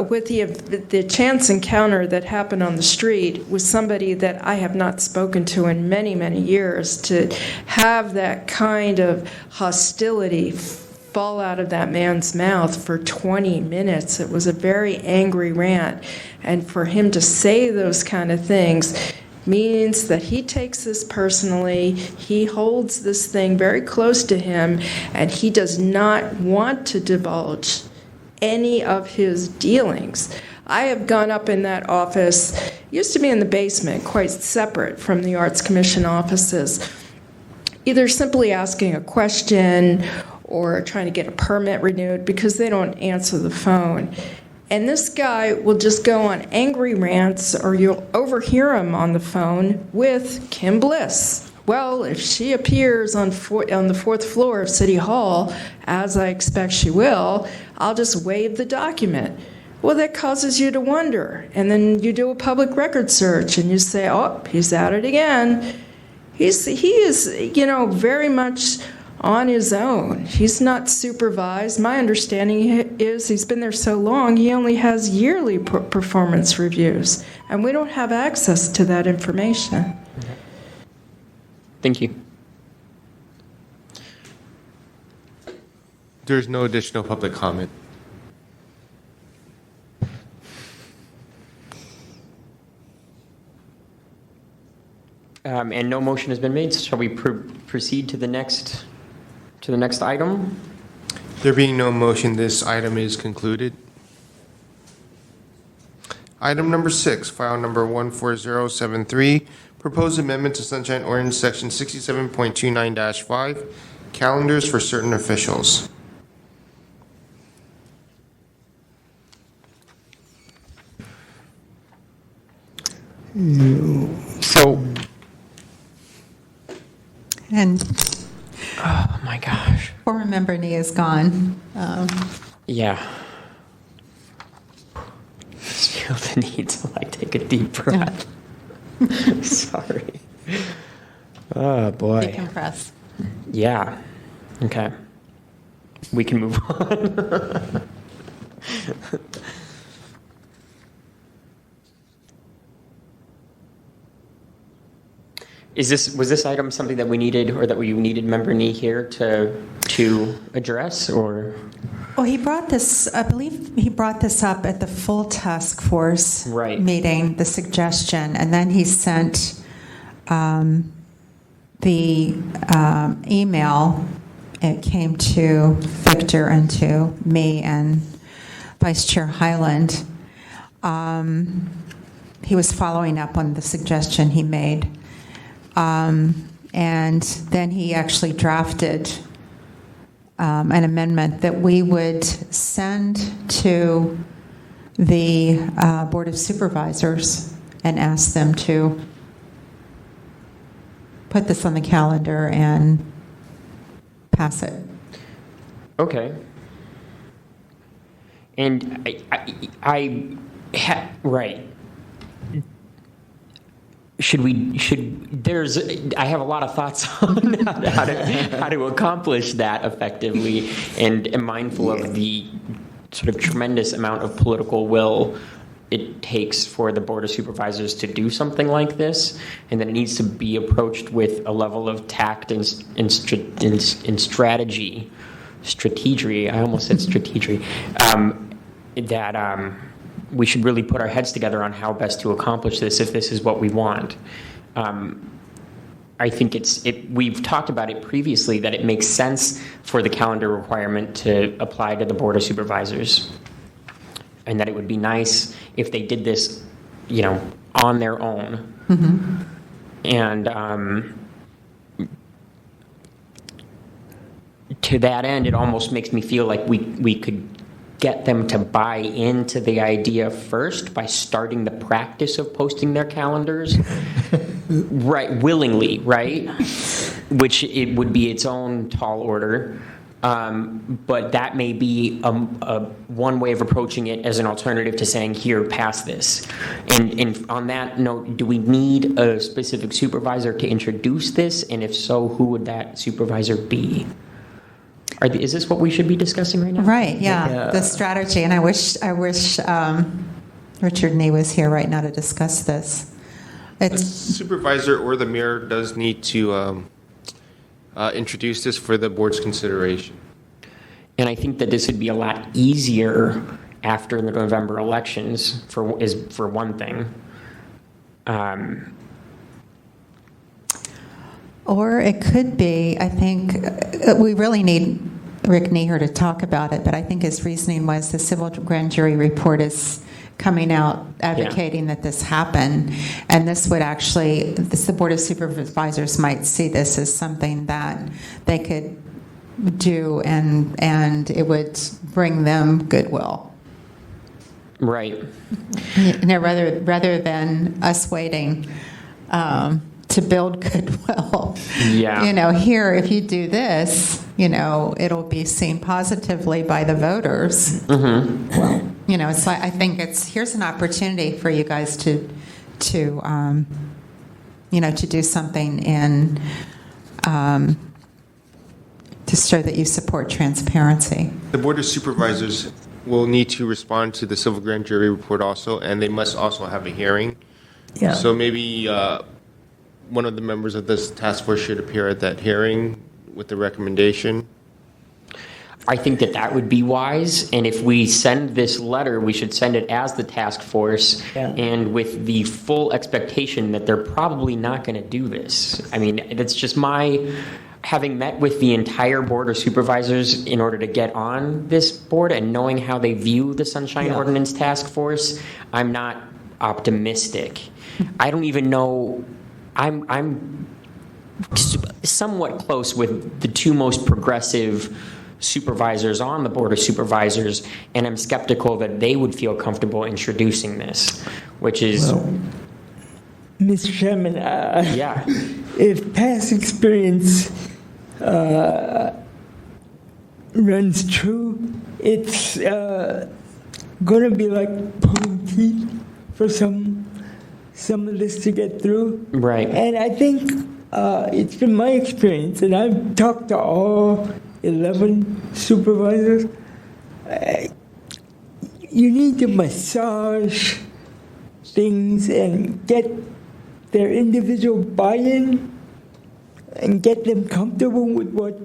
with the chance encounter that happened on the street with somebody that I have not spoken to in many, many years, to have that kind of hostility fall out of that man's mouth for 20 minutes. It was a very angry rant. And for him to say those kind of things means that he takes this personally, he holds this thing very close to him, and he does not want to divulge any of his dealings. I have gone up in that office, used to be in the basement, quite separate from the Arts Commission offices, either simply asking a question or trying to get a permit renewed because they don't answer the phone. And this guy will just go on angry rants, or you'll overhear him on the phone with Kim Bliss. Well, if she appears on the fourth floor of City Hall, as I expect she will, I'll just waive the document. Well, that causes you to wonder. And then you do a public record search, and you say, oh, he's at it again. He is, very much on his own. He's not supervised. My understanding is he's been there so long, he only has yearly performance reviews, and we don't have access to that information. thank you. There's no additional public comment. And no motion has been made, so shall we proceed to the next item? There being no motion, this item is concluded. Item number 6, file number 14073, proposed amendment to Sunshine Ordinance Section 67.29-5, calendars for certain officials. So, And oh my gosh. former member Nee is gone. Yeah. I just feel the need to take a deep breath. Sorry. Oh boy. Decompress. Yeah. Okay. We can move on. Was this item something that we needed, or that you needed Member Nee here to address, or? Well, he brought this, I believe he brought this up at the full task force meeting, the suggestion, and then he sent the email. It came to Victor and to me and Vice Chair Hyland. He was following up on the suggestion he made. And then he actually drafted an amendment that we would send to the Board of Supervisors and ask them to put this on the calendar and pass it. Okay. And right. I have a lot of thoughts on how to accomplish that effectively, and am mindful of the sort of tremendous amount of political will it takes for the Board of Supervisors to do something like this, and that it needs to be approached with a level of tact and strategy. I almost said strategy. That we should really put our heads together on how best to accomplish this if this is what we want. I think we've talked about it previously, that it makes sense for the calendar requirement to apply to the Board of Supervisors, and that it would be nice if they did this, on their own. Mm-hmm. And to that end, it almost makes me feel like we could get them to buy into the idea first by starting the practice of posting their calendars, right, willingly, right? Which it would be its own tall order. But that may be one way of approaching it as an alternative to saying, here, pass this. And on that note, do we need a specific supervisor to introduce this? And if so, who would that supervisor be? Is this what we should be discussing right now? Right, yeah, the strategy. And I wish Richard Nee was here right now to discuss this. The supervisor or the mayor does need to introduce this for the board's consideration. And I think that this would be a lot easier after the November elections, for one thing. Or it could be, I think, we really need Rick Nee here to talk about it, but I think his reasoning was the civil grand jury report is coming out advocating that this happen, and this would actually, the Board of Supervisors might see this as something that they could do, and it would bring them goodwill. Right. Rather than us waiting to build goodwill. Yeah. Here, if you do this, it'll be seen positively by the voters. Mm-hmm. Well, it's like, I think here's an opportunity for you guys to do something in to show that you support transparency. The Board of Supervisors will need to respond to the civil grand jury report also, and they must also have a hearing. Yeah. So maybe one of the members of this task force should appear at that hearing with the recommendation. I think that would be wise, and if we send this letter, we should send it as the task force, and with the full expectation that they're probably not going to do this. I mean, that's just having met with the entire Board of Supervisors in order to get on this board and knowing how they view the Sunshine Ordinance Task Force, I'm not optimistic. I don't even know. I'm somewhat close with the two most progressive supervisors on the Board of Supervisors, and I'm skeptical that they would feel comfortable introducing this, which is... Mr. Chairman, if past experience runs true, it's going to be like pulling teeth for some of this to get through. Right. And I think it's been my experience, and I've talked to all 11 supervisors. You need to massage things and get their individual buy-in and get them comfortable with what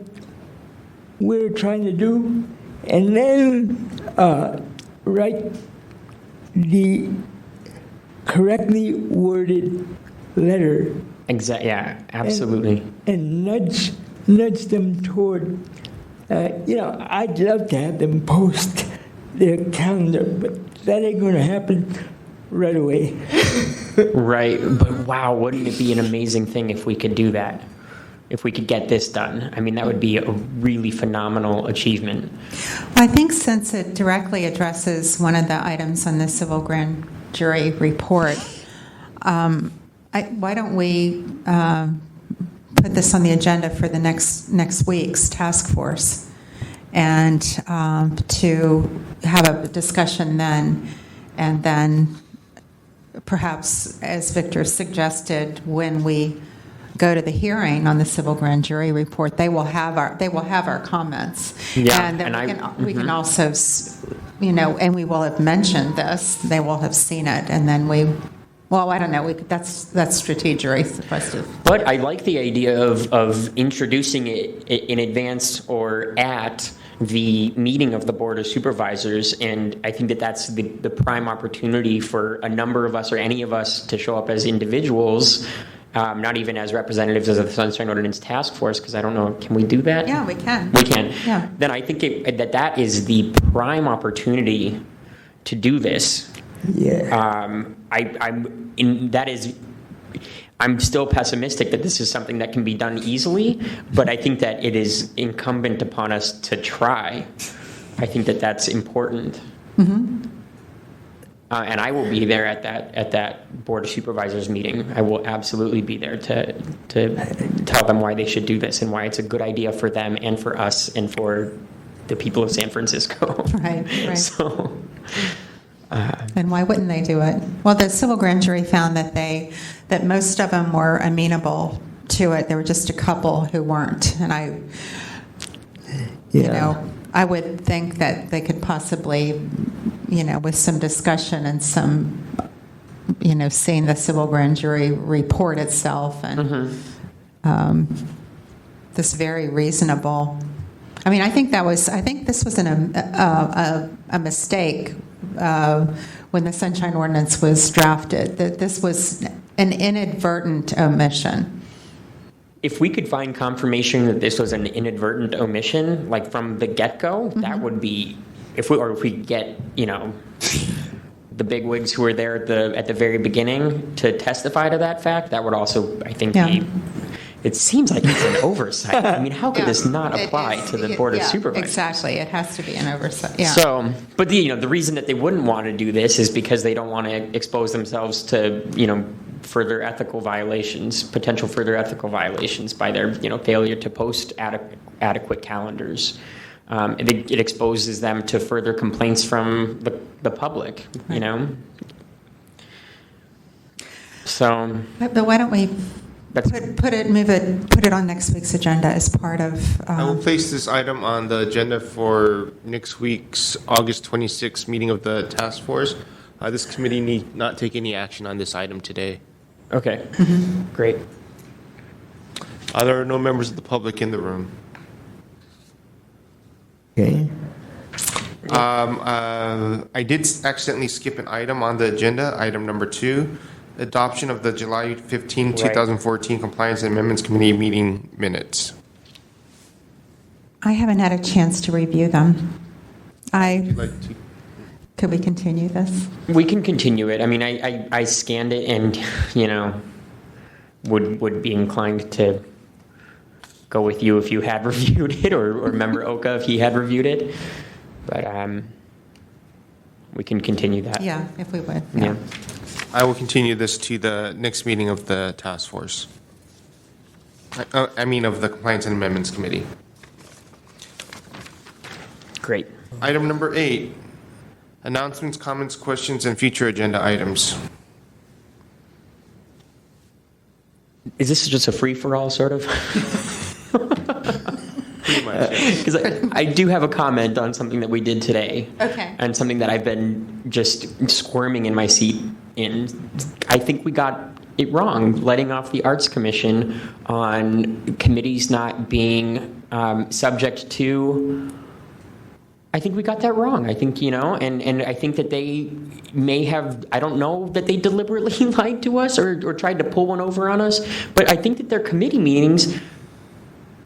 we're trying to do, and then write the correctly worded letter. Exactly. Yeah, absolutely. And nudge them toward. I'd love to have them post their calendar, but that ain't going to happen right away. Right, but wow, wouldn't it be an amazing thing if we could do that? If we could get this done? I mean, that would be a really phenomenal achievement. Well, I think since it directly addresses one of the items on the civil grand jury report, why don't we put this on the agenda for the next week's task force, and to have a discussion then, and then perhaps, as Victor suggested, when we go to the hearing on the civil grand jury report, they will have our comments. Yeah, and then and we can also, and we will have mentioned this. They will have seen it, and then I don't know. That's strategic question. But I like the idea of introducing it in advance or at the meeting of the Board of Supervisors, and I think that that's the prime opportunity for a number of us or any of us to show up as individuals, not even as representatives of the Sunshine Ordinance Task Force, because I don't know, can we do that? Yeah, we can. We can. Yeah. Then I think that is the prime opportunity to do this. Yeah. I'm still pessimistic that this is something that can be done easily, but I think that it is incumbent upon us to try. I think that that's important. Mm-hmm. And I will be there at that Board of Supervisors meeting. I will absolutely be there to tell them why they should do this and why it's a good idea for them and for us and for the people of San Francisco. Right. So. And why wouldn't they do it? Well, the civil grand jury found that most of them were amenable to it. There were just a couple who weren't, and I would think that they could possibly, with some discussion and some, seeing the civil grand jury report itself and this very reasonable. I mean, I think this was a mistake when the Sunshine Ordinance was drafted, that this was an inadvertent omission. If we could find confirmation that this was an inadvertent omission, like from the get-go, that would be, if we get, the bigwigs who were there at the very beginning to testify to that fact, that would also, I think, be. It seems like it's an oversight. I mean, how could this not apply to the Board of Supervisors? Exactly. It has to be an oversight. Yeah. So, but the reason that they wouldn't want to do this is because they don't want to expose themselves to, further ethical violations, potential further ethical violations by their, failure to post adequate calendars. It exposes them to further complaints from the public, So. But why don't we put it on next week's agenda as part of. I will place this item on the agenda for next week's August 26th meeting of the task force. This committee need not take any action on this item today. Okay, great. There are no members of the public in the room. Okay. I did accidentally skip an item on the agenda, item number 2, adoption of the July 15, 2014 Compliance and Amendments Committee meeting minutes. I haven't had a chance to review them. Could we continue this? We can continue it. I mean, I scanned it and, would be inclined to go with you if you had reviewed it, or Member Oka if he had reviewed it. But we can continue that. Yeah, if we would. Yeah. I will continue this to the next meeting of the task force. Of the Compliance and Amendments Committee. Great. Item number 8, announcements, comments, questions, and future agenda items. Is this just a free-for-all, sort of? Pretty much. Because I do have a comment on something that we did today. Okay. And something that I've been just squirming in my seat in. I think we got it wrong, letting off the Arts Commission on committees not being subject to. I think we got that wrong. I think, and I think that they may have, I don't know that they deliberately lied to us or tried to pull one over on us, but I think that their committee meetings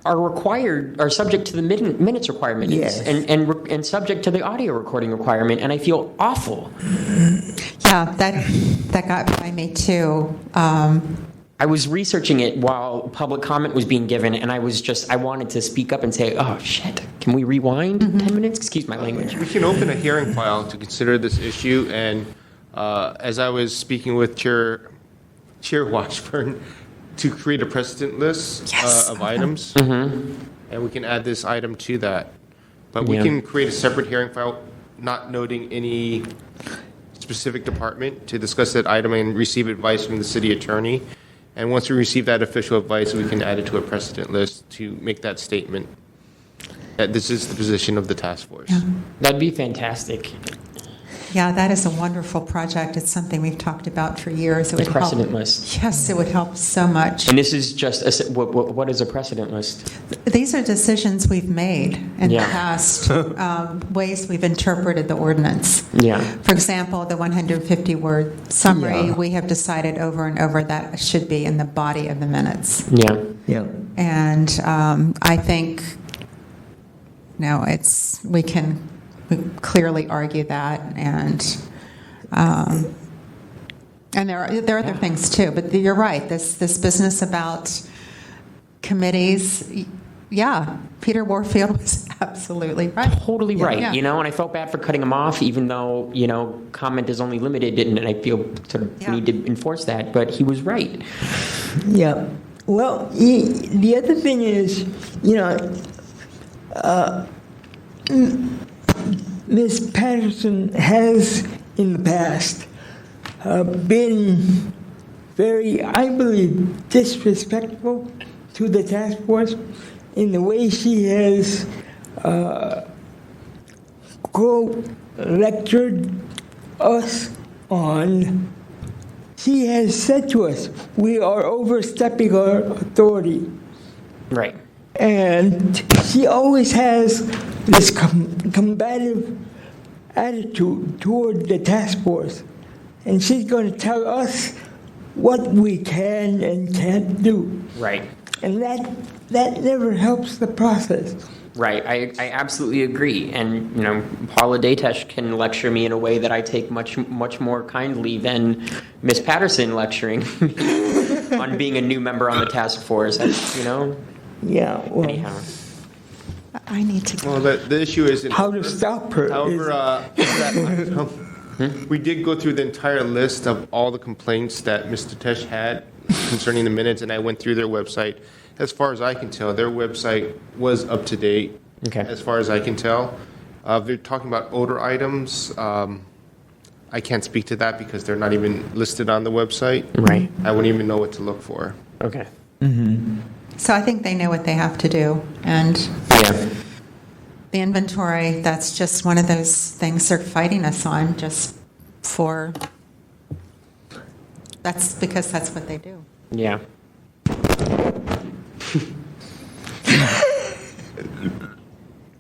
are subject to the minutes requirement. Yes. and subject to the audio recording requirement, and I feel awful. Yeah, Yeah, that got by me too. I was researching it while public comment was being given, and I wanted to speak up and say, oh, shit, can we rewind 10 minutes? Excuse my language. We can open a hearing file to consider this issue, and as I was speaking with Chair Washburn, to create a precedent list of items, and we can add this item to that. But we can create a separate hearing file, not noting any specific department, to discuss that item and receive advice from the city attorney. And once we receive that official advice, we can add it to a precedent list to make that statement that this is the position of the task force. Yeah. That'd be fantastic. Yeah, that is a wonderful project. It's something we've talked about for years. It would Precedent help. list. Yes, it would help so much. And this is just, what is a precedent list? These are decisions we've made in the past, ways we've interpreted the ordinance. Yeah. For example, the 150-word summary, we have decided over and over that should be in the body of the minutes. Yeah. Yeah. And I think, we clearly argue that, and there are other things too. But you're right. This business about committees. Yeah, Peter Warfield was absolutely right. Totally right. Yeah. And I felt bad for cutting him off, even though comment is only limited, and I feel sort of need to enforce that. But he was right. Yeah. Well, the other thing is, Ms. Patterson has, in the past, been very, I believe, disrespectful to the task force in the way she has, quote, lectured us on. She has said to us, we are overstepping our authority. Right. And she always has this combative attitude toward the task force. And she's going to tell us what we can and can't do. Right. And that never helps the process. Right. I absolutely agree. And, Paula Datesh can lecture me in a way that I take much more kindly than Ms. Patterson lecturing on being a new member on the task force, Yeah, well, Anyhow. I need to. Well, the issue is how to stop her. However, we did go through the entire list of all the complaints that Mr. Tesh had concerning the minutes, and I went through their website. As far as I can tell, their website was up to date. Okay. As far as I can tell, they're talking about odor items. I can't speak to that because they're not even listed on the website. Right. I wouldn't even know what to look for. Okay. So I think they know what they have to do, and the inventory, that's just one of those things they're fighting us on that's because that's what they do. Yeah.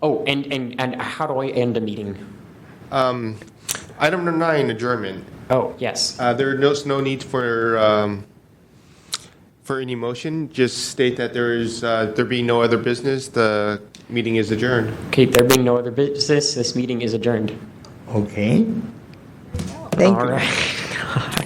Oh, and how do I end a meeting? Item number 9, adjournment. Oh, yes. There is no need for any motion. Just state that there being no other business, the meeting is adjourned. Okay, there being no other business, this meeting is adjourned. Okay. Thank All you. right.